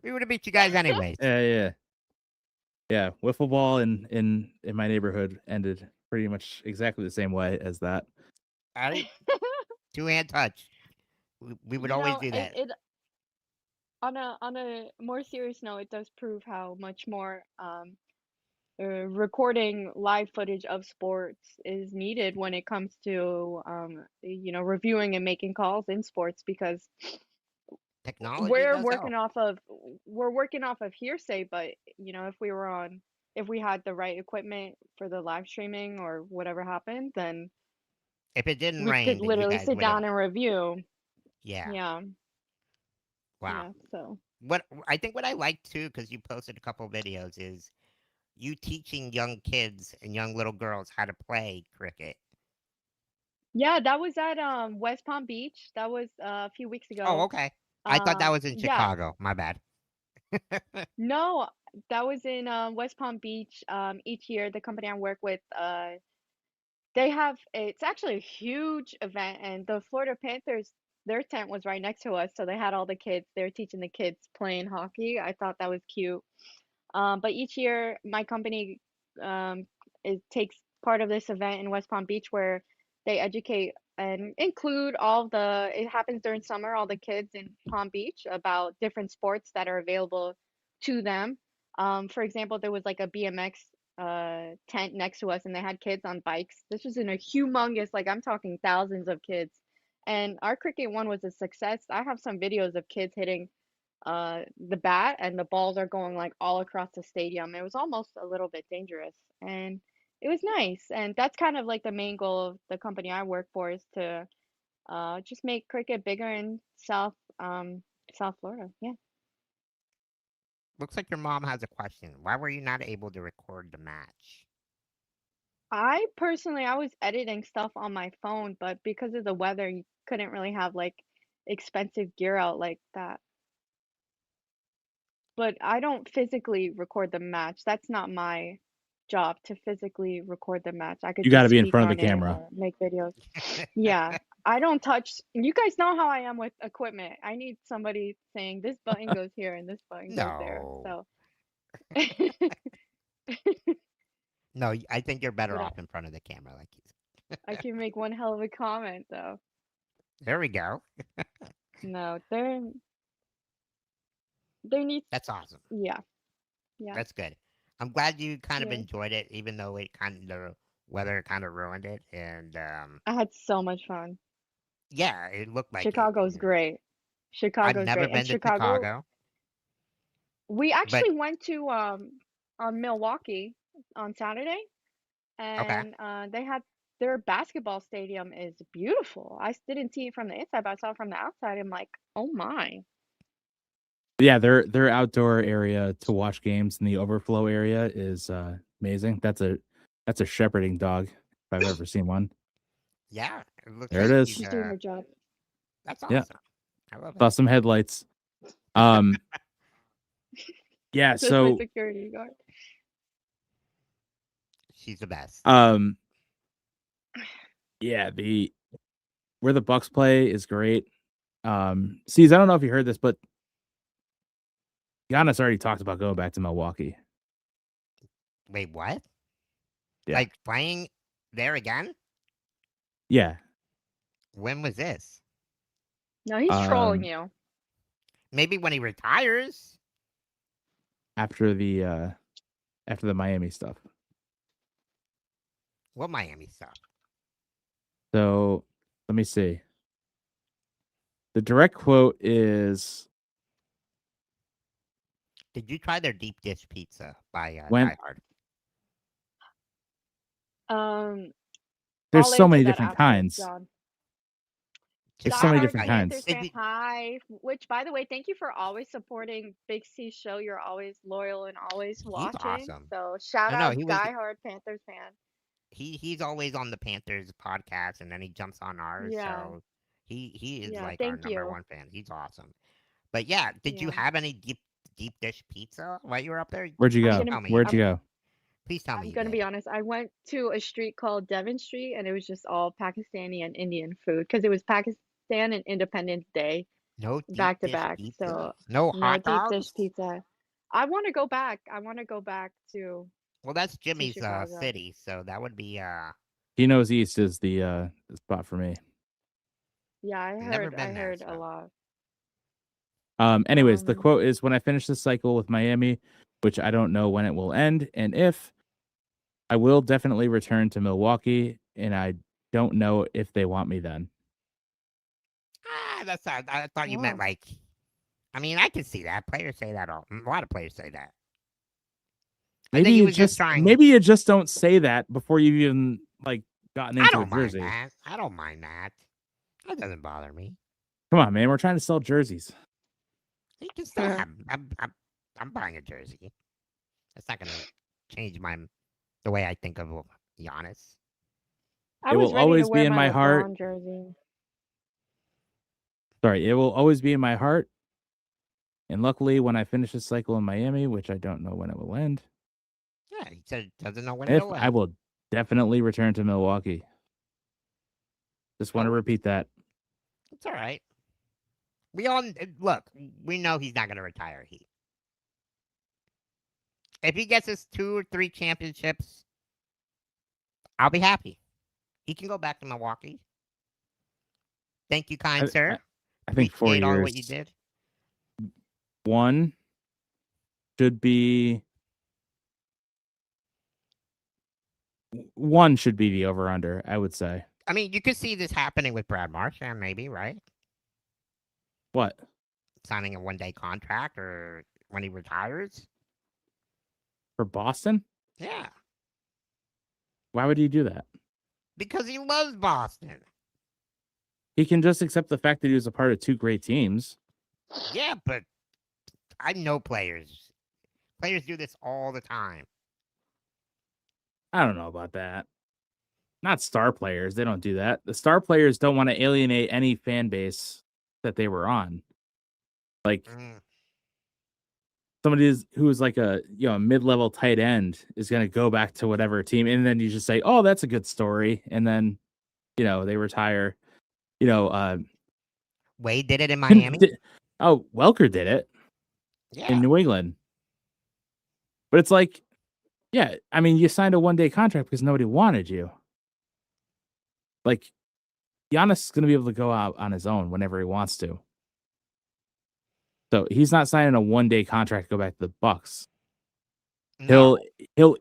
We would have beat you guys anyways. Yeah. Wiffle ball in my neighborhood ended pretty much exactly the same way as that. 2-hand touch. We would always do that. On a more serious note, it does prove how much more recording live footage of sports is needed when it comes to reviewing and making calls in sports, because technology we're does working help. off of hearsay, but if we had the right equipment for the live streaming or whatever happened, then If it didn't we rain, could then you literally guys sit would have. down and review. Yeah. Yeah. Wow. Yeah, so What I think what I like too, because you posted a couple videos, is you teaching young kids and young little girls how to play cricket. Yeah, that was at West Palm Beach. That was a few weeks Oh, ago. okay. I thought that was in Yeah. Chicago. My bad. No, that was in West Palm Beach. Each year, the company I work with, they have it's actually a huge event, and the Florida Panthers, their tent was right next to us, so they had all the kids. They were teaching the kids playing hockey. I thought that was cute. But each year, my company it takes part of this event in West Palm Beach where they educate and include all the, it happens during summer, all the kids in Palm Beach about different sports that are available to them. For example, there was like a BMX tent next to us and they had kids on bikes. This was in a humongous, like I'm talking thousands of kids. And our cricket one was a success. I have some videos of kids hitting the bat and the balls are going like all across the stadium. It was almost a little bit dangerous and it was nice. And that's kind of like the main goal of the company I work for is to just make cricket bigger in South Florida. Yeah. Looks like your mom has a question. Why were you not able to record the match? I personally I was editing stuff on my phone, but because of the weather, you couldn't really have like expensive gear out like that. But I don't physically record the match. That's not my job to physically record the match. I could You got to just be in speak front of on the it camera. or make videos. Yeah, I don't touch. You guys know how I am with equipment. I need somebody saying this button goes here and this button goes there. No. So, No, I think you're better but off in front of the camera, like you. I can make one hell of a comment though. There we go. No, there needs. That's awesome. Yeah, yeah. That's good. I'm glad you kind of Yeah. enjoyed it, even though the weather kind of ruined it. And I had so much fun. yeah, it looked like it. Chicago's great. I've Chicago's never great. been And to Chicago, Chicago, we but actually went to Milwaukee on Saturday, okay. and they had their basketball stadium is beautiful. I didn't see it from the inside, but I saw it from the outside. I'm like, oh my. Yeah, their outdoor area to watch games in the overflow area is amazing. That's a shepherding dog if I've ever seen one. Yeah, it looks There it like is. he's She's doing her job. that's Yeah, awesome. I love saw it. some headlights. Um, yeah. That's my So security guard. She's the best. yeah, where the Bucks play is great. Sees, I don't know if you heard this, but Giannis already talked about going back to Milwaukee. Wait, what? Yeah. Like playing there again? Yeah. When was this? No, he's trolling Um, you. Maybe when he retires. after the Miami stuff. What Miami stuff? So let me see. The direct quote is Did you try their deep dish pizza by when Die Hard? there's I'll so answer many that different after, kinds. John. There's so many Diehard different kinds. Panthers fan, hi. Which, by the way, thank you for always supporting BigCeaz Show. You're always loyal and always He's watching. awesome. So shout No, no, out he was diehard Panthers fan. he's always on the Panthers podcast, and then he jumps on ours. Yeah, So he is yeah. like our Thank number you. one fan. He's awesome. But yeah, did you Yeah. have any deep dish pizza while you were up there? Where'd you I'm go? gonna, Tell me. Where'd you go? Please tell me I'm you gonna did. be honest. I went to a street called Devon Street, and it was just all Pakistani and Indian food because it was Pakistan and Independence Day No deep back to dish back. pizza. So No no hot deep dish dogs. pizza. I want to go back. I want to go back to Well, that's Jimmy's Chicago. city, so that would be Keno's East is the spot for me. Yeah, I I've never heard. been there. A lot. Anyways, the Um, quote is when I finish this cycle with Miami, which I don't know when it will end, and if I will definitely return to Milwaukee, and I don't know if they want me then. that's not, I thought you meant wow. like. I mean, I can see that. Players say that all. A lot of players say that. I Maybe think he you was just just trying. maybe you just don't say that before you've even like gotten I into a don't mind jersey. that. I don't mind that. That doesn't bother me. Come on, man, we're trying to sell jerseys. You can still have. I'm buying a jersey. That's not gonna change the way I think of Giannis. I It was will ready always to be wear in my my heart. LeBron jersey. Sorry, it will always be in my heart. And luckily, when I finish this cycle in Miami, which I don't know when it will end, Yeah, he said he doesn't know when if it'll I end. will definitely return to Milwaukee. Just want to repeat that. It's all right. We all look. We know he's not going to retire. If he gets us 2 or 3 championships, I'll be happy. He can go back to Milwaukee. Thank you, kind sir. I think 4 Appreciate years. all what you did. One should be the over-under, I would say. I mean, you could see this happening with Brad Marchand, maybe, right? What? Signing a 1-day contract or when he retires. For Boston? Yeah, Why would he do that? because he loves Boston. He can just accept the fact that he was a part of 2 great teams. Yeah, but I know players. Players do this all the time. I don't know about that. Not star players. They don't do that. The star players don't want to alienate any fan base that they were on. Like somebody who is like a mid-level tight end is going to go back to whatever team, and then you just say, "Oh, that's a good story," and then they retire. Wade did it in Miami. Welker did it in New England. But it's like, yeah, I mean, you signed a 1-day contract because nobody wanted you. Like, Giannis is going to be able to go out on his own whenever he wants to. So he's not signing a 1-day contract to go back to the Bucks. No. He'll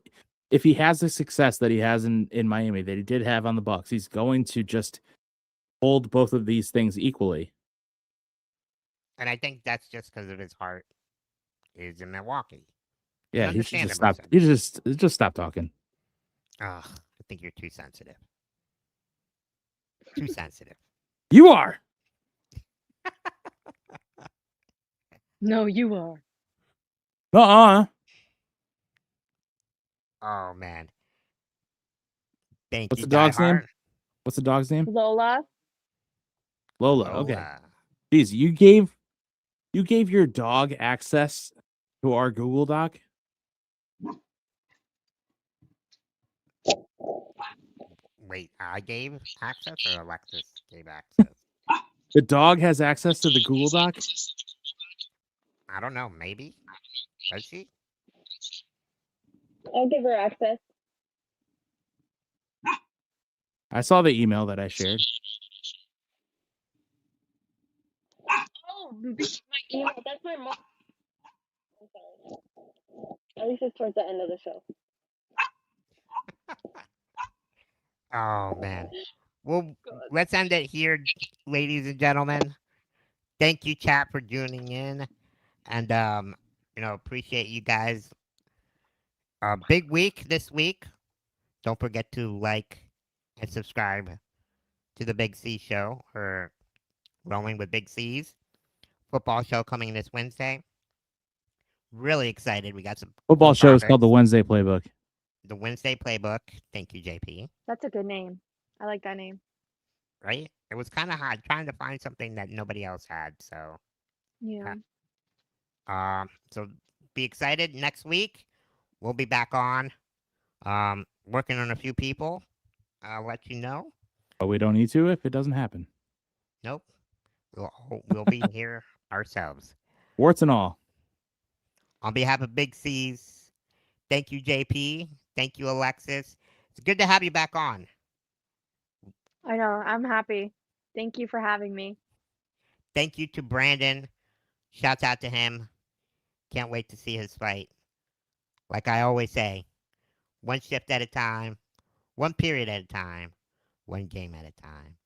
if he has the success that he has in Miami that he did have on the Bucks, he's going to just hold both of these things equally. And I think that's just because of his heart is in Milwaukee. Yeah, he should just stop. Understandably You just stop talking. Ugh, I think you're too sensitive. Too sensitive. You are. No, you are. Oh man. Thank What's you. the dog's Die name? Hard. What's the dog's name? Lola. Lola. Okay. Jeez, you gave your dog access to our Google Doc. Wait, I gave access or Alexis gave access? The dog has access to the Google Doc. I don't know. Maybe. Does she? I'll give her access. I saw the email that I shared. Oh, my email. That's my mom. I'm sorry. At least it's towards the end of the show. Oh man. Well, let's end it here, ladies and gentlemen. Thank you, chat, for tuning in, and appreciate you guys. Big week this week. Don't forget to like and subscribe to the BigCeaz Show or Rolling with BigCeaz football show coming this Wednesday. Really excited. We got some Football cool show is called topics. the Wednesday Playbook. The Wednesday Playbook. Thank you, JP. That's a good name. I like that name. Right? It was kind of hard trying to find something that nobody else had. So, Yeah. so be excited. Next week, we'll be back on, working on a few people. I'll let you know. But we don't need to if it doesn't happen. Nope. We'll be here ourselves. Warts and all. On behalf of BigCeaz, thank you, JP. Thank you, Alexis. It's good to have you back on. I know. I'm happy. Thank you for having me. Thank you to Brandon. Shouts out to him. Can't wait to see his fight. Like I always say, one shift at a time, one period at a time, one game at a time.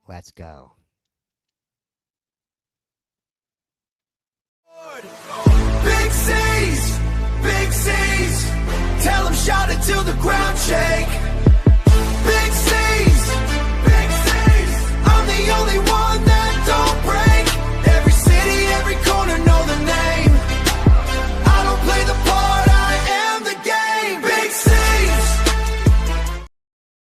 Let's go. BigCeaz, BigCeaz, tell him shout it till the ground shake.